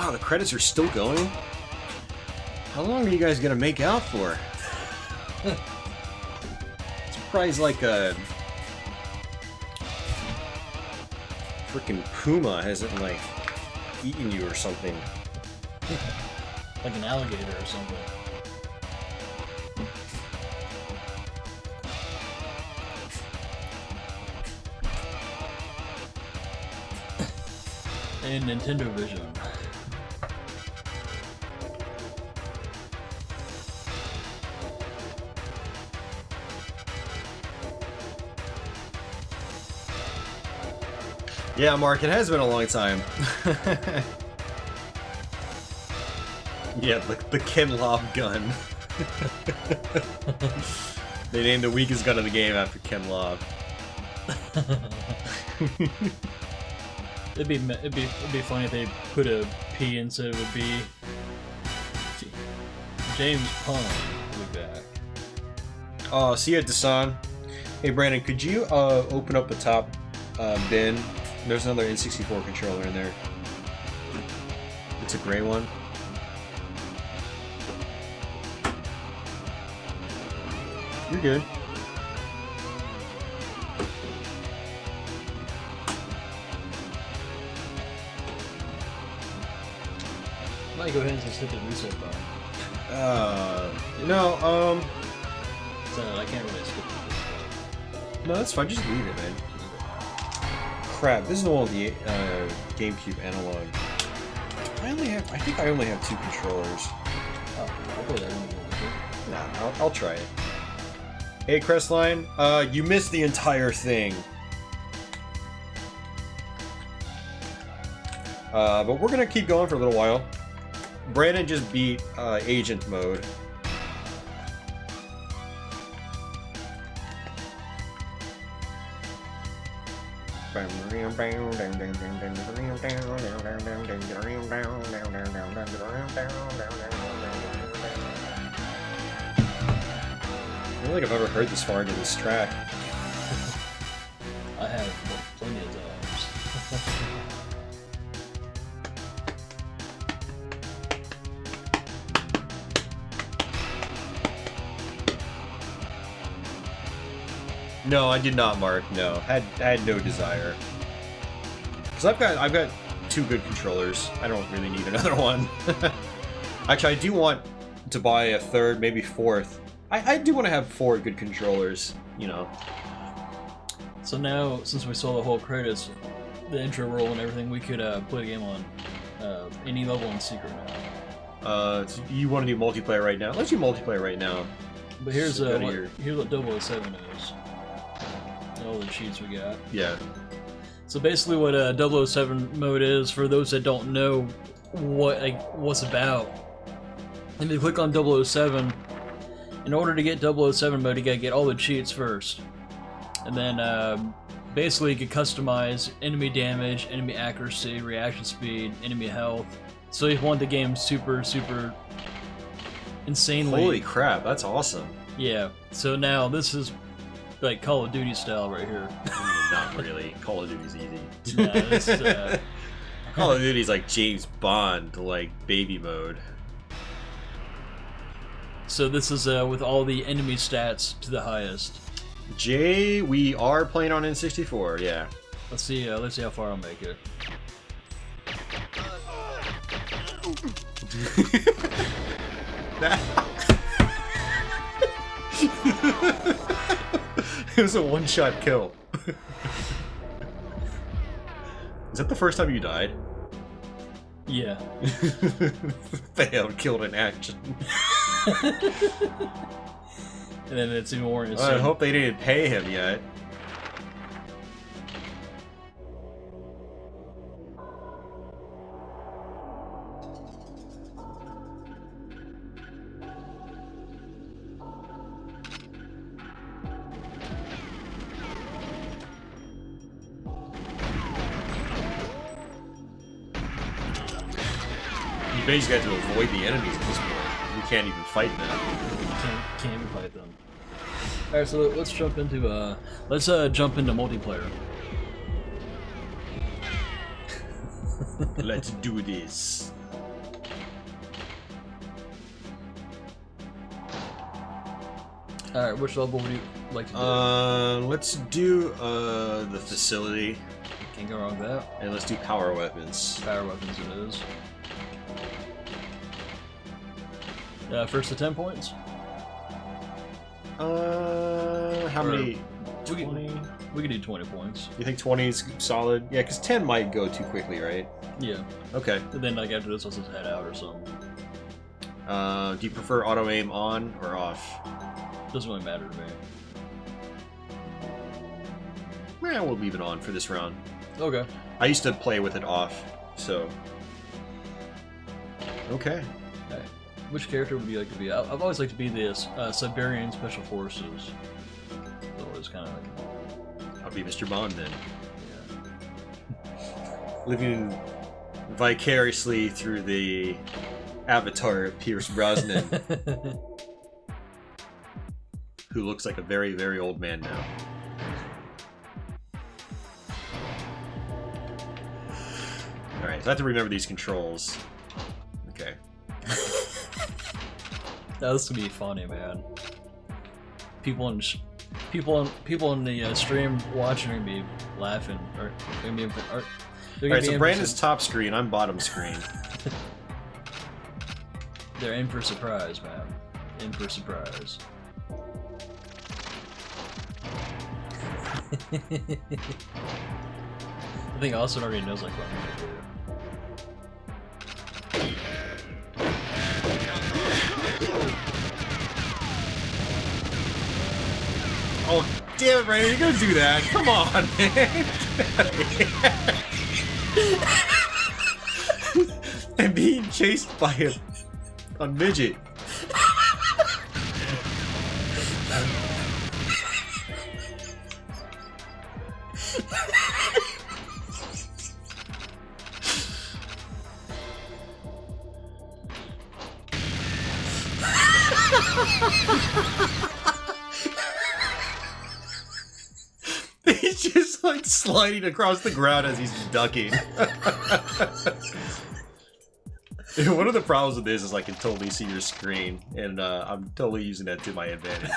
Wow, the credits are still going? How long are you guys gonna make out for? I'm surprised like a freaking puma hasn't like eaten you or something. Like an alligator or something. And Nintendo Vision. Yeah, Mark, it has been a long time. Yeah, the Kenlob gun. They named the weakest gun in the game after Kenlob. It'd be funny if they put a P instead of a B. James Pond will be back. Oh, see you, Dasan. Hey, Brandon, could you open up the top bin? There's another N64 controller in there. It's a gray one. You're good. I might go ahead and just hit the reset button. No, So I can't really skip it. no, that's fine. Just leave it, man. Crap, this is the one with the GameCube analog. I think I only have 2 controllers. Oh, I'll put that in. Nah, I'll try it. Hey, Crestline, you missed the entire thing. But we're gonna keep going for a little while. Brandon just beat Agent mode. I don't think I've ever heard this far into this track. I have plenty of times. No, I did not, Mark. No, I had no desire. Because I've got 2 good controllers. I don't really need another one. Actually, I do want to buy a 3rd, maybe 4th. I do want to have 4 good controllers, you know. So now, since we saw the whole credits, the intro roll and everything, we could play a game on any level in secret now. So you want to do multiplayer right now? Let's do multiplayer right now. But here's So here's what 007 is. All the cheats we got. Yeah. So basically, what 007 mode is, for those that don't know what's about, if you click on 007, in order to get 007 mode, you gotta get all the cheats first, and then basically you can customize enemy damage, enemy accuracy, reaction speed, enemy health. So if you want the game super insanely. Holy crap, that's awesome. Yeah. So now this is like Call of Duty style right here. Not really. Call of Duty's easy. Nah, this is, Call of Duty's like James Bond, like baby mode. So this is with all the enemy stats to the highest. Jay, we are playing on N64, yeah. Let's see how far I'll make it. It was a one-shot kill. Is that the first time you died? Yeah. Failed, killed in action. And then it's even more I insane. hope they didn't pay him yet. You basically have to avoid the enemies at this point. You can't even fight them. Can't even fight them. Alright, so let's jump into multiplayer. Let's do this. Alright, which level would you like to do? Let's do the facility. Can't go wrong with that. And let's do power weapons. Power weapons it is. First to 10 points? How many? 20? We can do 20 points. You think 20 is solid? Yeah, because 10 might go too quickly, right? Yeah. Okay. And then, like, after this, let's just head out or something. Do you prefer auto aim on or off? Doesn't really matter to me. Yeah, we'll leave it on for this round. Okay. I used to play with it off, so. Okay. Okay. Which character would you like to be? I've always liked to be the Siberian Special Forces. So it's kind of like. I'll be Mr. Bond then. Yeah. Living vicariously through the avatar of Pierce Brosnan, who looks like a very, very old man now. Alright, so I have to remember these controls. Okay. That's gonna be funny, man. People in the stream watching are gonna be laughing, or gonna be. Alright, so Brandon's top screen, I'm bottom screen. They're in for surprise, man. In for surprise. I think Austin already knows like what I'm gonna do. Oh, damn it, Brandon, you're gonna do that. Come on, man. And being chased by a midget. He's just like sliding across the ground as he's ducking. One of the problems with this is I can totally see your screen, and I'm totally using that to my advantage.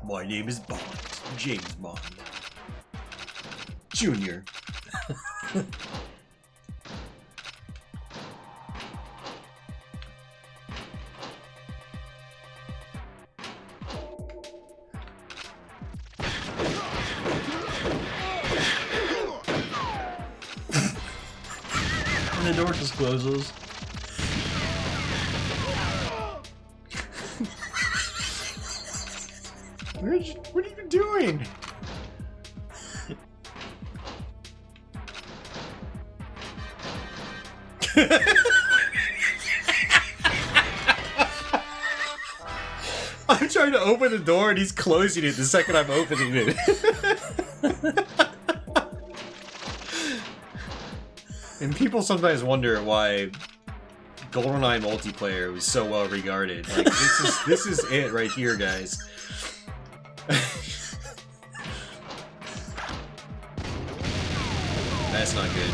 My name is Bond. James Bond. Junior. And the door just closes. What are you doing? I'm trying to open the door and he's closing it the second I'm opening it. And people sometimes wonder why Goldeneye multiplayer was so well regarded. Like this is it right here, guys. That's not good.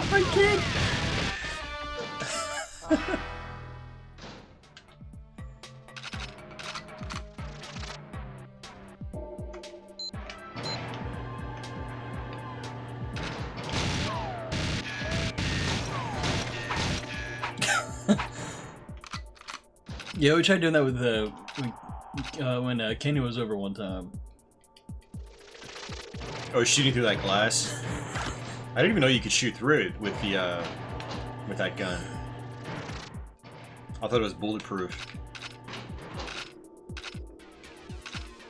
I can't. Yeah, we tried doing that with when Kenny was over one time. Oh, shooting through that glass? I didn't even know you could shoot through it with the with that gun. I thought it was bulletproof.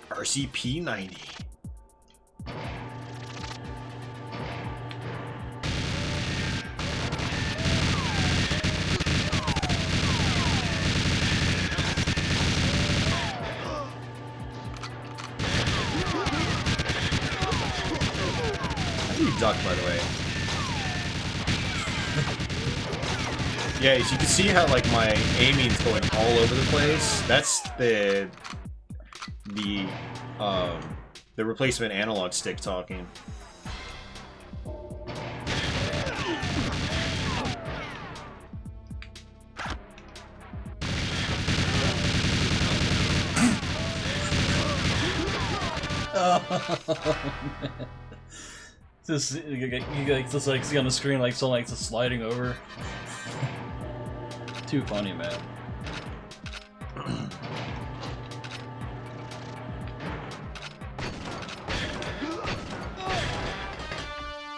RCP-90. duck, by the way. Yeah, as you can see how like my aiming's going all over the place. That's the replacement analog stick talking. Oh, man. Just you just like see on the screen like someone like just sliding over. Too funny, man.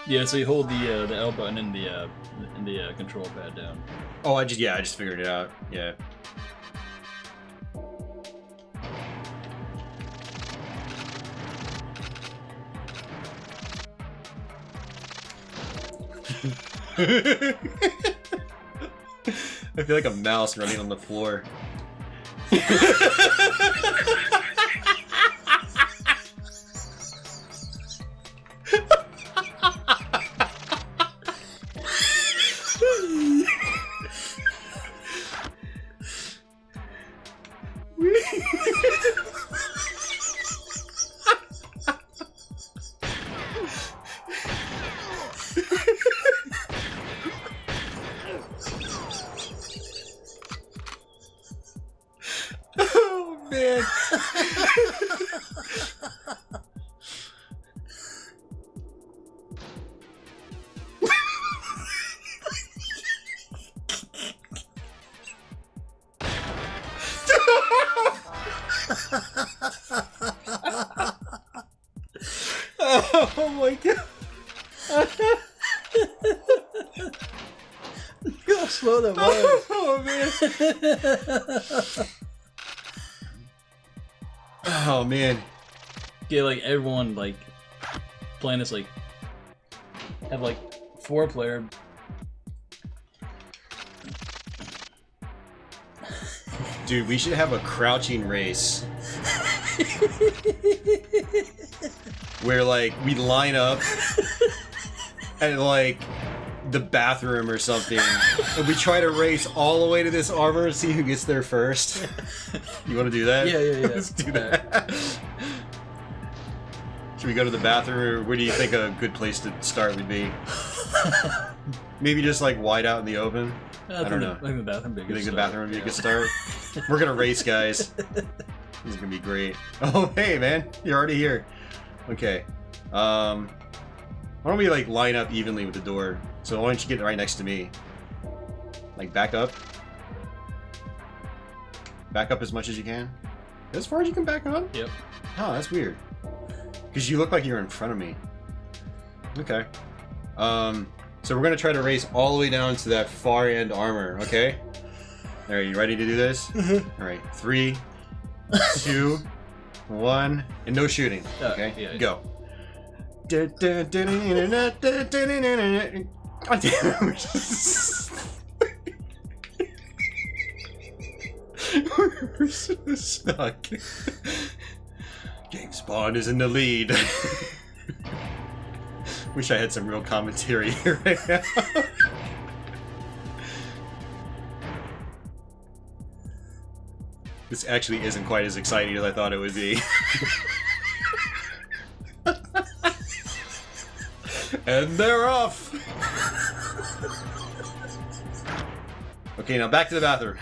Yeah, so you hold the L button in the control pad down. Oh, I just figured it out. Yeah. I feel like a mouse running on the floor. Man. Oh my god. Look how slow that was. Oh man. Oh man. Yeah, like everyone like playing this like have like 4-player. Dude, we should have a crouching race. Where like we line up at like the bathroom or something and we try to race all the way to this armor and see who gets there first. You want to do that? Yeah. Let's do that. Should we go to the bathroom, or where do you think a good place to start would be? Maybe just like wide out in the open? I don't know. I think the bathroom would be a good You think the start. bathroom would be a good start? We're gonna race, guys. This is gonna be great. Oh, hey man, you're already here. Okay. Why don't we like line up evenly with the door? So why don't you get right next to me? Like back up. Back up as much as you can. As far as you can back up? Yep. Oh, that's weird. Because you look like you're in front of me. Okay. So we're gonna try to race all the way down to that far end armor, okay? Alright, you ready to do this? Alright, 3, 2, 1, and no shooting. Okay? Yeah. Go. God damn it. We're so stuck. James Bond is in the lead. Wish I had some real commentary here right now. This actually isn't quite as exciting as I thought it would be. And they're off! Okay, now back to the bathroom.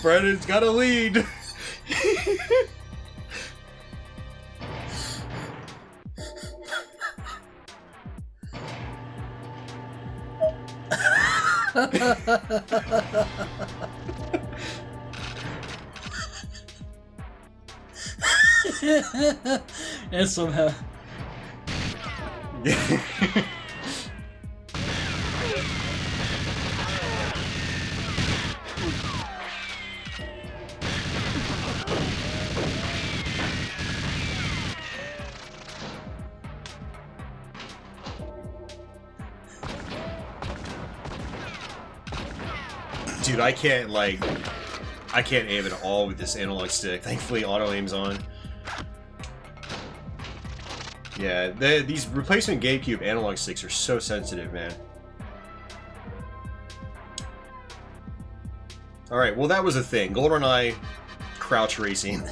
Brennan's got a lead! And somehow. Dude, I can't aim at all with this analog stick. Thankfully, auto aim's on. Yeah, these replacement GameCube analog sticks are so sensitive, man. Alright, well that was a thing. Goldeneye crouch racing.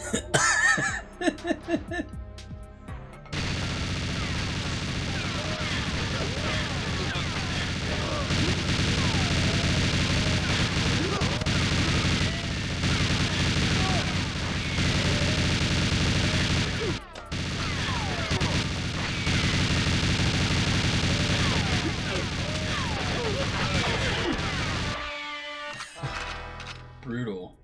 Brutal.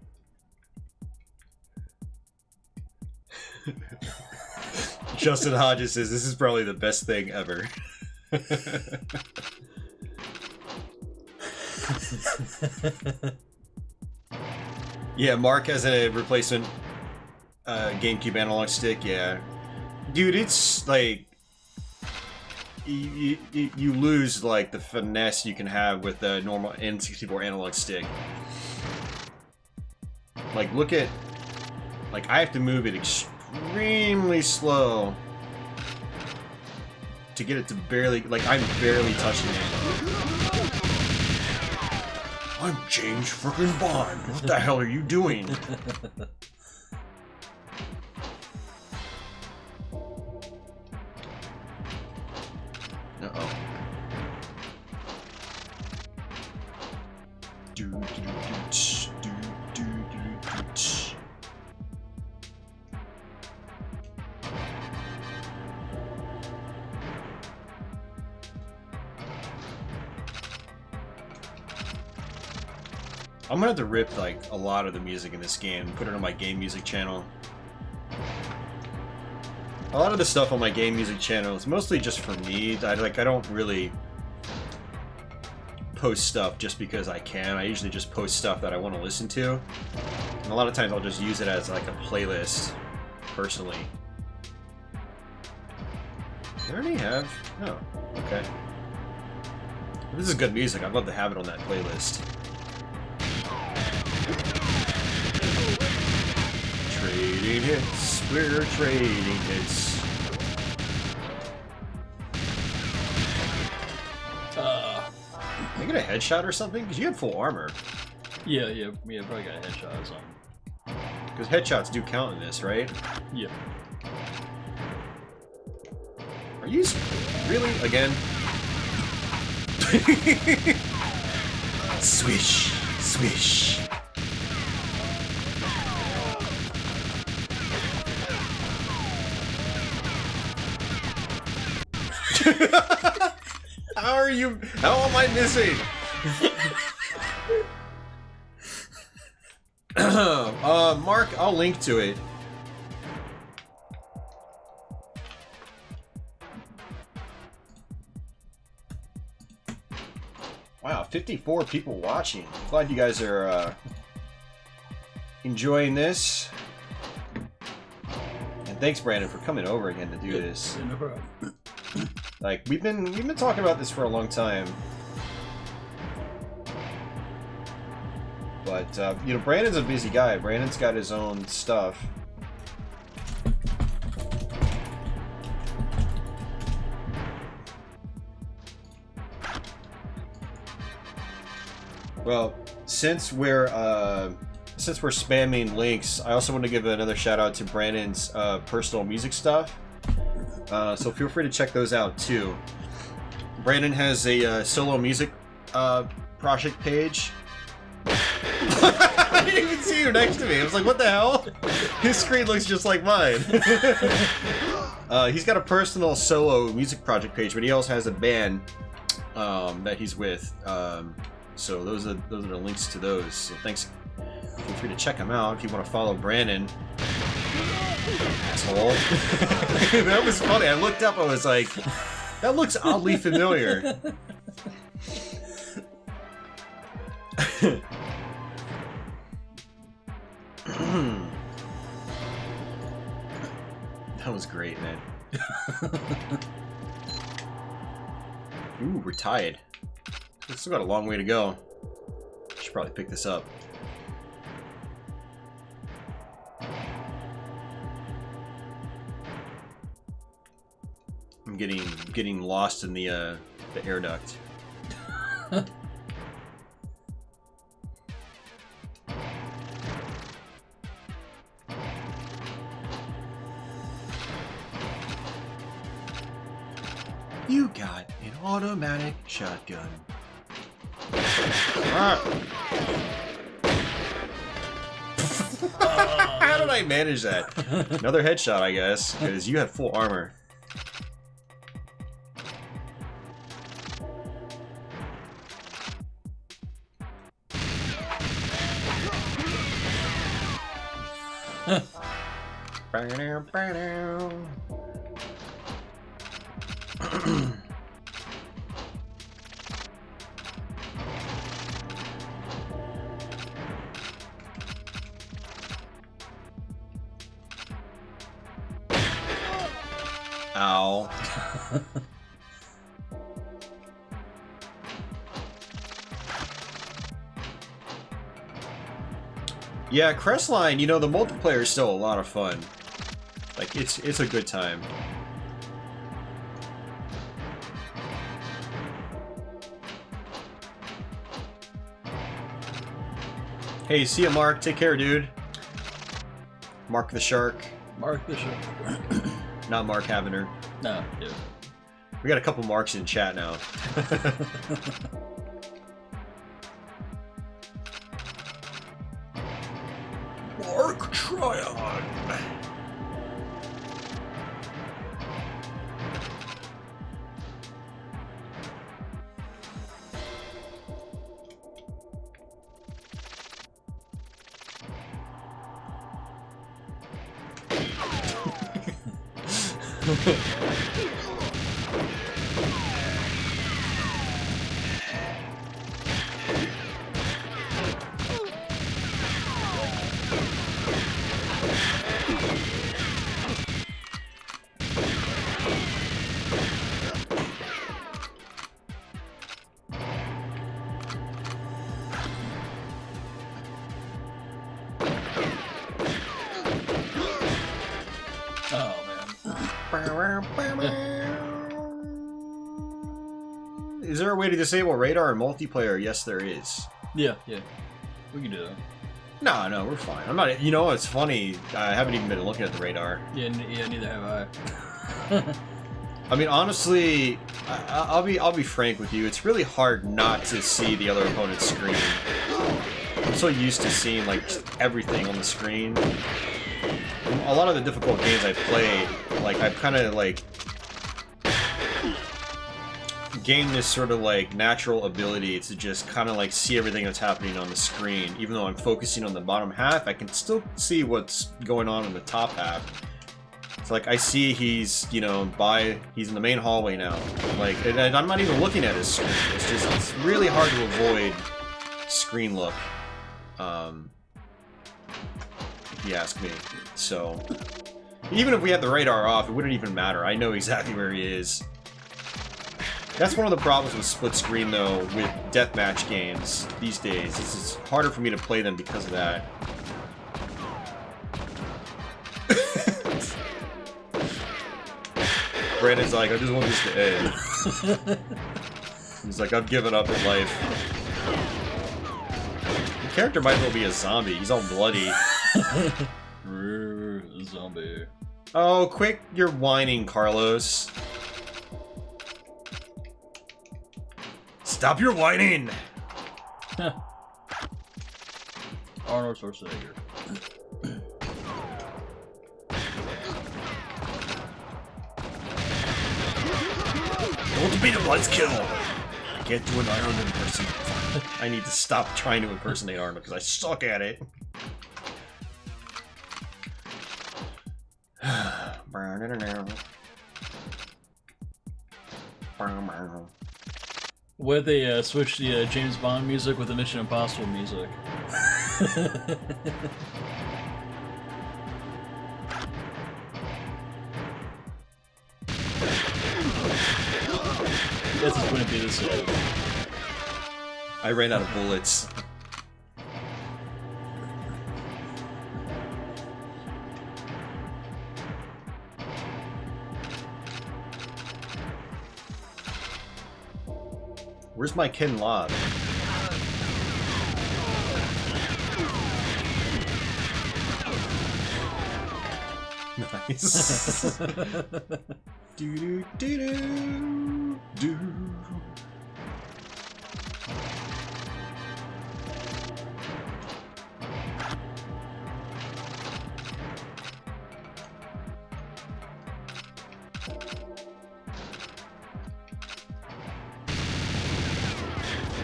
Justin Hodges says this is probably the best thing ever. Yeah, Mark has a replacement GameCube analog stick. Yeah, dude, it's like you lose like the finesse you can have with the normal N64 analog stick. Like, look at, like, I have to move it extremely slow to get it to barely, like, I'm barely touching it. I'm James frickin' Bond. What the hell are you doing? Uh-oh. I'm gonna have to rip like a lot of the music in this game, put it on my game music channel. A lot of the stuff on my game music channel is mostly just for me. I don't really post stuff just because I can. I usually just post stuff that I want to listen to. And a lot of times I'll just use it as like a playlist, personally. Do I already have? No. Okay. This is good music. I'd love to have it on that playlist. Trading hits. We're trading hits. Can I get a headshot or something? Because you had full armor. Yeah, probably got a headshot or something. Because headshots do count in this, right? Yeah. Are you really again? Swish, swish. How am I missing? Mark, I'll link to it. Wow, 54 people watching. Glad you guys are enjoying this. And thanks, Brandon, for coming over again to do this. No problem. Like we've been talking about this for a long time. But you know, Brandon's a busy guy. Brandon's got his own stuff. Well, since we're spamming links, I also want to give another shout out to Brandon's personal music stuff. So feel free to check those out too. Brandon has a solo music project page. I didn't even see you next to me. I was like, what the hell? His screen looks just like mine. He's got a personal solo music project page, but he also has a band that he's with. So those are the links to those. So thanks. Feel free to check him out if you want to follow Brandon. Asshole. That was funny. I looked up, I was like, that looks oddly familiar. That was great, man. Ooh, we're tied. We've still got a long way to go. Should probably pick this up. from getting lost in the air duct. You got an automatic shotgun. Ah. How did I manage that? Another headshot, I guess, because you had full armor. Ow. Yeah, Crestline, you know, the multiplayer is still a lot of fun. Like, it's a good time. Hey, see ya, Mark. Take care, dude. Mark the Shark. Mark the Shark. Not Mark Havener. No, yeah. We got a couple Marks in chat now. Mark Tryon. Is there a way to disable radar in multiplayer? Yes, there is. Yeah. We can do that. No, we're fine. I'm not. You know, it's funny. I haven't even been looking at the radar. Yeah, neither have I. I mean, honestly, I'll be frank with you. It's really hard not to see the other opponent's screen. I'm so used to seeing like everything on the screen. A lot of the difficult games I've played, like I've kind of like gained this sort of like natural ability to just kind of like see everything that's happening on the screen. Even though I'm focusing on the bottom half, I can still see what's going on in the top half. It's like I see he's, you know, he's in the main hallway now. Like, and I'm not even looking at his screen. It's really hard to avoid screen look. If you ask me. So, even if we had the radar off, it wouldn't even matter. I know exactly where he is. That's one of the problems with split screen, though, with deathmatch games these days. It's harder for me to play them because of that. Brandon's like, I just want this to end. He's like, I've given up in life. The character might as well be a zombie. He's all bloody. Zombie. Oh, quick, you're whining, Carlos. Stop your whining! Arnold Schwarzenegger. Don't be the let's kill! I can't do an Arnold impersonation. I need to stop trying to impersonate Arnold because I suck at it. Where they switched the James Bond music with the Mission Impossible music. Guess it's gonna be the same. I ran out of bullets. Where's my Ken Lob? Nice. Do do do do do.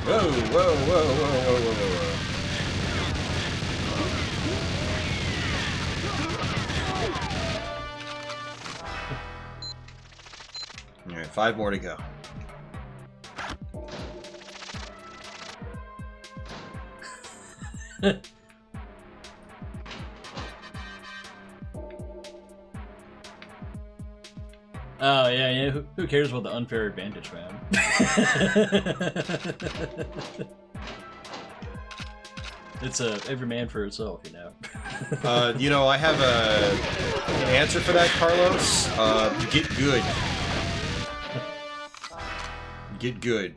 Whoa, whoa, whoa, whoa, whoa, whoa, whoa. Alright, 5 more to go. Oh yeah. Who cares about the unfair advantage, man? It's every man for itself, you know. You know, I have an answer for that, Carlos. Get good. Get good.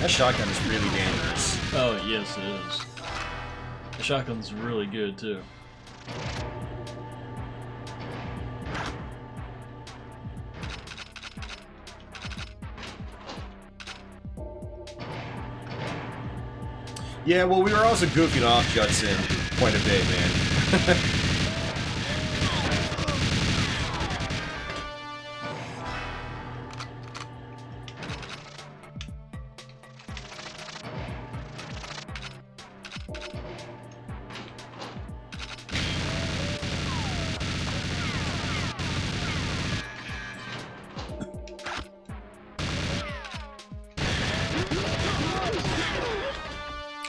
That shotgun is really dangerous. Oh yes, it is. The shotgun's really good too. Yeah, well, we were also goofing off Judson quite a bit, man.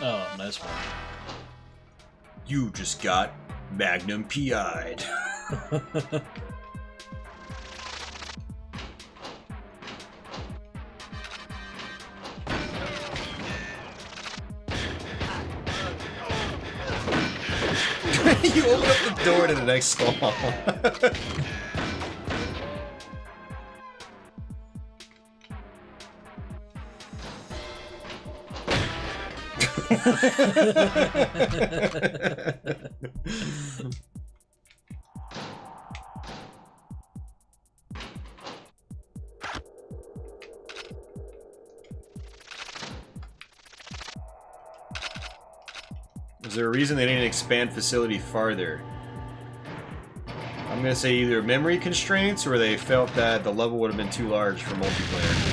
Oh, nice one. You just got Magnum PI'd. You open up the door to the next stall. Is there a reason they didn't expand facility farther? I'm gonna say either memory constraints or they felt that the level would have been too large for multiplayer.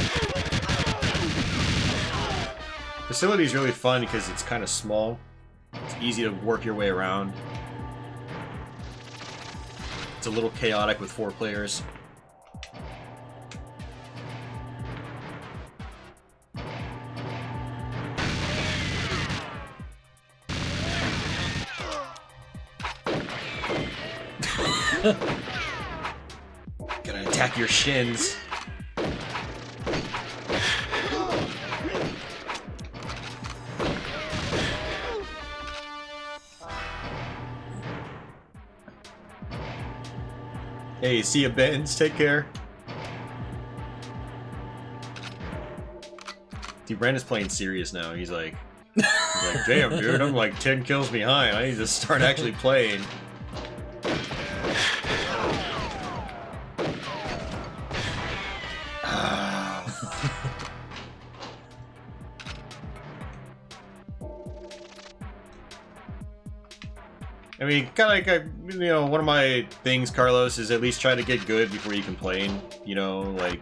Facility is really fun because it's kind of small. It's easy to work your way around. It's a little chaotic with 4 players. Gonna attack your shins. Hey, see ya, Benz. Take care. Dude, Brandon's playing serious now. He's like, damn, dude, I'm like 10 kills behind. I need to start actually playing. I mean, kind of like, you know, one of my things, Carlos, is at least try to get good before you complain. You know, like...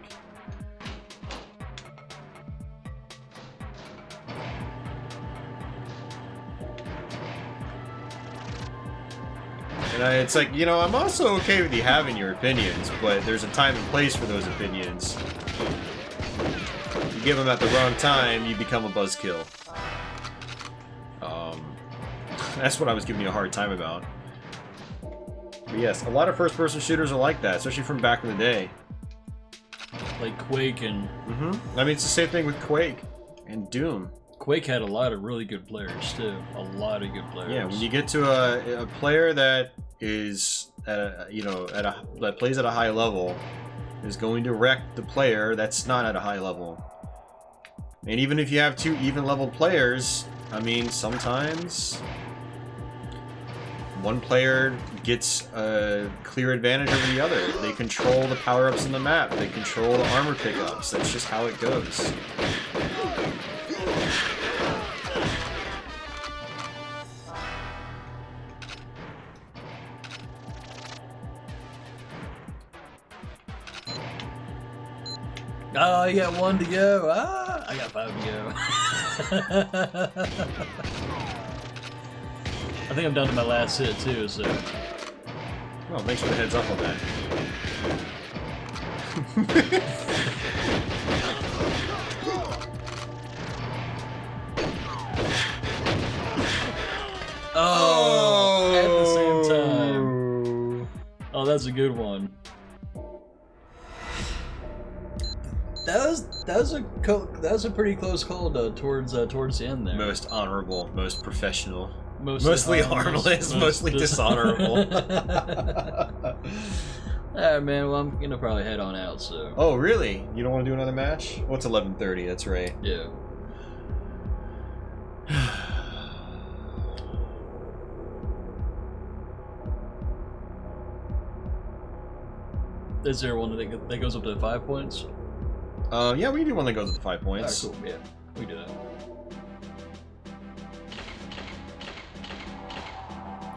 And it's like, you know, I'm also okay with you having your opinions, but there's a time and place for those opinions. You give them at the wrong time, you become a buzzkill. That's what I was giving you a hard time about. But yes, a lot of first-person shooters are like that, especially from back in the day. Like Quake and... I mean, it's the same thing with Quake and Doom. Quake had a lot of really good players, too. A lot of good players. Yeah, when you get to a player that is, you know, that plays at a high level, is going to wreck the player that's not at a high level. And even if you have two even-leveled players, I mean, sometimes one player gets a clear advantage over the other. They control the power-ups in the map. They control the armor pickups. That's just how it goes. Oh, you got 1 to go. Ah, I got 5 to go. I think I'm down to my last hit too, so... Well, thanks for the heads up on that. Oh! At the same time. Oh, that's a good one. That was a pretty close call towards the end there. Most honorable, most professional. Mostly harmless, mostly dishonorable. Alright, man, well, I'm gonna probably head on out, so... Oh, really? You don't want to do another match? Well, it's 11:30, that's right. Yeah. Is there one that goes up to 5 points? Yeah, we can do one that goes up to 5 points. Alright, cool, yeah. We do that.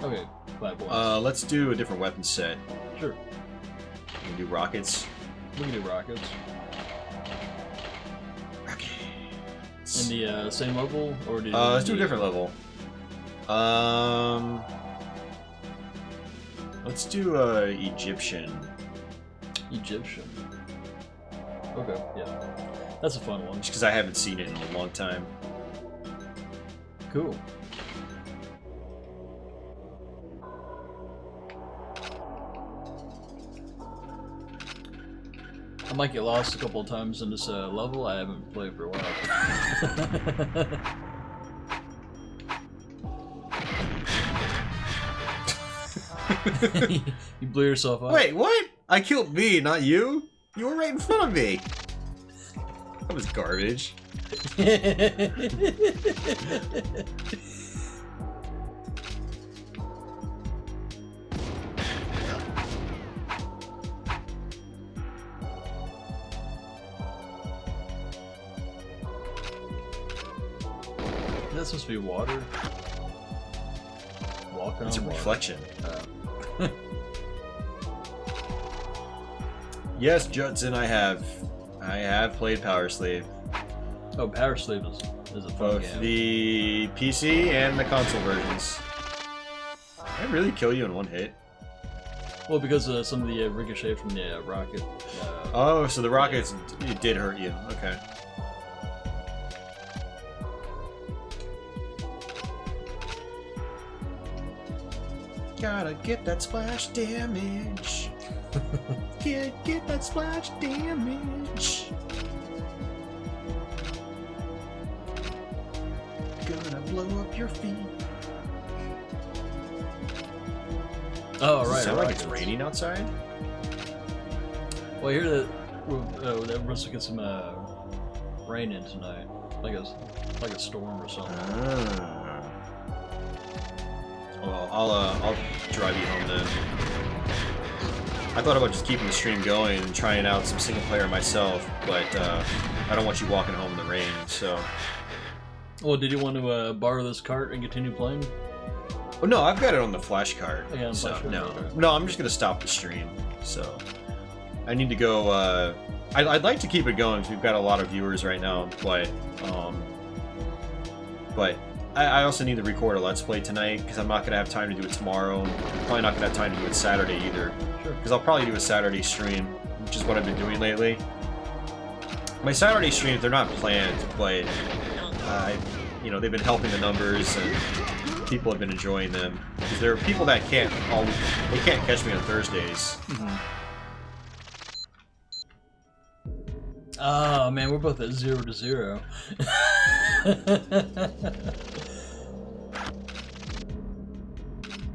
Okay, 5 points. Let's do a different weapon set. Sure. We can do rockets. We can do rockets. Rockets. In the same level, or do let's do a different level. Let's do Egyptian. Egyptian. Okay, yeah. That's a fun one. Just because I haven't seen it in a long time. Cool. I might get lost a couple of times in this level. I haven't played for a while. You blew yourself up. Wait, what? I killed me, not you? You were right in front of me. That was garbage. That's supposed to be water. Walking It's a on water. reflection. Yes, Judson, I have played Power Slave. Oh, Power Slave is a fun Both game. the PC and the console versions. Did I really kill you in one hit? Well, because some of the ricochet from the rocket. Oh, so the rockets it did hurt you. Okay. Gotta get that splash damage. Get that splash damage. Gonna blow up your feet. Oh, Does it right. sound like it's rockets. raining outside? Well, I hear that we're supposed to get some rain in tonight, like a storm or something. Well, I'll drive you home then. I thought about just keeping the stream going and trying out some single player myself, but I don't want you walking home in the rain, so... Well, did you want to borrow this cart and continue playing? Oh, no, I've got it on the flash card. Oh, yeah, on so flash card, no, okay. no, I'm just gonna stop the stream. So I need to go. I'd like to keep it going because we've got a lot of viewers right now, but I also need to record a Let's Play tonight because I'm not gonna have time to do it tomorrow. I'm probably not gonna have time to do it Saturday either. Sure. Because I'll probably do a Saturday stream, which is what I've been doing lately. My Saturday streams, they're not planned, but you know, they've been helping the numbers and people have been enjoying them. Because there are people that can't catch me on Thursdays. Mm-hmm. Oh man, we're both at 0-0.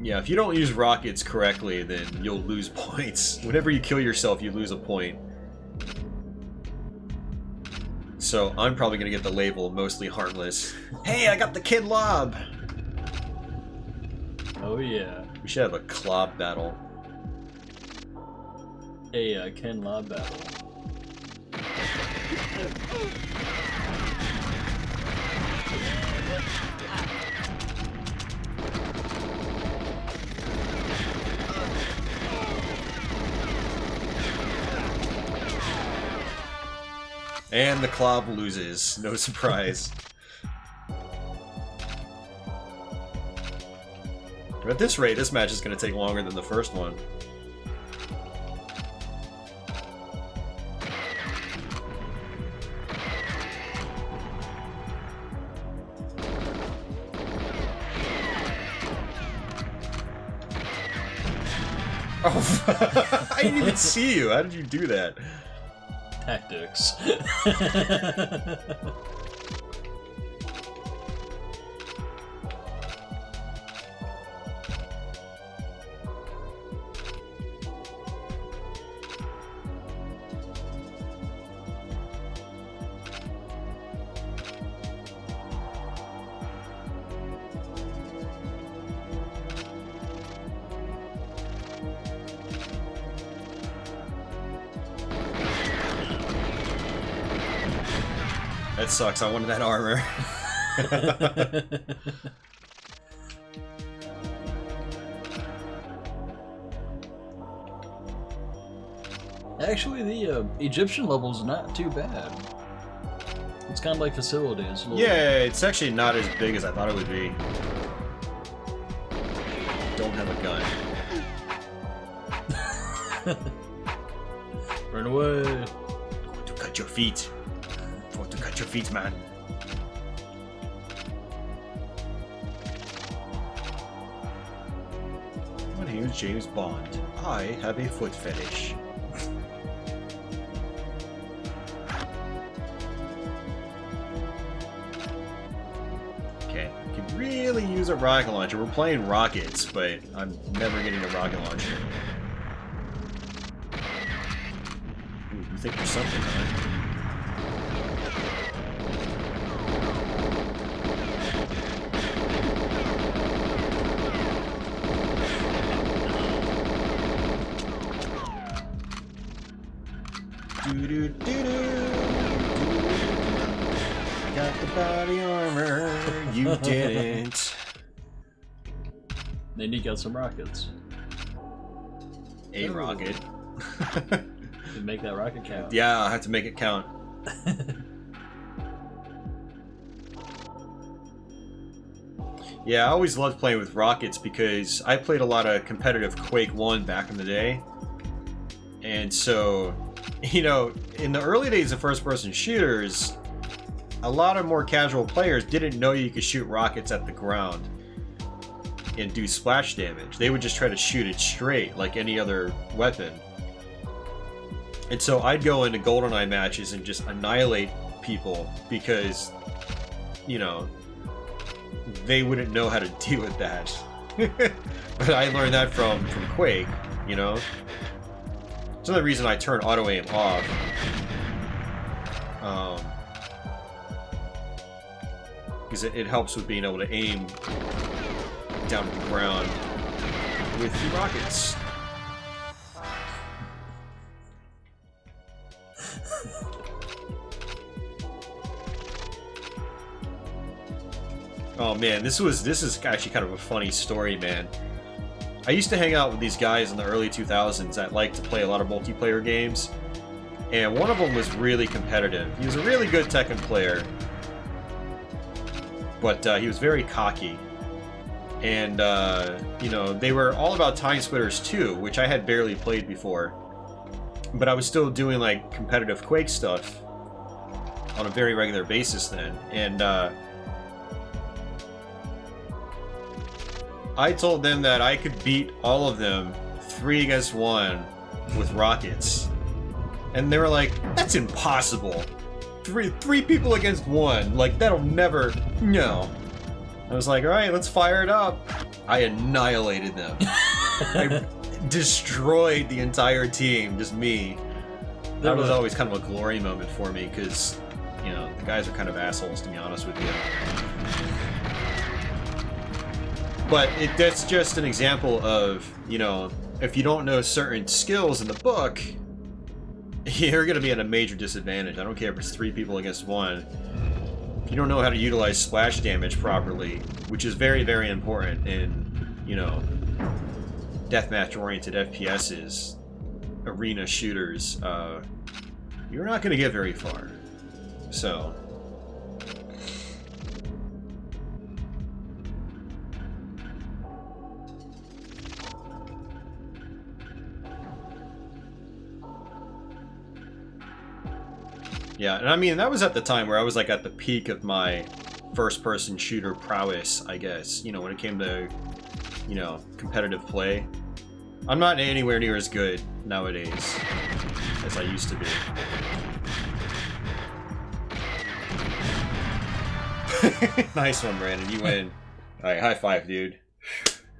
Yeah, if you don't use rockets correctly, then you'll lose points. Whenever you kill yourself, you lose a point. So I'm probably gonna get the label mostly harmless. Hey, I got the Kid Lob! Oh yeah. We should have a Clob battle. A Ken Lob battle. And the Clob loses. No surprise. At this rate, this match is going to take longer than the first one. Oh, I didn't even see you. How did you do that? Tactics. That sucks. I wanted that armor. Actually, the Egyptian level's not too bad. It's kind of like facilities. Yeah, it's actually not as big as I thought it would be. Don't have a gun. Run away. Going to cut your feet. Going to cut your feet, man. My name is James Bond. I have a foot fetish. Okay, I could really use a rocket launcher. We're playing rockets, but I'm never getting a rocket launcher. Ooh, you think there's something, huh? Got the body armor, you didn't. Then you got some rockets. A rocket. You make that rocket count. Yeah, I have to make it count. Yeah, I always loved playing with rockets because I played a lot of competitive Quake 1 back in the day. And so, you know, in the early days of first-person shooters, a lot of more casual players didn't know you could shoot rockets at the ground and do splash damage. They would just try to shoot it straight, like any other weapon. And so I'd go into Goldeneye matches and just annihilate people because, you know, they wouldn't know how to deal with that. But I learned that from Quake, you know? It's another reason I turn auto-aim off. Because it helps with being able to aim down to the ground with the rockets. Oh man, this is actually kind of a funny story, man. I used to hang out with these guys in the early 2000s that liked to play a lot of multiplayer games, and one of them was really competitive. He was a really good Tekken player, but he was very cocky. And, you know, they were all about Time Splitters 2, which I had barely played before. But I was still doing, like, competitive Quake stuff on a very regular basis then. And, I told them that I could beat all of them 3 against 1 with rockets. And they were like, that's impossible. Three people against 1. Like, that'll never... No. I was like, alright, let's fire it up. I annihilated them. I destroyed the entire team, just me. That was always kind of a glory moment for me, because, you know, the guys are kind of assholes, to be honest with you. But that's just an example of, you know, if you don't know certain skills in the book, you're going to be at a major disadvantage. I don't care if it's 3 people against 1. If you don't know how to utilize splash damage properly, which is very, very important in, you know, deathmatch-oriented FPSs, arena shooters, you're not going to get very far. So... yeah, and I mean, that was at the time where I was like at the peak of my first-person shooter prowess, I guess. You know, when it came to, you know, competitive play. I'm not anywhere near as good nowadays as I used to be. Nice one, Brandon. You win. Alright, high five, dude.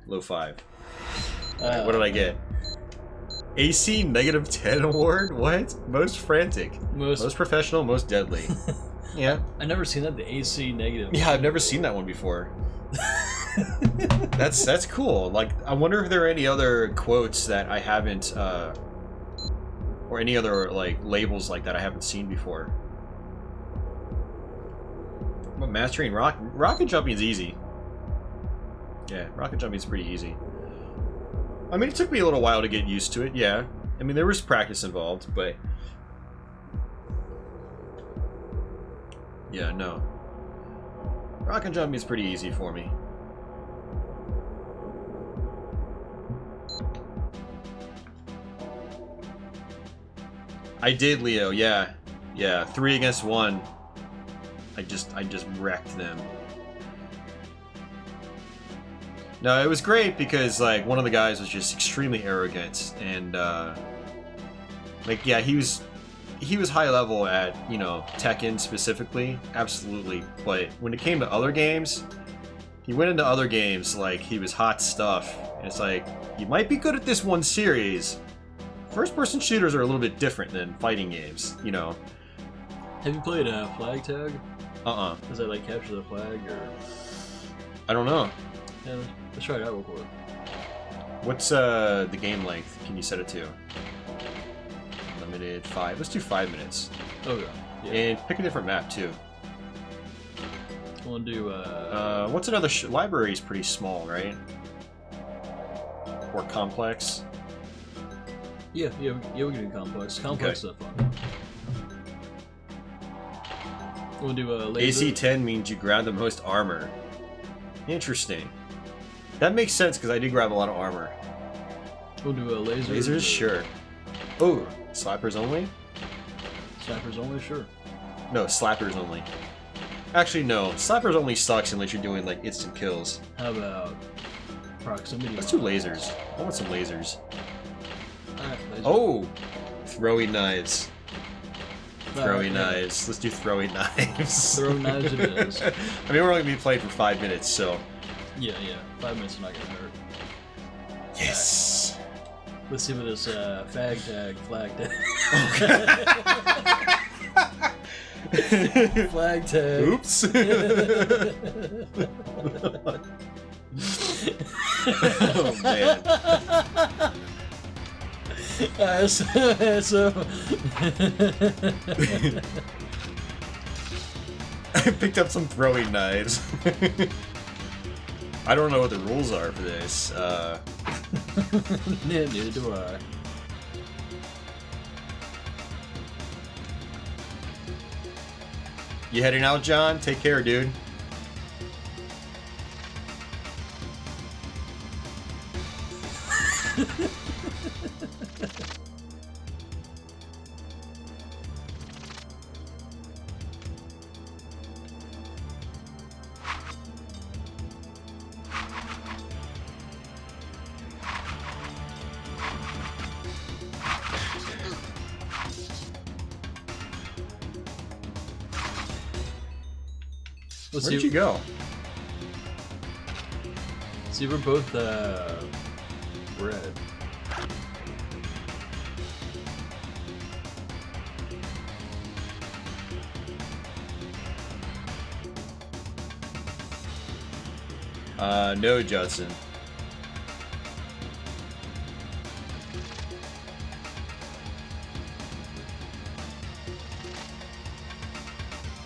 Low 5. Alright, what did I get? AC -10 award? What? Most frantic. Most professional, most deadly. Yeah. I've never seen that, the AC negative. Yeah, I've never seen that one before. That's cool. Like, I wonder if there are any other quotes that I haven't, or any other, like, labels like that I haven't seen before. But mastering rocket jumping is easy. Yeah, rocket jumping is pretty easy. I mean, it took me a little while to get used to it, yeah. I mean, there was practice involved, but... yeah, no. Rocket jumping is pretty easy for me. I did, Leo, yeah. Yeah, 3 against 1. I just wrecked them. No, it was great because, like, one of the guys was just extremely arrogant, and, like, yeah, he was high level at, you know, Tekken specifically, absolutely, but when it came to other games, he went into other games like he was hot stuff, and it's like, you might be good at this one series. First-person shooters are a little bit different than fighting games, you know. Have you played Flag Tag? Does that, like, capture the flag, or...? I don't know. Yeah, let's try it out real quick. What's the game length? Can you set it to? Limited 5. Let's do 5 minutes. Okay. Yeah. And pick a different map too. We'll do what's another library is pretty small, right? Or complex. Yeah, we can do complex. Complex stuff fun. We'll do laser. AC-10 means you grab the most armor. Interesting. That makes sense because I did grab a lot of armor. We'll do a laser. Lasers, sure. Oh, slappers only? Slappers only, sure. No, slappers only. Actually, no. Slappers only sucks unless you're doing, like, instant kills. How about proximity? Let's do lasers. I want some lasers. Alright, laser. Oh! Throwing knives. Throwing knives. Let's do throwing knives. Throwing knives it is. I mean, we're only going to be playing for 5 minutes, so... Yeah. 5 minutes is not going to hurt. Yes! Let's see what this flag tag. Flag tag. Oops! Oh, man. So picked up some throwing knives. I don't know what the rules are for this. Neither do I. You heading out, John? Take care, dude. Where'd you go? See, we're both red. No, Judson.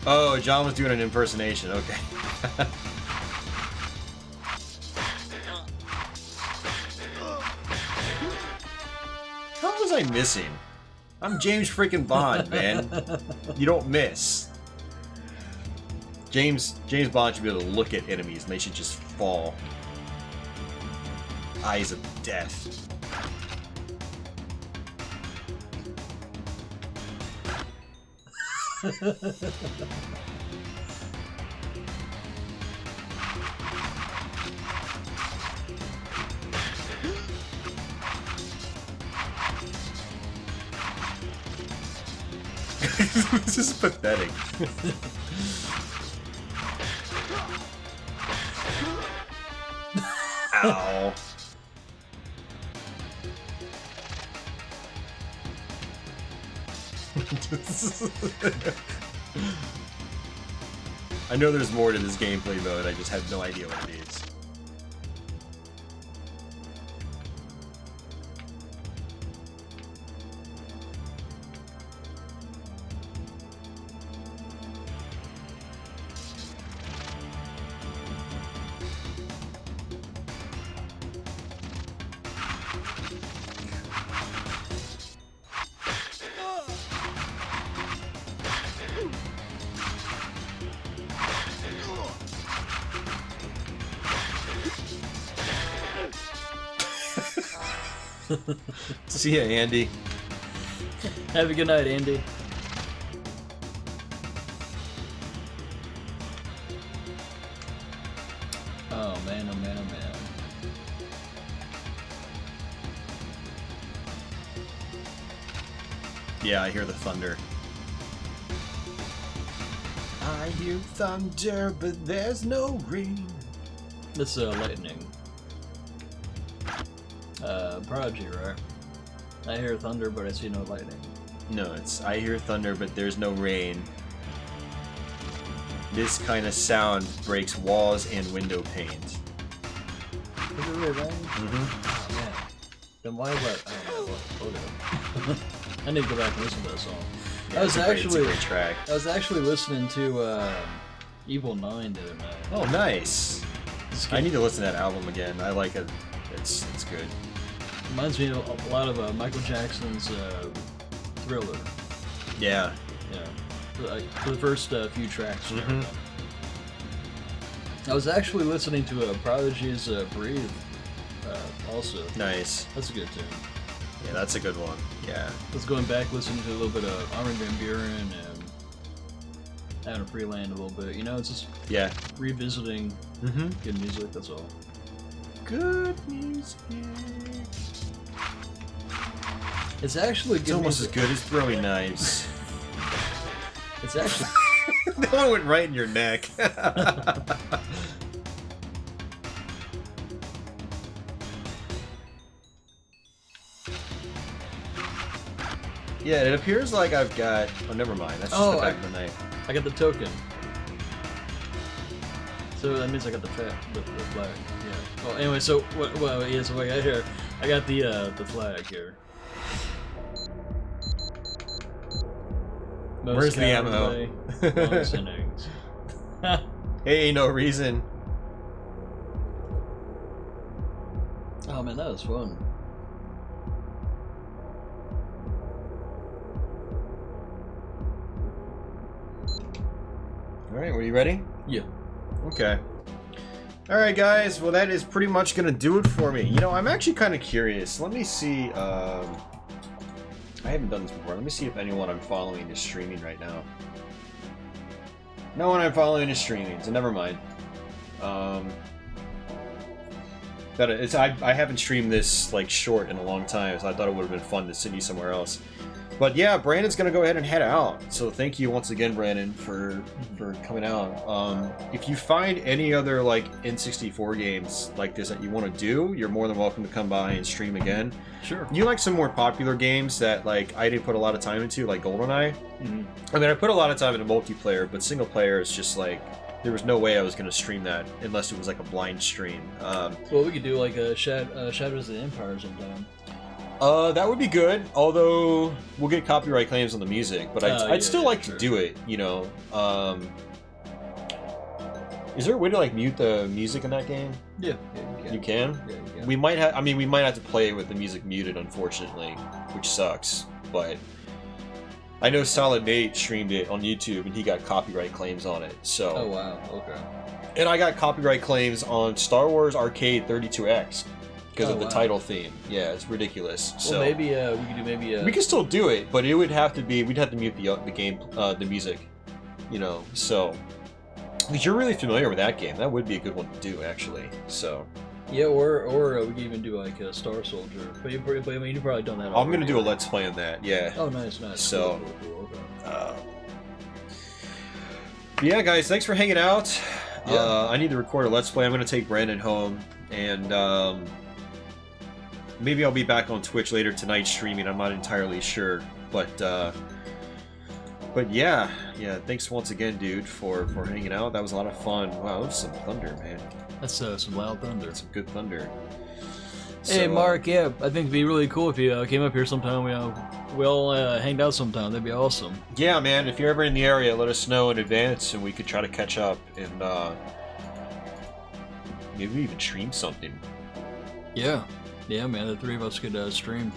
Oh, John was doing an impersonation. Okay. How was I missing? I'm James freaking Bond, man. You don't miss. James Bond should be able to look at enemies and they should just fall. Eyes of death. This is pathetic. Ow. I know there's more to this gameplay mode, I just have no idea what it is. See ya, Andy. Have a good night, Andy. Oh man, oh man, oh man. Yeah, I hear the thunder. I hear thunder, but there's no rain. This lightning. Prodigy, right? I hear thunder, but I see no lightning. No, it's I hear thunder, but there's no rain. This kind of sound breaks walls and window panes. Is it really rain? Oh man. Then why what? Oh, I need to go back and listen to that song. Yeah, it's a great track. I was actually listening to Evil 9 the other night. Oh, nice. I need to listen to that album again. I like it. It's good. Reminds me of a lot of Michael Jackson's Thriller. Yeah. Yeah. For the first few tracks. I was actually listening to Prodigy's Breathe also. Nice. That's a good tune. Yeah, that's a good one. Yeah. I was going back listening to a little bit of Armin van Buuren and having a Freeland a little bit. You know, it's just revisiting good music, that's all. Good music. It's actually good. It's almost as good as throwing knives. It's actually. That one went right in your neck. Yeah, it appears like I've got. Oh, never mind. That's just the back of the knife. I got the token. So that means I got the flag. Yeah. Well, anyway, so what? Well, yeah. So what I got here, I got the flag here. Where's the ammo? Longest innings. Hey, no reason. Oh man, that was fun. Alright, were you ready? Yeah. Okay. Alright guys, well that is pretty much gonna do it for me. You know, I'm actually kind of curious. Let me see, I haven't done this before. Let me see if anyone I'm following is streaming right now. No one I'm following is streaming, so never mind. I haven't streamed this, like, short in a long time, so I thought it would have been fun to send you somewhere else. But yeah, Brandon's gonna go ahead and head out. So thank you once again, Brandon, for coming out. If you find any other like N64 games like this that you want to do, you're more than welcome to come by and stream again. Sure. You like some more popular games that like I didn't put a lot of time into, like Goldeneye? Mm-hmm. I mean, I put a lot of time into multiplayer, but single player is just like there was no way I was gonna stream that unless it was like a blind stream. Well, we could do like a Shadows of the Empire sometime. That would be good, although we'll get copyright claims on the music, but I'd still like to do it, you know. Is there a way to like mute the music in that game? Yeah, you can. Yeah, you can. We might have. I mean, we might have to play it with the music muted, unfortunately, which sucks. But I know Solid Nate streamed it on YouTube, and he got copyright claims on it. So. Oh wow. Okay. And I got copyright claims on Star Wars Arcade 32X. Because of the title theme. Yeah, it's ridiculous. Well, so maybe we could do maybe. We could still do it, but it would have to be. We'd have to mute the music, you know. So, because you're really familiar with that game, that would be a good one to do, actually. So. Yeah, or we could even do like a Star Soldier. But I mean, you've probably done that. I'm gonna do a Let's Play on that. Yeah. Oh, nice. So. Cool. Okay. Yeah, guys, thanks for hanging out. Yeah. I need to record a Let's Play. I'm gonna take Brandon home and. Maybe I'll be back on Twitch later tonight streaming. I'm not entirely sure, but yeah, thanks once again, dude, for hanging out. That was a lot of fun. Wow, that was some thunder, man. That's some loud thunder. Some good thunder. Hey, So, Mark. Yeah, I think it'd be really cool if you came up here sometime. We all hanged out sometime. That'd be awesome. Yeah, man. If you're ever in the area, let us know in advance, and we could try to catch up and maybe even stream something. Yeah. Yeah, man, the three of us could stream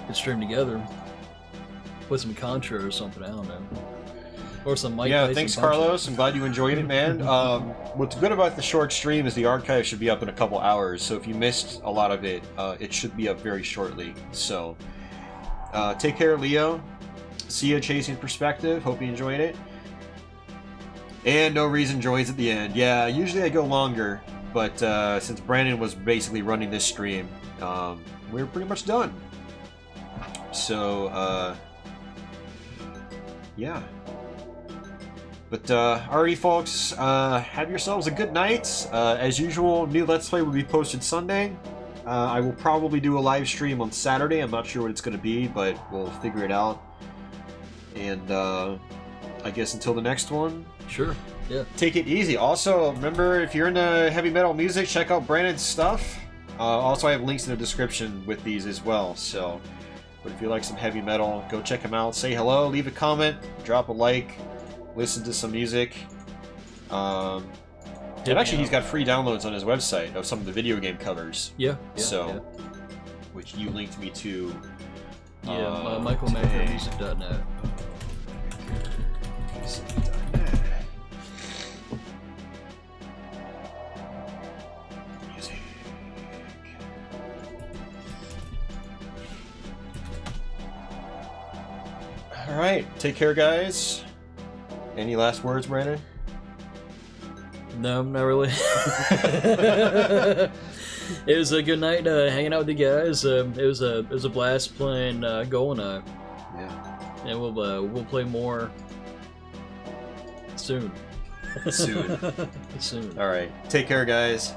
together. Put some Contra or something, I don't know. Or some Mike Tyson. Yeah, thanks, Carlos. I'm glad you enjoyed it, man. What's good about the short stream is the archive should be up in a couple hours, so if you missed a lot of it, it should be up very shortly. So, take care, Leo. See you Chasing Perspective. Hope you enjoyed it. And No Reason joins at the end. Yeah, usually I go longer, but since Brandon was basically running this stream, we're pretty much done. So, yeah. But, alrighty, folks, have yourselves a good night. As usual, new Let's Play will be posted Sunday. I will probably do a live stream on Saturday. I'm not sure what it's going to be, but we'll figure it out. And, I guess until the next one. Sure. Yeah. Take it easy. Also, remember, if you're into heavy metal music, check out Brandon's stuff. Also, I have links in the description with these as well. So, but if you like some heavy metal, go check him out. Say hello, leave a comment, drop a like, listen to some music. And actually, he's got free downloads on his website of some of the video game covers. Yeah. Which you linked me to. Yeah, MichaelMakerMusic.net. Alright, take care, guys. Any last words, Brandon? No, not really. It was a good night hanging out with you guys. It was a blast playing Goldeneye. Yeah. And we'll play more soon. Soon. Soon. Alright, take care, guys.